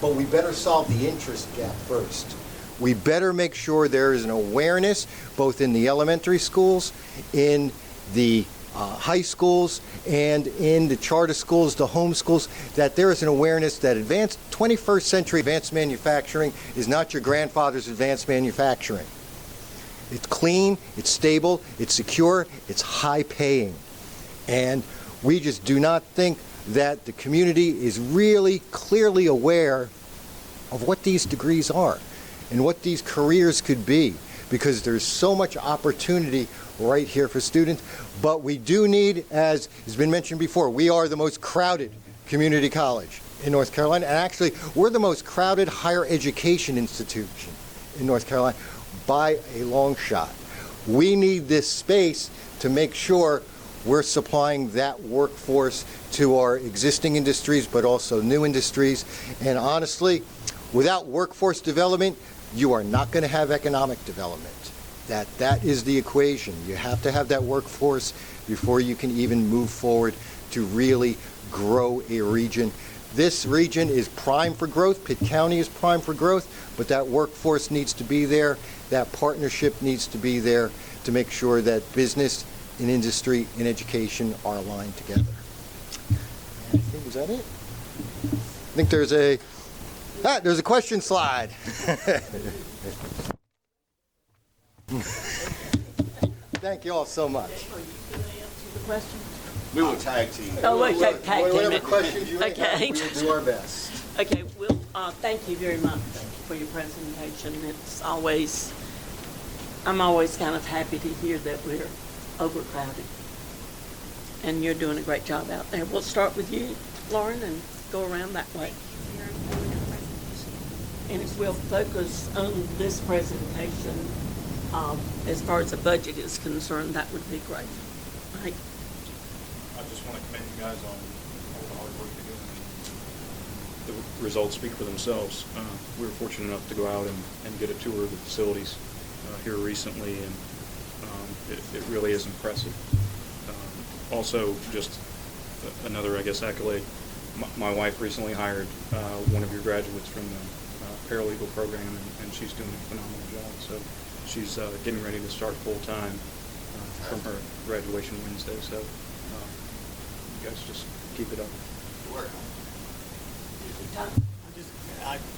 but we better solve the interest gap first. We better make sure there is an awareness, both in the elementary schools, in the high schools, and in the charter schools, the home schools, that there is an awareness that 21st century advanced manufacturing is not your grandfather's advanced manufacturing. It's clean, it's stable, it's secure, it's high paying. And we just do not think that the community is really clearly aware of what these degrees are and what these careers could be, because there's so much opportunity right here for students. But we do need, as has been mentioned before, we are the most crowded community college in North Carolina, and actually we're the most crowded higher education institution in North Carolina by a long shot. We need this space to make sure we're supplying that workforce to our existing industries, but also new industries. And honestly, without workforce development, you are not going to have economic development. That is the equation. You have to have that workforce before you can even move forward to really grow a region. This region is prime for growth. Pitt County is prime for growth, but that workforce needs to be there. That partnership needs to be there to make sure that business and industry and education are aligned together. And I think, was that it? I think there's a question slide. Thank you all so much. Are you going to answer the question? We will tag team. Oh, wait, tag team Whatever it. questions you may have, Okay. we will do our best. Okay, well, thank you very much for your presentation. I'm always kind of happy to hear that we're overcrowded. And you're doing a great job out there. We'll start with you, Lauren, and go around that way. And if we'll focus on this presentation, as far as the budget is concerned, that would be great. Right? I just want to commend you guys on all the hard work you're doing. The results speak for themselves. We were fortunate enough to go out and get a tour of the facilities here recently, and it really is impressive. Also, just another, I guess, accolade. My wife recently hired one of your graduates from the paralegal program, and she's doing a phenomenal job. So she's getting ready to start full-time from her graduation Wednesday. So you guys just keep it up.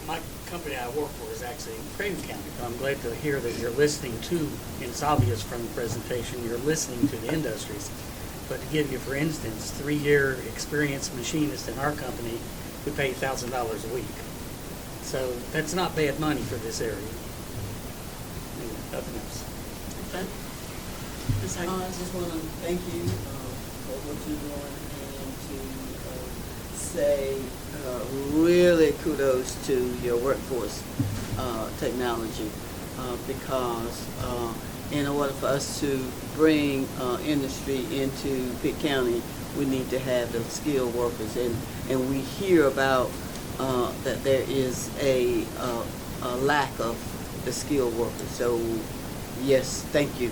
My company I work for is actually in Craven County. I'm glad to hear that you're listening to, and it's obvious from the presentation, you're listening to the industries. But to give you, for instance, 3-year experienced machinist in our company, we pay $1,000 a week. So that's not bad money for this area. And nothing else. Okay. I just want to thank you for what you're doing, and to say really kudos to your workforce technology, because in order for us to bring industry into Pitt County, we need to have those skilled workers, and we hear about that there is a lack of the skilled workers. So yes, thank you.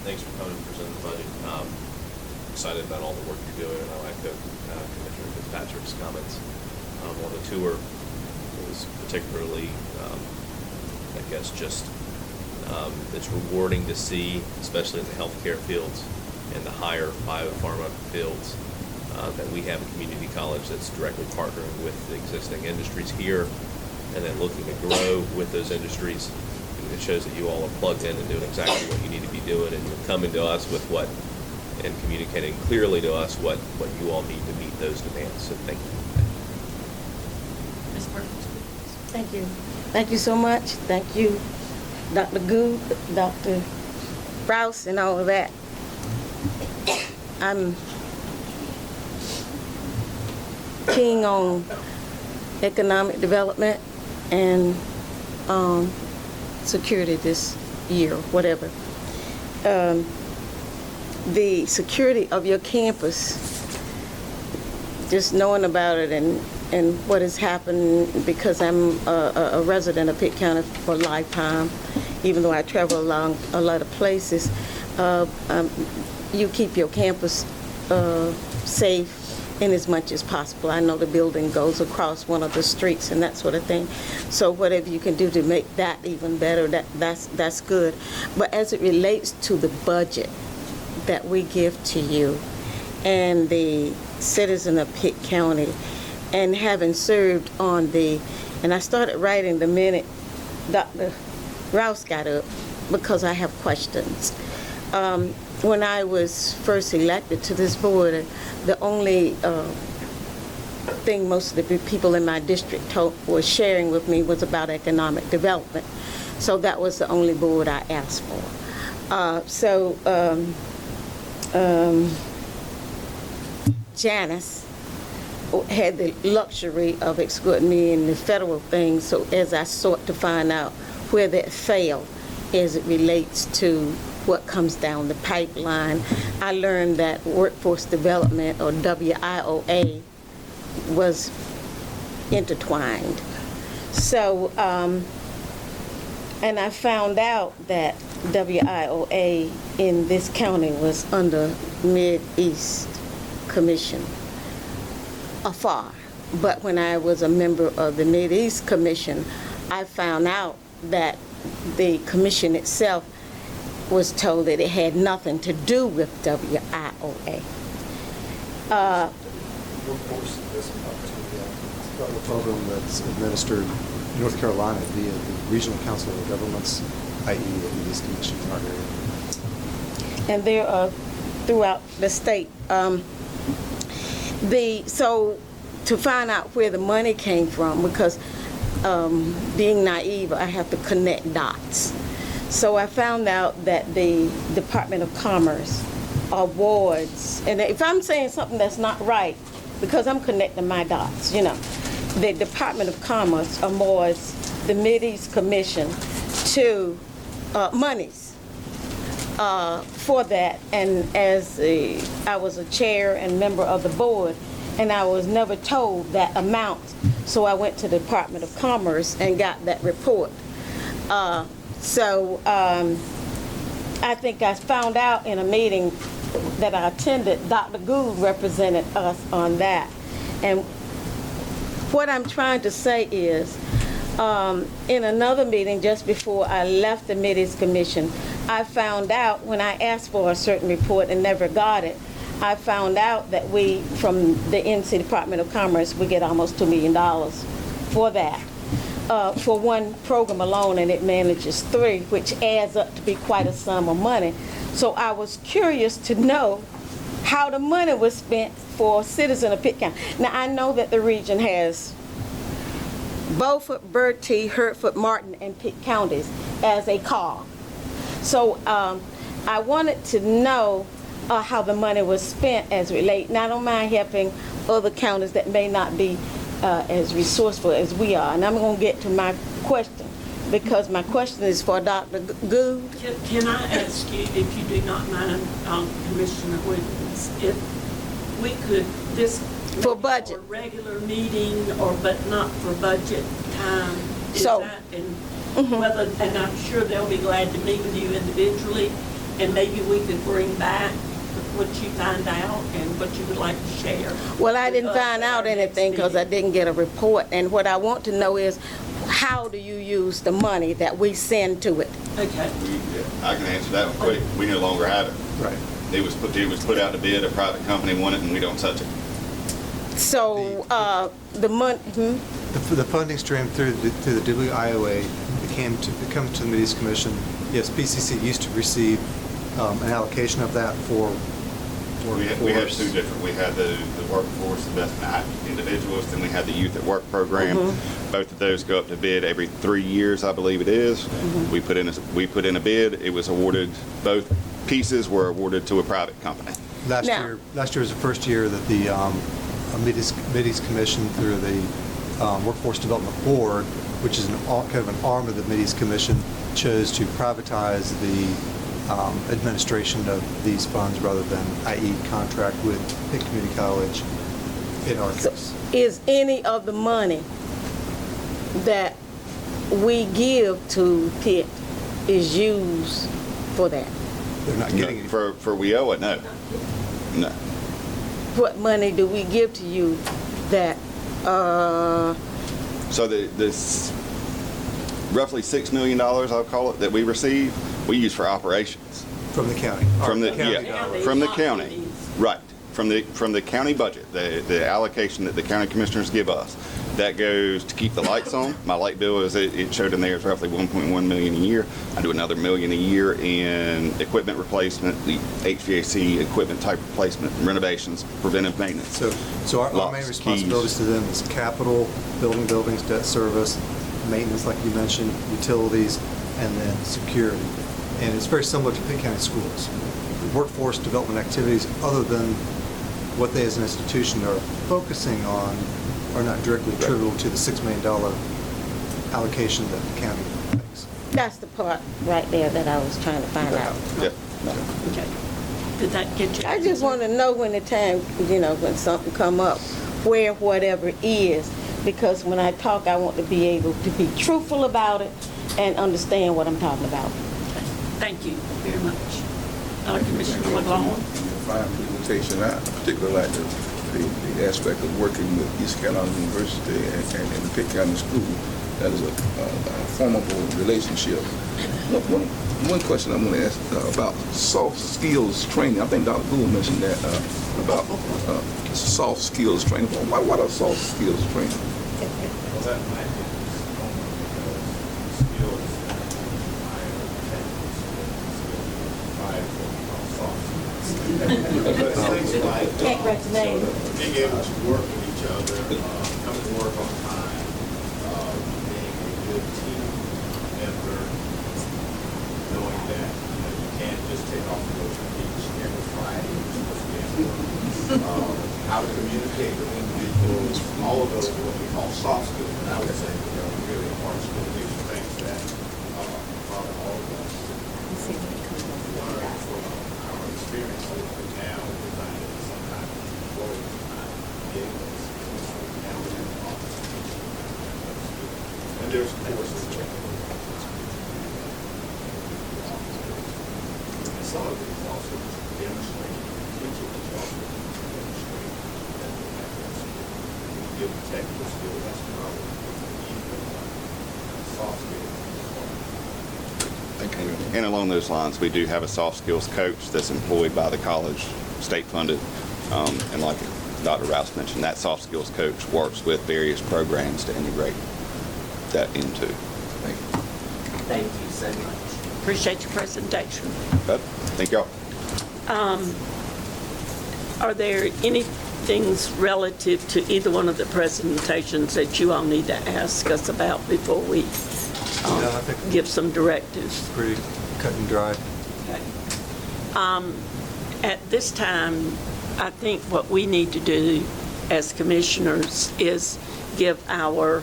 Thanks for coming and presenting the budget. Excited about all the work you're doing, and I like Commissioner Fitzpatrick's comments on the tour. It was particularly, I guess, just it's rewarding to see, especially in the healthcare fields and the higher biopharma fields, that we have a community college that's directly partnering with the existing industries here, and then looking to grow with those industries. It shows that you all are plugged in and doing exactly what you need to be doing, and you're coming to us with what, and communicating clearly to us what you all need to meet those demands. So thank you. Ms. Perkins. Thank you. Thank you so much. Thank you, Dr. Good, Dr. Rouse, and all of that. I'm keen on economic development and security this year, whatever. The security of your campus, just knowing about it and what has happened, because I'm a resident of Pitt County for a lifetime, even though I travel along a lot of places, you keep your campus safe in as much as possible. I know the building goes across one of the streets and that sort of thing. So whatever you can do to make that even better, that's good. But as it relates to the budget that we give to you and the citizen of Pitt County, and having served on the And I started writing the minute Dr. Rouse got up because I have questions. When I was first elected to this board, the only thing most of the people in my district was sharing with me was about economic development. So that was the only board I asked for. Janice had the luxury of escorting me in the federal things, so as I sought to find out where that failed as it relates to what comes down the pipeline, I learned that workforce development, or WIOA, was intertwined. So, and I found out that WIOA in this county was under Mid-East Commission afar. But when I was a member of the Mid-East Commission, I found out that the commission itself was told that it had nothing to do with WIOA. Workforce Investment Opportunity Act, it's a federal program that's administered in North Carolina via the Regional Council of Governments, i.e. the Mid-East Commission in our area. And there are throughout the state. So to find out where the money came from, because being naive, I have to connect dots. So I found out that the Department of Commerce awards, and if I'm saying something that's not right, because I'm connecting my dots, you know, the Department of Commerce awards the Mid-East Commission to monies for that. And as I was a chair and member of the board, and I was never told that amount, so I went to the Department of Commerce and got that report. I think I found out in a meeting that I attended, Dr. Gould represented us on that. And what I'm trying to say is, in another meeting just before I left the Mid-East Commission, I found out when I asked for a certain report and never got it, I found out that we, from the NC Department of Commerce, we get almost $2 million for that. For one program alone, and it manages 3, which adds up to be quite a sum of money. So I was curious to know how the money was spent for citizens of Pitt County. Now, I know that the region has Beaufort, Bertie, Hertford, Martin, and Pitt counties as a cog. So I wanted to know how the money was spent as relate. Now, I don't mind helping other counties that may not be as resourceful as we are. And I'm going to get to my question, because my question is for Dr. Gould. Can I ask you, if you do not mind, Commissioner Williams, if we could, this for budget, for regular meeting, but not for budget time, is so, that, and whether, and I'm sure they'll be glad to meet with you individually, and maybe we could bring back what you find out and what you would like to share. Well, I didn't find out anything because I didn't get a report. And what I want to know is, how do you use the money that we send to it? Okay. I can answer that one quick. We no longer have it. Right. It was put out to bid, a private company won it, and we don't touch it. So the money, The funding stream through the WIOA that comes to the Mid-East Commission. Yes, PCC used to receive an allocation of that for workforce. We had 2 different. We had the workforce investment individuals, then we had the youth at work program. Both of those go up to bid every 3 years, I believe it is. We put in a bid. It was awarded. Both pieces were awarded to a private company. Last year was the first year that the Mid-East Commission, through the Workforce Development Board, which is kind of an arm of the Mid-East Commission, chose to privatize the administration of these funds rather than, i.e., contract with Pitt Community College in our case. So is any of the money that we give to Pitt is used for that? They're not getting it. For WIOA, no. No. What money do we give to you that So this roughly $6 million, I'll call it, that we receive, we use for operations. From the county. From the county. from the county, right? From the county budget, the allocation that the county commissioners give us. That goes to keep the lights on. My light bill, as it showed in there, is roughly $1.1 million a year. I do another $1 million a year in equipment replacement, the HVAC equipment type replacement, renovations, preventive maintenance. So our Locks, main keys. responsibilities to them is capital, building buildings, debt service, maintenance, like you mentioned, utilities, and then security. And it's very similar to Pitt County Schools. Workforce development activities, other than what they as an institution are focusing on, are not directly attributable to the $6 million allocation that the county makes. That's the part right there that I was trying to find out. Yeah. Okay. Did that get you? I just want to know when the time, when something come up, where whatever is, because when I talk, I want to be able to be truthful about it and understand what I'm talking about. Okay. Thank you very much. Commissioner McGlaughlin. Fine presentation. I particularly like the aspect of working with East Carolina University and the Pitt County School. That is a formidable relationship. One question I want to ask about soft skills training. I think Dr. Gould mentioned that about soft skills training. What are soft skills training? Well, that might be skills Can't write the name. being able to work with each other, coming to work on time, being a good team member, knowing that you can't just take off and go to the beach every Friday. You're supposed to be at work. How to communicate with individuals, all of those are what we call soft skills. And I would say really important skills. These are things that probably all of us learn from our experiences, but now we're finding that sometimes employees are not getting those skills. Now we're in the office. And there's courses that and some of these also demonstrate teaching is also demonstrate that we have those give technical skill, that's probably even soft skills. And along those lines, we do have a soft skills coach that's employed by the college, state funded. And like Dr. Rouse mentioned, that soft skills coach works with various programs to integrate that into. Thank you. Thank you so much. Appreciate your presentation. Good. Thank y'all. Are there any things relative to either one of the presentations that you all need to ask us about before we No, I think give some directives? pretty cut and dry. At this time, I think what we need to do as commissioners is give our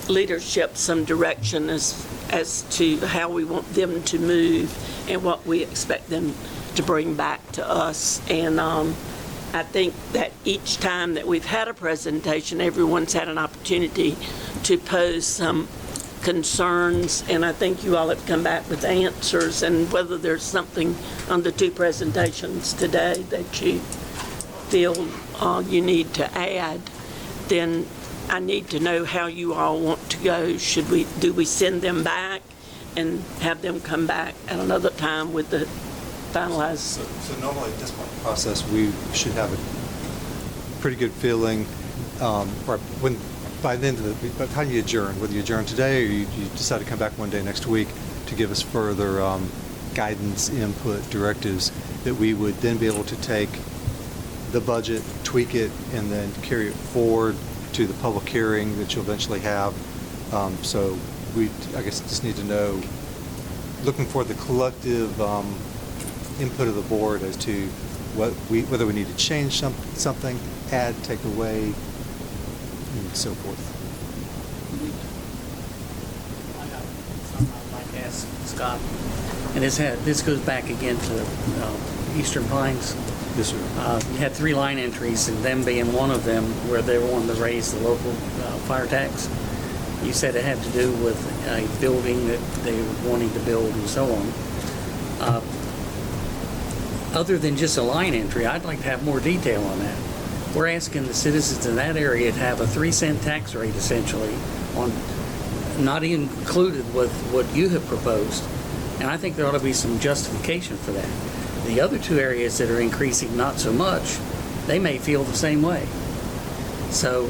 leadership some direction as to how we want them to move and what we expect them to bring back to us. And I think that each time that we've had a presentation, everyone's had an opportunity to pose some concerns, and I think you all have come back with answers, and whether there's something on the two presentations today that you feel you need to add, then I need to know how you all want to go. Do we send them back and have them come back at another time with the finalized? So normally at this point in the process, we should have a pretty good feeling, or when, by the end of the, but how do you adjourn? Whether you adjourn today or you decide to come back one day next week to give us further guidance, input, directives, that we would then be able to take the budget, tweak it, and then carry it forward to the public hearing that you'll eventually have. So we, I guess, just need to know, looking for the collective input of the board as to whether we need to change something, add, take away, and so forth. I'd like to ask Scott, and this goes back again to Eastern Pines. Yes, sir. You had 3 line entries, and them being one of them, where they wanted to raise the local fire tax. You said it had to do with a building that they were wanting to build and so on. Other than just a line entry, I'd like to have more detail on that. We're asking the citizens in that area to have a 3-cent tax rate, essentially, on not included with what you have proposed. And I think there ought to be some justification for that. The other 2 areas that are increasing not so much, they may feel the same way. So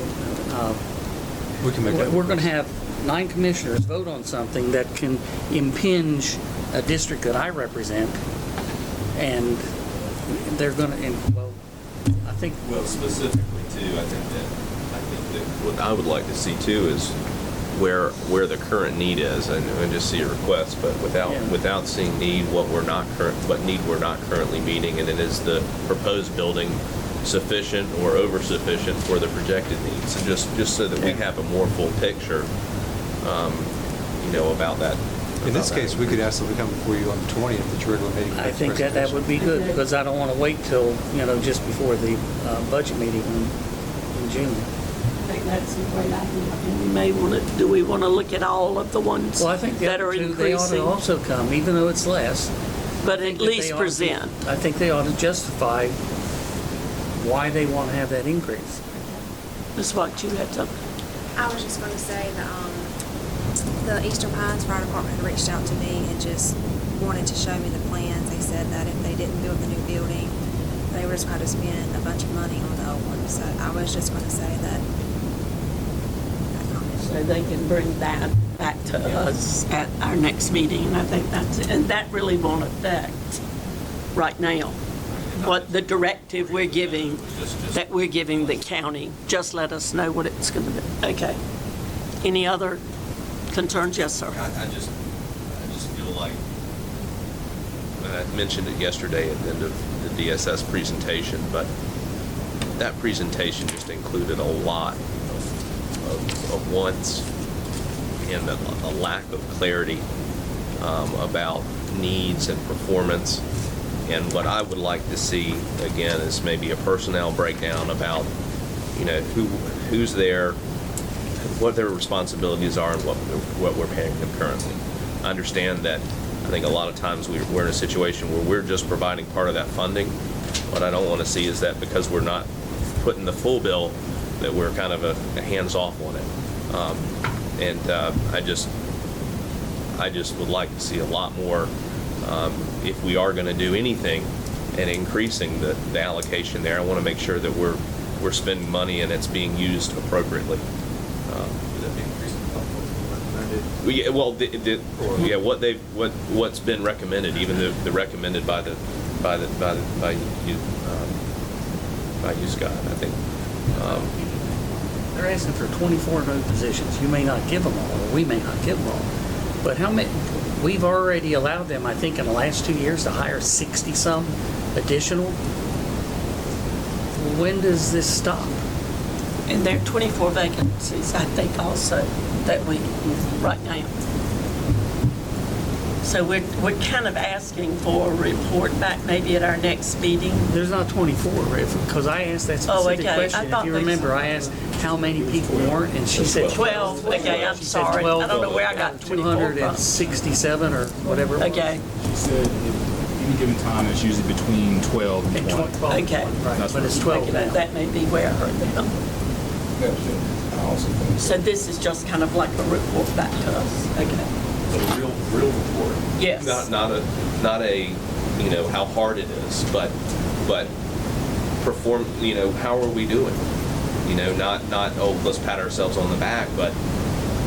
We can make that we're going to have 9 commissioners vote on something that can impinge a district that I represent, and they're going to, well, I think. Well, specifically too, I think that what I would like to see too is where the current need is, and just see a request, but without seeing need, what need we're not currently meeting, and then is the proposed building sufficient or over sufficient for the projected needs, and just so that we have a more full picture, about that. In this case, we could ask them to come before you on the 20th at your regular meeting. I think that would be good, because I don't want to wait till, just before the budget meeting in June. I think that's a great idea. We may want to, do we want to look at all of the ones Well, I think that are they ought to increasing? also come, even though it's less. But at least present. I think they ought to justify why they want to have that increase. Ms. Watt, you had something? I was just going to say that the Eastern Pines Fire Department had reached out to me and just wanted to show me the plans. They said that if they didn't build the new building, they were just going to spend a bunch of money on the old one. So I was just going to say that. So they can bring that back to us at our next meeting, and I think that's it. And that really won't affect right now what the directive we're giving, that we're giving the county. Just let us know what it's going to be. Okay. Any other concerns? Yes, sir. I just feel like, and I mentioned it yesterday at the end of the DSS presentation, but that presentation just included a lot of wants and a lack of clarity about needs and performance. And what I would like to see, again, is maybe a personnel breakdown about, who's there, what their responsibilities are, and what we're paying them currently. I understand that I think a lot of times we're in a situation where we're just providing part of that funding. What I don't want to see is that because we're not putting the full bill, that we're kind of a hands-off on it. I just would like to see a lot more, if we are going to do anything, and increasing the allocation there. I want to make sure that we're spending money and it's being used appropriately. What's been recommended, even the recommended by you, Scott, I think. They're asking for 24 new positions. You may not give them all, or we may not give them all. But how many? We've already allowed them, I think, in the last 2 years to hire 60-some additional. When does this stop? And there are 24 vacancies, I think, also, that we, right now. So we're kind of asking for a report back maybe at our next meeting. There's not 24, because I asked that specific question. If you remember, I asked how many people weren't, and she said 12. Okay, I'm sorry. I don't know where I got 24 from. 267 or whatever. Okay. She said at any given time, it's usually between 12 and 20. Okay. Right, but it's 12 now. That may be where I heard them. So this is just kind of like a report back to us. Okay. A real report. Yes. Not a how hard it is, but perform. How are we doing? Not oh, let's pat ourselves on the back, but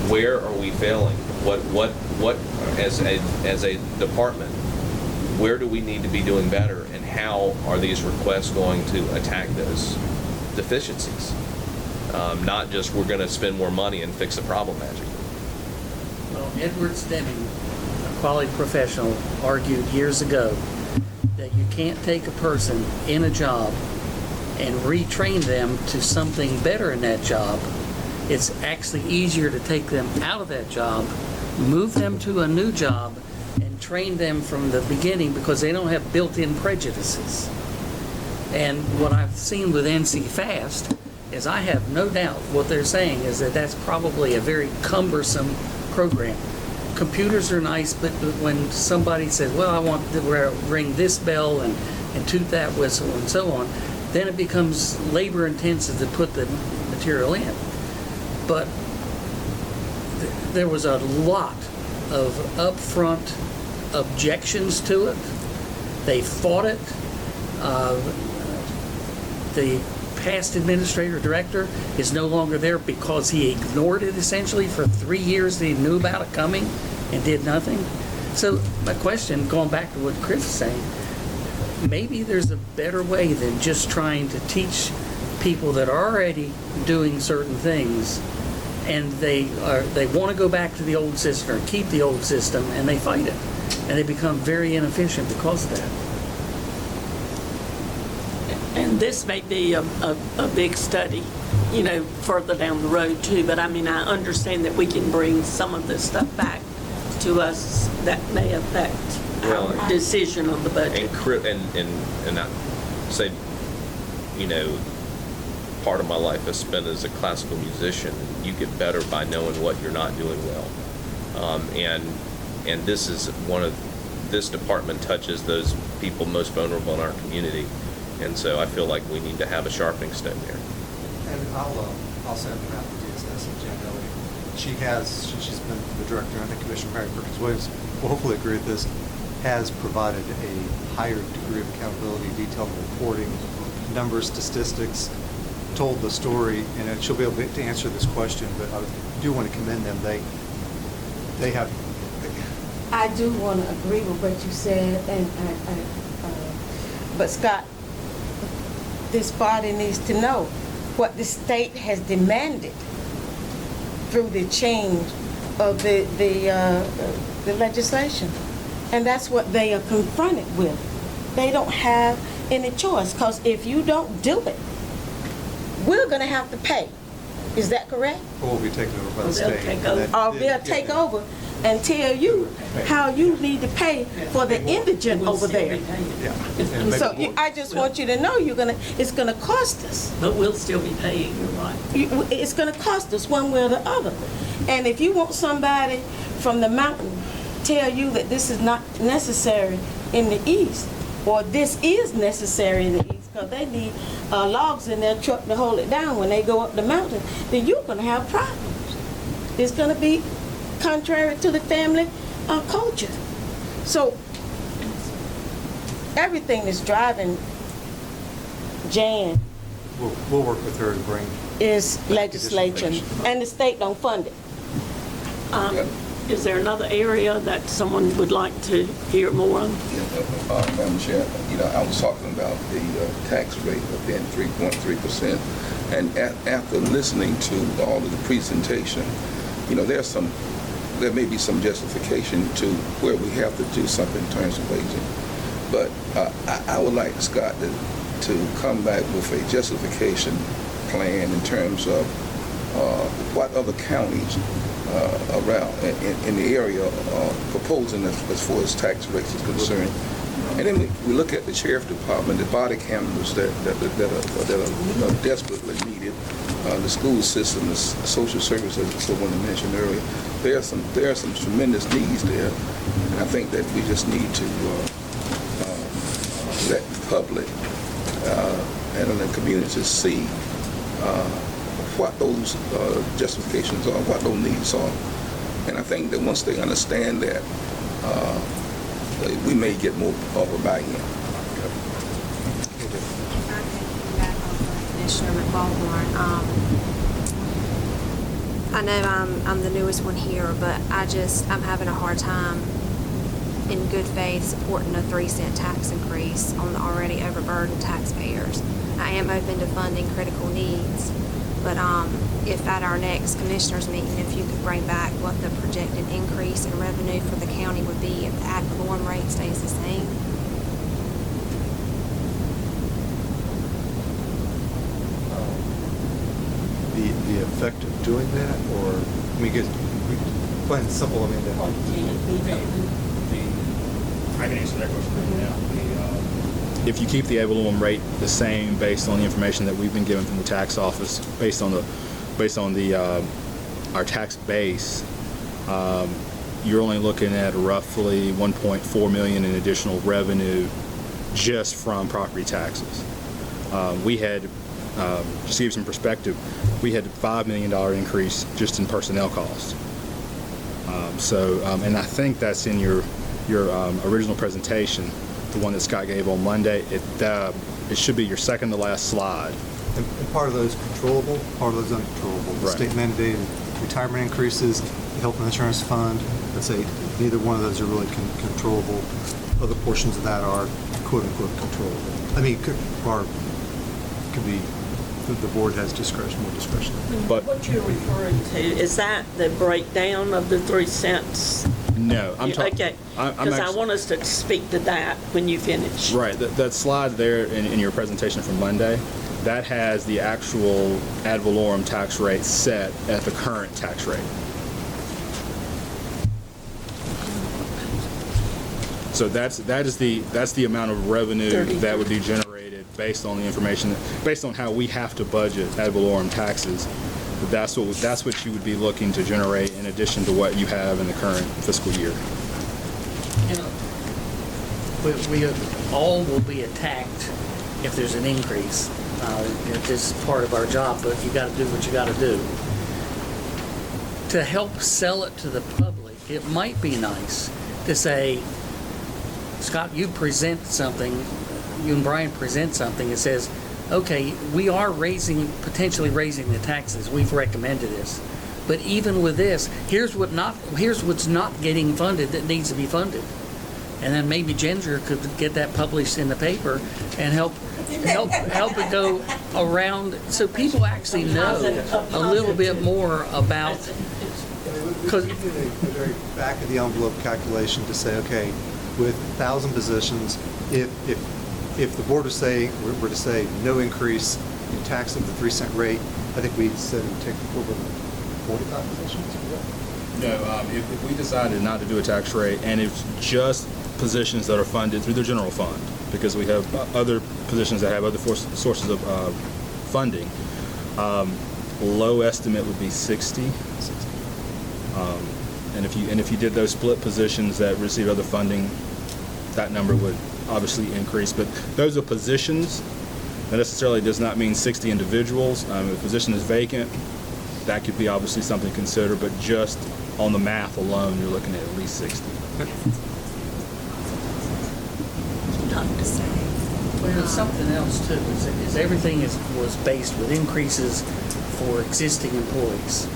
where are we failing? What as a department, where do we need to be doing better, and how are these requests going to attack those deficiencies? Not just we're going to spend more money and fix the problem magically. Well, Edward Stemming, a quality professional, argued years ago that you can't take a person in a job and retrain them to something better in that job. It's actually easier to take them out of that job, move them to a new job, and train them from the beginning because they don't have built-in prejudices. And what I've seen with NC Fast is I have no doubt what they're saying is that that's probably a very cumbersome program. Computers are nice, but when somebody says, well, I want to ring this bell and toot that whistle and so on, then it becomes labor intensive to put the material in. But there was a lot of upfront objections to it. They fought it. The past administrator director is no longer there because he ignored it essentially for 3 years that he knew about it coming and did nothing. So my question, going back to what Chris is saying, maybe there's a better way than just trying to teach people that are already doing certain things, and they want to go back to the old system or keep the old system, and they fight it, and they become very inefficient because of that. And this may be a big study, you know, further down the road too, but I mean, I understand that we can bring some of this stuff back to us that may affect our decision on the budget. And I say, you know, part of my life is spent as a classical musician. You get better by knowing what you're not doing well. And this is this department touches those people most vulnerable in our community. And so I feel like we need to have a sharpening stone there. And I'll send them out to DSS and Jan Elliott. She's been the director, and I think Commissioner Mary Perkins-Williams will hopefully agree with this, has provided a higher degree of accountability, detailed reporting, numbers, statistics, told the story, and she'll be able to answer this question, but I do want to commend them. They have... I do want to agree with what you said, and but Scott, this body needs to know what the state has demanded through the change of the legislation, and that's what they are confronted with. They don't have any choice, because if you don't do it, we're going to have to pay. Is that correct? Or will be taken over by the state. Or they'll take over and tell you how you need to pay for the indigent over there. So I just want you to know it's gonna cost us. But we'll still be paying, you're right. It's gonna cost us one way or the other. And if you want somebody from the mountain tell you that this is not necessary in the east, or this is necessary in the east, because they need logs in their truck to hold it down when they go up the mountain, then you're gonna have problems. It's gonna be contrary to the family culture. So everything is driving Jan We'll work with her to bring is legislation, and the state don't fund it. Is there another area that someone would like to hear more on? Madam Chair, you know, I was talking about the tax rate of being 3.3%, and after listening to all of the presentation, you know, there may be some justification to where we have to do something in terms of waging. But I would like Scott to come back with a justification plan in terms of what other counties around in the area are proposing as far as tax rates is concerned. And then we look at the sheriff department, the body cameras that are desperately needed, the school system, the social services, as someone mentioned earlier. There are some tremendous needs there, and I think that we just need to let the public and the community see what those justifications are, what those needs are. And I think that once they understand that, we may get more of a buy-in. Commissioner McBalhorn, I know I'm the newest one here, but I'm having a hard time in good faith supporting a 3-cent tax increase on the already overburdened taxpayers. I am open to funding critical needs, but if at our next commissioners meeting, if you could bring back what the projected increase in revenue for the county would be if the ad valorem rate stays the same. the effect of doing that, or I mean, because plain and simple. I mean, I can answer that question right now. If you keep the ad valorem rate the same based on the information that we've been given from the tax office, based on our tax base, you're only looking at roughly $1.4 million in additional revenue just from property taxes. We had, just to give you some perspective, we had a $5 million increase just in personnel costs. And I think that's in your original presentation, the one that Scott gave on Monday. It should be your second to last slide. And part of those controllable, part of those uncontrollable. The Right. state mandated retirement increases, the health insurance fund, let's say neither one of those are really controllable. Other portions of that are quote-unquote controllable. I mean, could be, the board has discretion, more discretion. But What you're referring to, is that the breakdown of the 3 cents? no, I'm talking. Okay, I'm because I actually- want us to speak to that when you finish. Right, that slide there in your presentation from Monday, that has the actual ad valorem tax rate set at the current tax rate. So that's the amount of revenue that would be generated based on the information, based on how we have to budget ad valorem taxes. That's what you would be looking to generate in addition to what you have in the current fiscal year. We all will be attacked if there's an increase. This is part of our job, but you got to do what you got to do. To help sell it to the public, it might be nice to say, Scott, you present something, you and Brian present something that says, okay, we are potentially raising the taxes. We've recommended this. But even with this, here's what's not getting funded that needs to be funded. And then maybe Ginger could get that published in the paper and help it go around so people actually know a little bit more about. Because you do a very back of the envelope calculation to say, okay, with 1,000 positions, if the board were to say no increase in tax of the 3-cent rate, I think we said it would take over 45 positions. No, if we decided not to do a tax rate and it's just positions that are funded through the general fund, because we have other positions that have other sources of funding, low estimate would be 60. And if you did those split positions that receive other funding, that number would obviously increase. But those are positions. That necessarily does not mean 60 individuals. If a position is vacant, that could be obviously something to consider. But just on the math alone, you're looking at least 60. Well, there's something else too, is everything was based with increases for existing employees.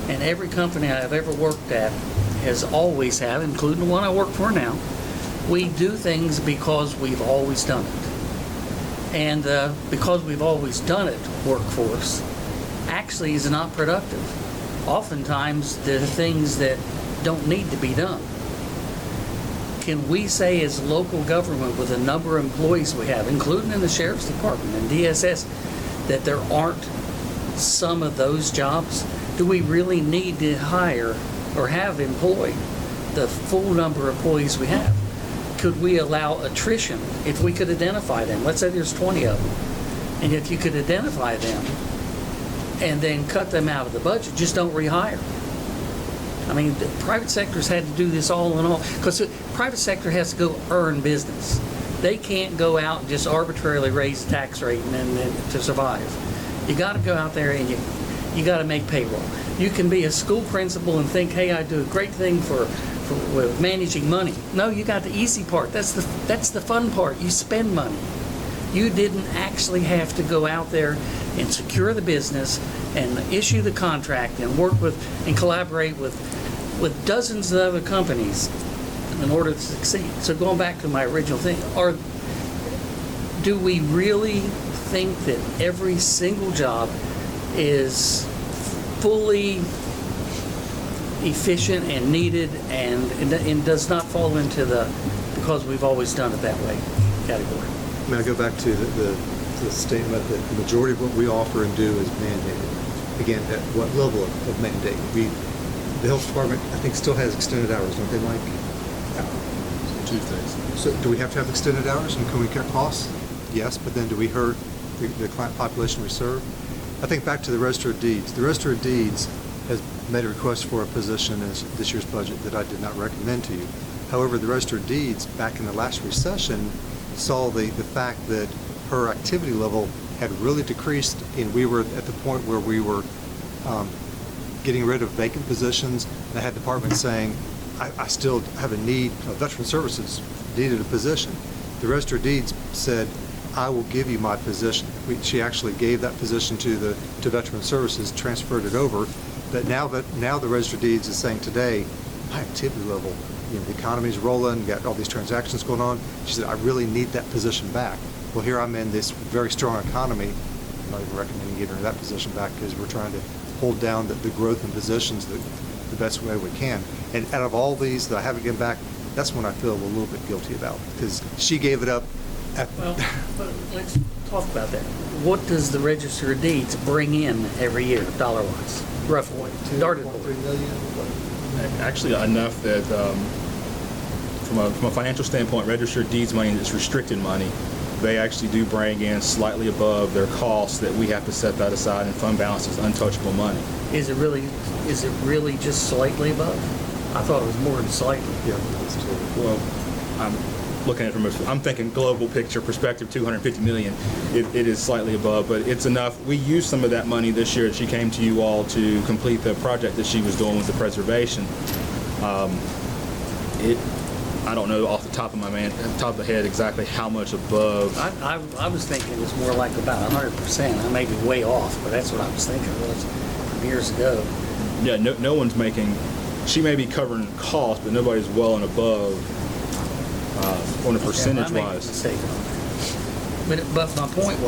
And every company I've ever worked at has always had, including the one I work for now, we do things because we've always done it. And because we've always done it, workforce actually is not productive. Oftentimes, there are things that don't need to be done. Can we say as local government with the number of employees we have, including in the Sheriff's Department and DSS, that there aren't some of those jobs? Do we really need to hire or have employed the full number of employees we have? Could we allow attrition if we could identify them? Let's say there's 20 of them. And if you could identify them and then cut them out of the budget, just don't rehire. I mean, the private sector's had to do this all in all, because the private sector has to go earn business. They can't go out and just arbitrarily raise the tax rate and then to survive. You got to go out there and you got to make payroll. You can be a school principal and think, hey, I do a great thing for managing money. No, you got the easy part. That's the fun part. You spend money. You didn't actually have to go out there and secure the business and issue the contract and work with and collaborate with dozens of other companies in order to succeed. So going back to my original thing, do we really think that every single job is fully efficient and needed and does not fall into the because we've always done it that way category? May I go back to the statement that the majority of what we offer and do is mandated? Again, at what level of mandate? The health department, I think, still has extended hours, don't they, Mike? Tuesdays. So do we have to have extended hours, and can we cut costs? Yes, but then do we hurt the client population we serve? I think back to the Register of Deeds. The Register of Deeds has made a request for a position in this year's budget that I did not recommend to you. However, the Register of Deeds, back in the last recession, saw the fact that her activity level had really decreased, and we were at the point where we were getting rid of vacant positions. And I had departments saying, I still have a need, Veteran Services needed a position. The Register of Deeds said, I will give you my position. She actually gave that position to Veteran Services, transferred it over, but now the Register of Deeds is saying today, my activity level, the economy's rolling, got all these transactions going on. She said, I really need that position back. Well, here I'm in this very strong economy. I'm not even recommending giving her that position back because we're trying to hold down the growth in positions the best way we can. And out of all these that I haven't given back, that's when I feel a little bit guilty about, because she gave it up. Well, but let's talk about that. What does the Register of Deeds bring in every year, dollar-wise, roughly? Darted board. $3 million. Actually, enough that from a financial standpoint, Register of Deeds money is restricted money. They actually do bring in slightly above their costs that we have to set that aside in fund balance as untouchable money. Is it really just slightly above? I thought it was more than slightly. Yeah, that's true. Well, I'm looking at it I'm thinking global picture perspective, 250 million. It is slightly above, but it's enough. We used some of that money this year. She came to you all to complete the project that she was doing with the preservation. I don't know off the top of the head exactly how much above. I was thinking it was more like about 100%. I may be way off, but that's what I was thinking it was from years ago. Yeah, no one's making. She may be covering costs, but nobody's well and above on a percentage wise. But my point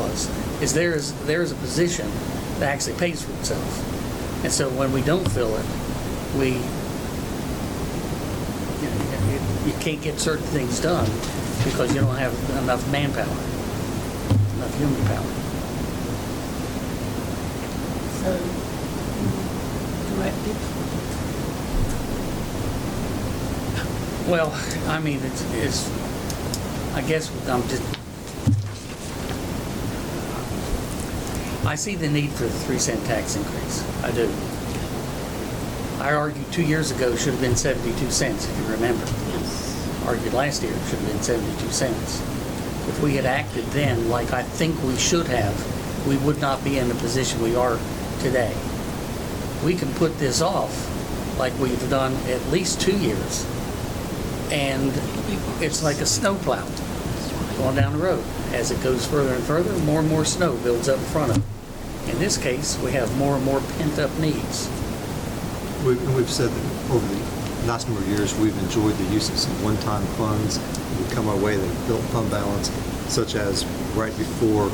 is there is a position that actually pays for itself, and so when we don't fill it, you can't get certain things done because you don't have enough manpower, enough human power. So, directive. Well, I mean, it's I guess I see the need for the 3-cent tax increase. I do. I argued 2 years ago it should have been 72 cents, if you remember. Yes. Argued last year it should have been 72 cents. If we had acted then like I think we should have, we would not be in the position we are today. We can put this off like we've done at least 2 years, and it's like a snowplow going down the road. As it goes further and further, more and more snow builds up in front of it. In this case, we have more and more pent-up needs. We've said that over the last number of years, we've enjoyed the use of some one-time funds that come our way that have built fund balance, such as right before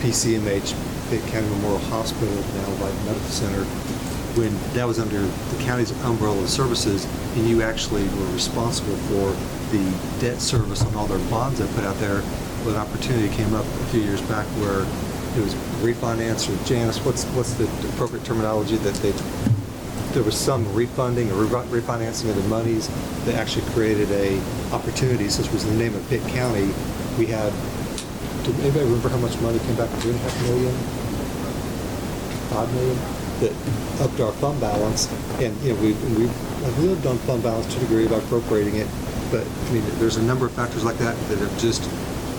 PCMH, Pitt County Memorial Hospital, now Life Medical Center, when that was under the county's umbrella of services, and you actually were responsible for the debt service on all their bonds they put out there. Well, an opportunity came up a few years back where it was refinance, or Janice, what's the appropriate terminology, that there was some refunding or refinancing of the monies that actually created a opportunity. Since it was the name of Pitt County, we had, did anybody remember how much money came back? $3.5 million? $5 million? That upped our fund balance. And we've lived on fund balance to a degree by appropriating it, but I mean, there's a number of factors like that that have just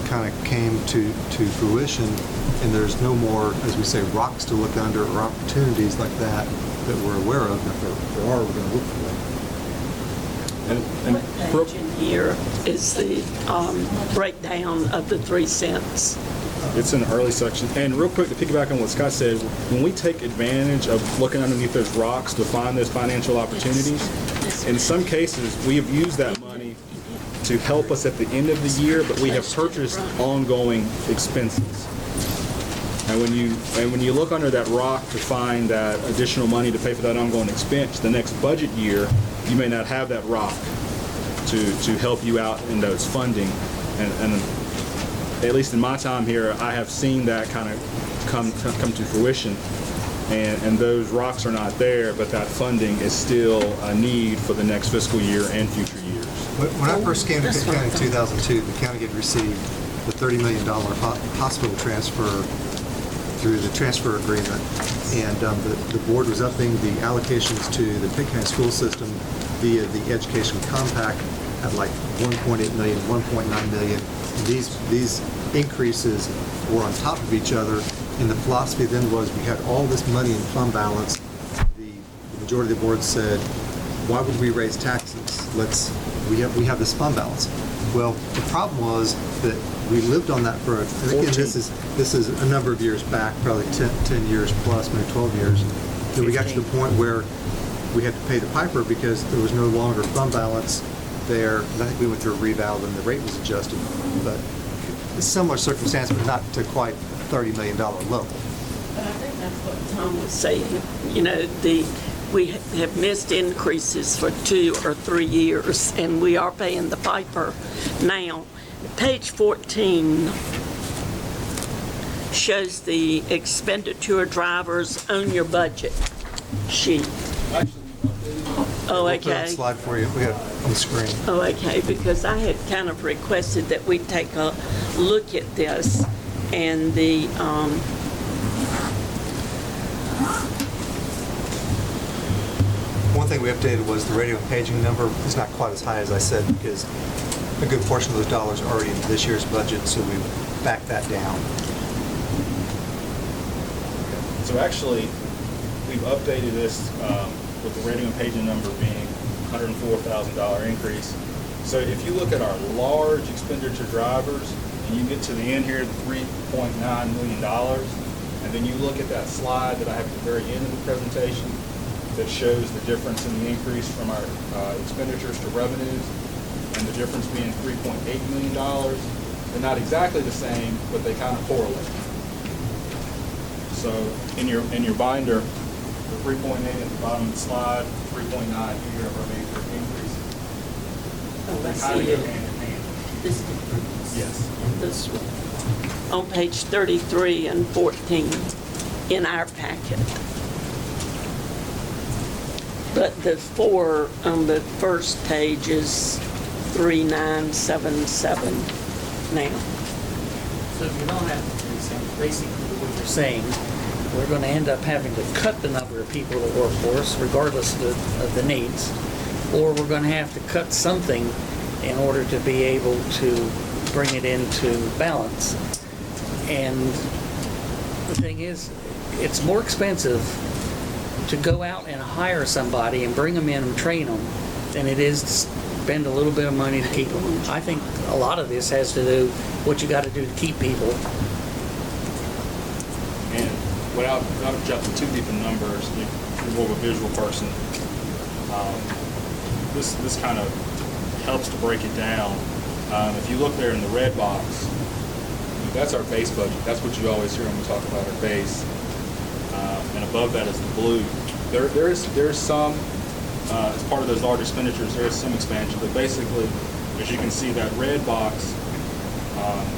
kind of came to fruition, and there's no more, as we say, rocks to look under or opportunities like that we're aware of. And if there are, we're going to look for them. What page in here is the breakdown of the 3 cents? It's in the early section. And real quick, to piggyback on what Scott said, when we take advantage of looking underneath those rocks to find those financial opportunities, in some cases, we have used that money to help us at the end of the year, but we have purchased ongoing expenses. And when you look under that rock to find that additional money to pay for that ongoing expense, the next budget year, you may not have that rock to help you out in those funding. And at least in my time here, I have seen that kind of come to fruition. And those rocks are not there, but that funding is still a need for the next fiscal year and future years. When I first came to Pitt County in 2002, the county had received the $30 million hospital transfer through the transfer agreement, and the board was upping the allocations to the Pitt County school system via the education compact at like $1.8 million, $1.9 million. And these increases were on top of each other, and the philosophy then was we had all this money in fund balance. The majority of the board said, why would we raise taxes? We have this fund balance. Well, the problem was that we lived on that for, and again, this is a number of years back, probably 10 years plus, maybe 12 years, that we got to the point where we had to pay the piper because there was no longer fund balance there. And I think we went through a reval and the rate was adjusted, but it's a similar circumstance, but not to quite a $30 million level. But I think that's what Tom was saying. You know, we have missed increases for 2 or 3 years, and we are paying the piper now. Page 14 shows the expenditure drivers on your budget sheet. Oh, We'll put okay. a slide for you. We have it on the screen. Oh, okay, because I had kind of requested that we take a look at this, and the, One thing we updated was the radio and paging number is not quite as high as I said because a good portion of those dollars are already in this year's budget, so we backed that down. So actually, we've updated this with the radio and paging number being $104,000 increase. So if you look at our large expenditure drivers, and you get to the end here, the $3.9 million, and then you look at that slide that I have at the very end of the presentation that shows the difference in the increase from our expenditures to revenues, and the difference being $3.8 million. They're not exactly the same, but they kind of correlate. So in your binder, the 3.8 at the bottom of the slide, 3.9 here of our major increase. oh, I They kind of see go it. hand in hand. This difference. Yes. And this one. On page 33 and 14 in our packet. But the 4 on the first page is 3977 now. So if you don't have to do something, basically what you're saying, we're going to end up having to cut the number of people that work for us, regardless of the needs, or we're going to have to cut something in order to be able to bring it into balance. And the thing is, it's more expensive to go out and hire somebody and bring them in and train them than it is to spend a little bit of money to keep them. I think a lot of this has to do what you got to do to keep people. And without jumping too deep in numbers, you're more of a visual person. This kind of helps to break it down. If you look there in the red box, that's our base budget. That's what you always hear when we talk about our base. And above that is the blue. There is some, as part of those large expenditures, there is some expansion, but basically, as you can see, that red box,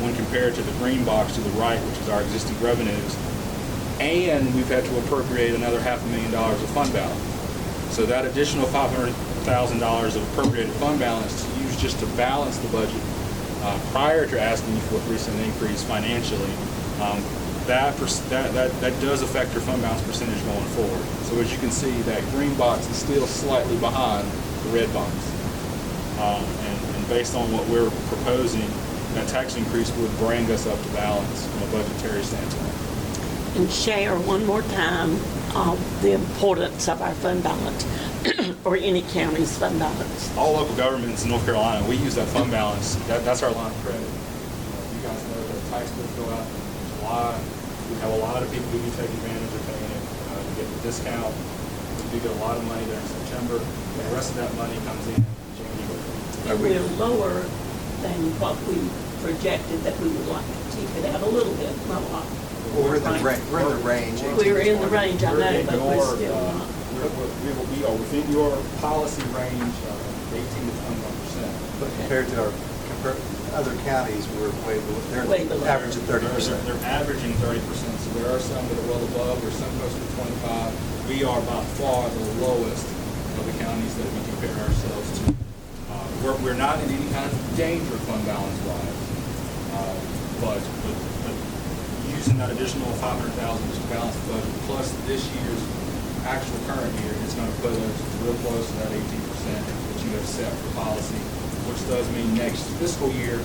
when compared to the green box to the right, which is our existing revenues, and we've had to appropriate another $500,000 of fund balance. So that additional $500,000 of appropriated fund balance is used just to balance the budget prior to asking you for a 3% increase financially. That does affect your fund balance percentage going forward. So as you can see, that green box is still slightly behind the red box. And based on what we're proposing, that tax increase would bring us up to balance from a budgetary standpoint. And share one more time the importance of our fund balance, or any county's fund balance. All local governments in North Carolina, we use that fund balance. That's our line of credit. You guys know that tax bills go out in July. We have a lot of people who do take advantage of paying it. We get the discount. We do get a lot of money there in September. The rest of that money comes in January. And we're lower than what we projected that we would like to keep it at a little bit lower. We're in the range. We're in the range, I know, but we're still not. We are within your policy range of 18 to 21%. But compared to our other counties, we're way below. Way below. Average of 30%. They're averaging 30%, so there are some that are well above, there's some close to 25. We are by far the lowest of the counties that we compare ourselves to. We're not in any kind of danger fund balance-wise, but using that additional $500,000 to balance the budget, plus this year's actual current year, it's going to put us real close to that 18% that you have set for policy, which does mean next fiscal year,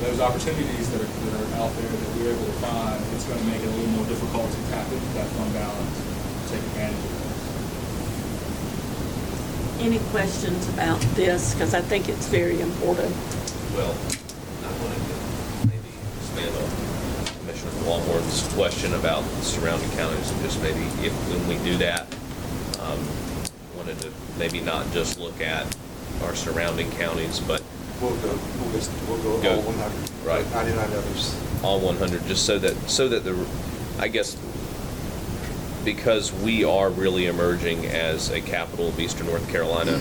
those opportunities that are out there that we're able to find, it's going to make it a little more difficult to tap into that fund balance, take advantage of those. Any questions about this? Because I think it's very important. Well, I wanted to Commissioner Walhorn's question about surrounding counties, and just maybe if, when we do that, wanted to maybe not just look at our surrounding counties, but We'll go all 100. Right. 99 others. all 100, just so that the, I guess, because we are really emerging as a capital of Eastern North Carolina,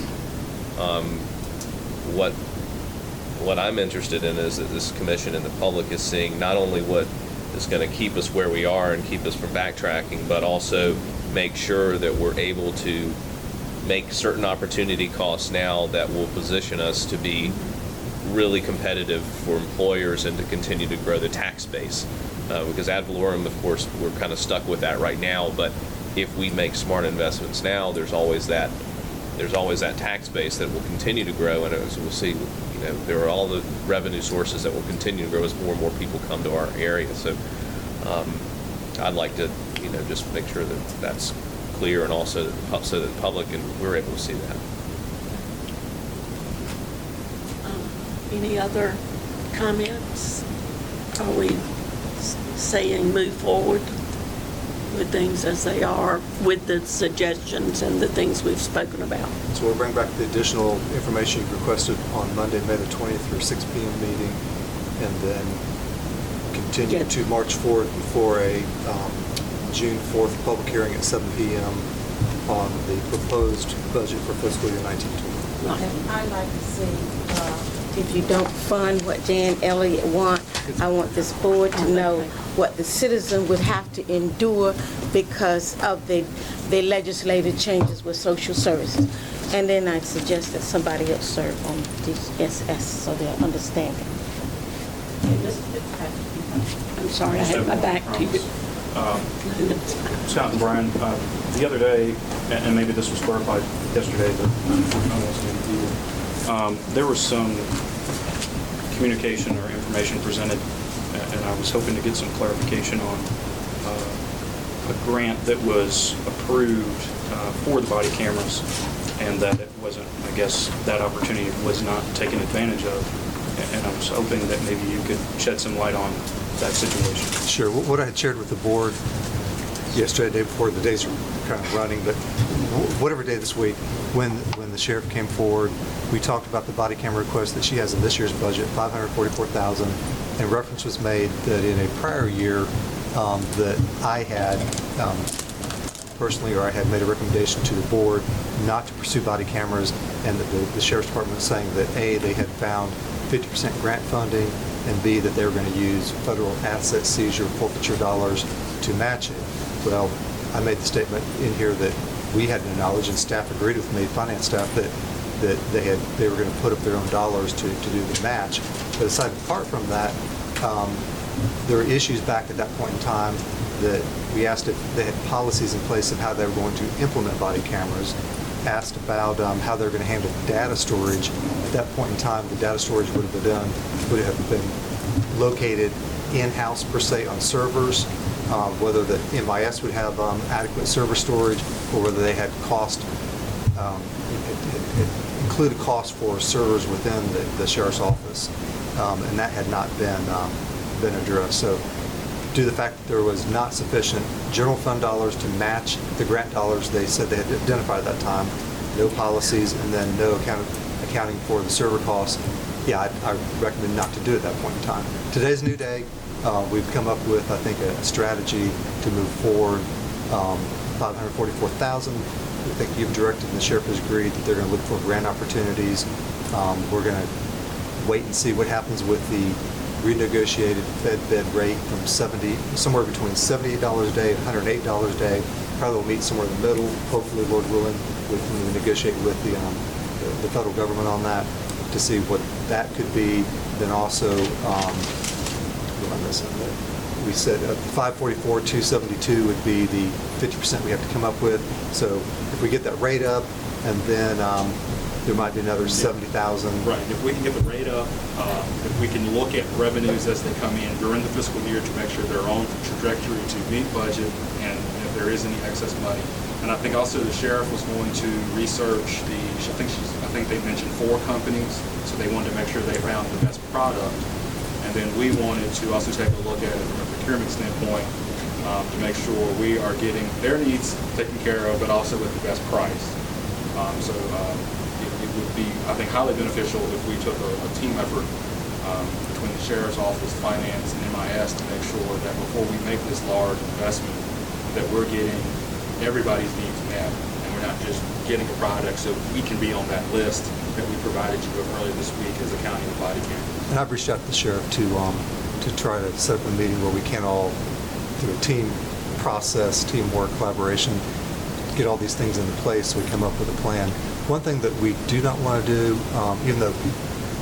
what I'm interested in is that this commission and the public is seeing not only what is going to keep us where we are and keep us from backtracking, but also make sure that we're able to make certain opportunity costs now that will position us to be really competitive for employers and to continue to grow the tax base. Because ad valorem, of course, we're kind of stuck with that right now, but if we make smart investments now, there's always that tax base that will continue to grow, and as we'll see, there are all the revenue sources that will continue to grow as more and more people come to our area. So I'd like to, just make sure that that's clear, and also so that the public and we're able to see that. Any other comments? Are we saying move forward with things as they are, with the suggestions and the things we've spoken about? So we'll bring back the additional information you requested on Monday, May the 20th through 6 p.m. meeting, and then continue to March 4th for a June 4th public hearing at 7 p.m. on the proposed budget for fiscal year 1920. And I'd like to see, if you don't fund what Jan Elliott wants, I want this board to know what the citizen would have to endure because of the legislative changes with social services. And then I'd suggest that somebody else serve on the SS so they'll understand it. I'm sorry, I had my back to you. Scott and Brian, the other day, and maybe this was clarified yesterday, but I wasn't either. There was some communication or information presented, and I was hoping to get some clarification on a grant that was approved for the body cameras, and that it wasn't, I guess, that opportunity was not taken advantage of. And I was hoping that maybe you could shed some light on that situation. Sure. What I had shared with the board yesterday, the day before, the days are kind of running, but whatever day this week, when the sheriff came forward, we talked about the body camera request that she has in this year's budget, $544,000, and reference was made that in a prior year that I had personally, or I had made a recommendation to the board not to pursue body cameras, and that the sheriff's department was saying that A, they had found 50% grant funding, and B, that they were going to use federal asset seizure forfeiture dollars to match it. Well, I made the statement in here that we had no knowledge, and staff agreed with me, finance staff, that they were going to put up their own dollars to do the match. But aside apart from that, there were issues back at that point in time that we asked if they had policies in place of how they were going to implement body cameras, asked about how they were going to handle data storage. At that point in time, the data storage would have been located in-house per se on servers, whether the MIS would have adequate server storage, or whether they had cost, it included cost for servers within the sheriff's office, and that had not been addressed. So due to the fact that there was not sufficient general fund dollars to match the grant dollars they said they had identified at that time, no policies, and then no accounting for the server costs, yeah, I recommend not to do it at that point in time. Today's a new day. We've come up with, I think, a strategy to move forward. $544,000. I think you've directed, and the sheriff has agreed that they're going to look for grant opportunities. We're going to wait and see what happens with the renegotiated Fed bed rate from somewhere between $78 a day and $108 a day. Probably will meet somewhere in the middle, hopefully, Lord willing, when we negotiate with the federal government on that to see what that could be. Then also, we said 544,272 would be the 50% we have to come up with. So if we get that rate up, and then there might be another 70,000. Right. If we can get the rate up, if we can look at revenues as they come in during the fiscal year to make sure they're on the trajectory to meet budget, and if there is any excess money. And I think also the sheriff was going to research I think they mentioned 4 companies, so they wanted to make sure they found the best product. And then we wanted to also take a look at it from a procurement standpoint to make sure we are getting their needs taken care of, but also with the best price. It would be, I think, highly beneficial if we took a team effort between the Sheriff's Office, Finance, and MIS to make sure that before we make this large investment, that we're getting everybody's needs met, and we're not just getting a product so we can be on that list that we provided you with earlier this week as a county with body cameras. And I've reached out to the sheriff to try to set up a meeting where we can all, through a team process, teamwork, collaboration, get all these things into place so we come up with a plan. One thing that we do not want to do, even though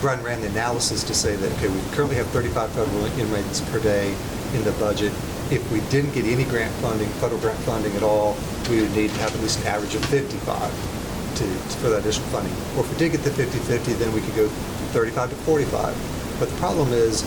Brian ran the analysis to say that, okay, we currently have 35 federal inmates per day in the budget. If we didn't get any grant funding, federal grant funding at all, we would need to have at least an average of 55 for that additional funding. Or if we did get the 50-50, then we could go from 35 to 45. But the problem is,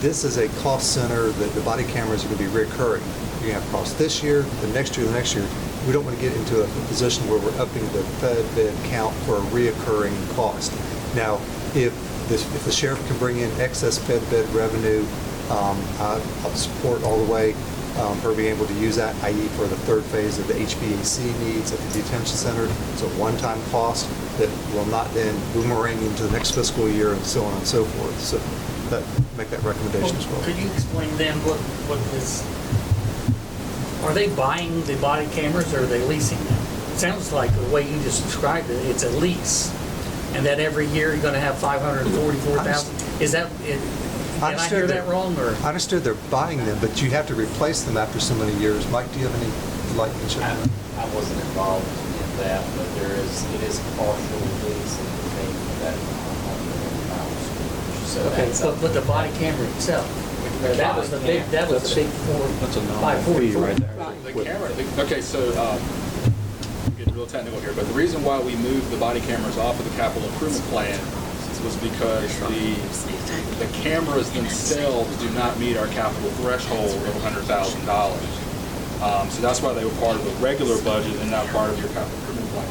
this is a cost center that the body cameras are going to be recurring. You're going to have costs this year, the next year, the next year. We don't want to get into a position where we're upping the fed bed count for a reoccurring cost. Now, if the sheriff can bring in excess fed bed revenue, I'll support all the way her being able to use that, i.e. for the third phase of the HVAC needs at the detention center. It's a one-time cost that will not then boomerang into the next fiscal year and so on and so forth. So make that recommendation as well. Could you explain then what this, are they buying the body cameras or are they leasing them? It sounds like the way you just described it, it's a lease. And that every year you're going to have 544,000. Is that, did I hear that wrong? Or? I understood they're buying them, but you have to replace them after so many years. Mike, do you have any light insight? I wasn't involved in that, but it is partial lease and we're paying for that house. So okay, but the body camera itself, that was the big 544 right there. The camera. Okay, so I'm getting real technical here, but the reason why we moved the body cameras off of the capital improvement plan was because the cameras themselves do not meet our capital threshold of $100,000. So that's why they were part of the regular budget and not part of your capital improvement plan.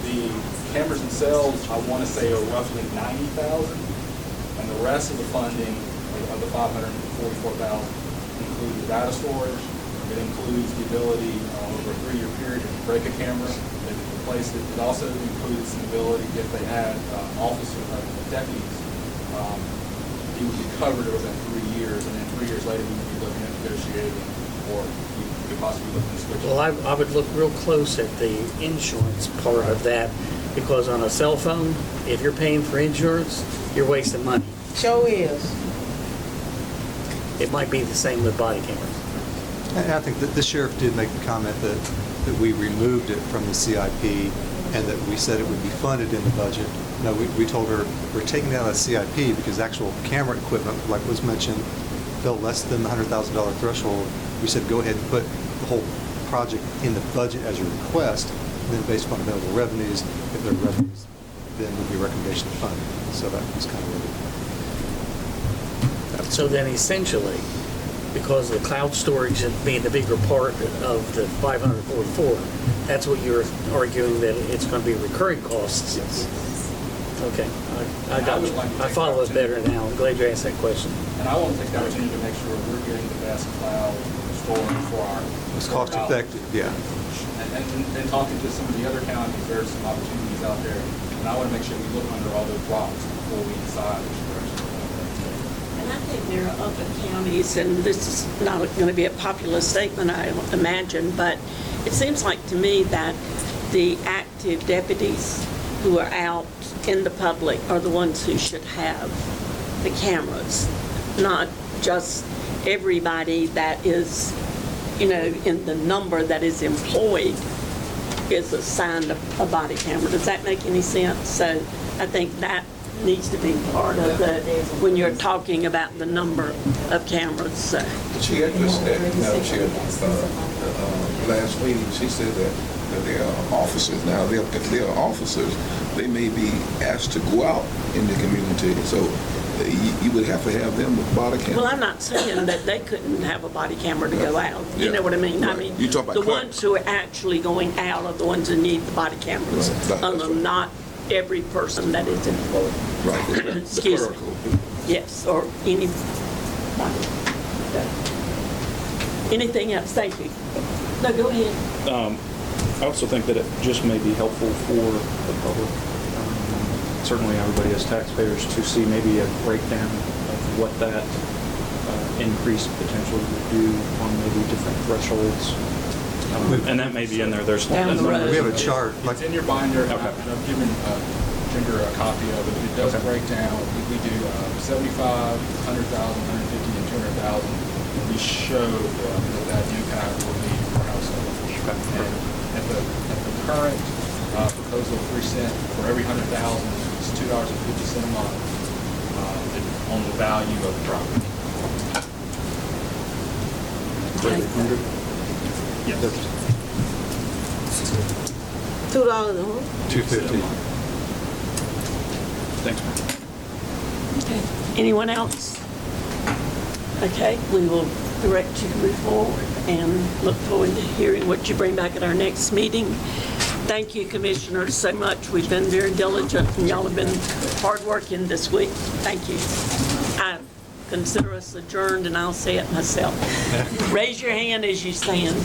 The cameras themselves, I want to say, are roughly $90,000, and the rest of the funding of the $544,000 includes the data storage. It includes the ability over a 3-year period to break a camera. They can replace it. It also includes the ability, if they had deputies, he would be covered over that 3 years, and then 3 years later we would be looking at negotiating, or we could possibly look at switching. Well, I would look real close at the insurance part of that, because on a cell phone, if you're paying for insurance, you're wasting money. Sure is. It might be the same with body cameras. And I think that the sheriff did make the comment that we removed it from the CIP and that we said it would be funded in the budget. No, we told her we're taking it out of the CIP because actual camera equipment, like was mentioned, fell less than the $100,000 threshold. We said go ahead and put the whole project in the budget as your request, and then based upon available revenues, if there are revenues, then would be a recommendation to fund it. So that was kind of what So then essentially, because the cloud storage being the bigger part of the 544, that's what you're arguing, that it's going to be recurring costs? Yes. Okay, I got you. I follow it better now. I'm glad you asked that question. And I want to take the opportunity to make sure we're getting the best cloud storage for our... It's cost effective, yeah. And talking to some of the other counties, there are some opportunities out there, and I want to make sure we look under all those rocks before we decide which direction we're going to go. And I think there are other counties, and this is not going to be a popular statement, I imagine, but it seems like to me that the active deputies who are out in the public are the ones who should have the cameras, not just everybody that is, in the number that is employed is assigned a body camera. Does that make any sense? So I think that needs to be part of the, when you're talking about the number of cameras. So. She addressed that, last meeting. She said that there are officers now. If they are officers, they may be asked to go out in the community. So you would have to have them with body cameras. Well, I'm not saying that they couldn't have a body camera to go out. You know what I mean? Right. I mean, You talk about the ones who are actually going out are the ones who need the body cameras. Right. Not every person that is employed. Right. Excuse me. Yes, or any, anything else? Thank you. No, go ahead. I also think that it just may be helpful for the public, certainly everybody as taxpayers, to see maybe a breakdown of what that increase potentially would do on maybe different thresholds. And that may be in there. There's Down the road. We have a chart. It's in your binder, and Okay. I've given Ginger a copy of it. It does break down. We do 75, 100,000, 150, and 200,000. We show that impact will be per household. And at the current proposal of 3 cents for every 100,000, it's $2.50 a month on the value of the property. Yeah. $2 a month? $250. Thanks, Mark. Okay. Anyone else? Okay, we will direct you to move forward and look forward to hearing what you bring back at our next meeting. Thank you, Commissioners, so much. We've been very diligent, and y'all have been hardworking this week. Thank you. I consider us adjourned, and I'll say it myself. Raise your hand as you stand.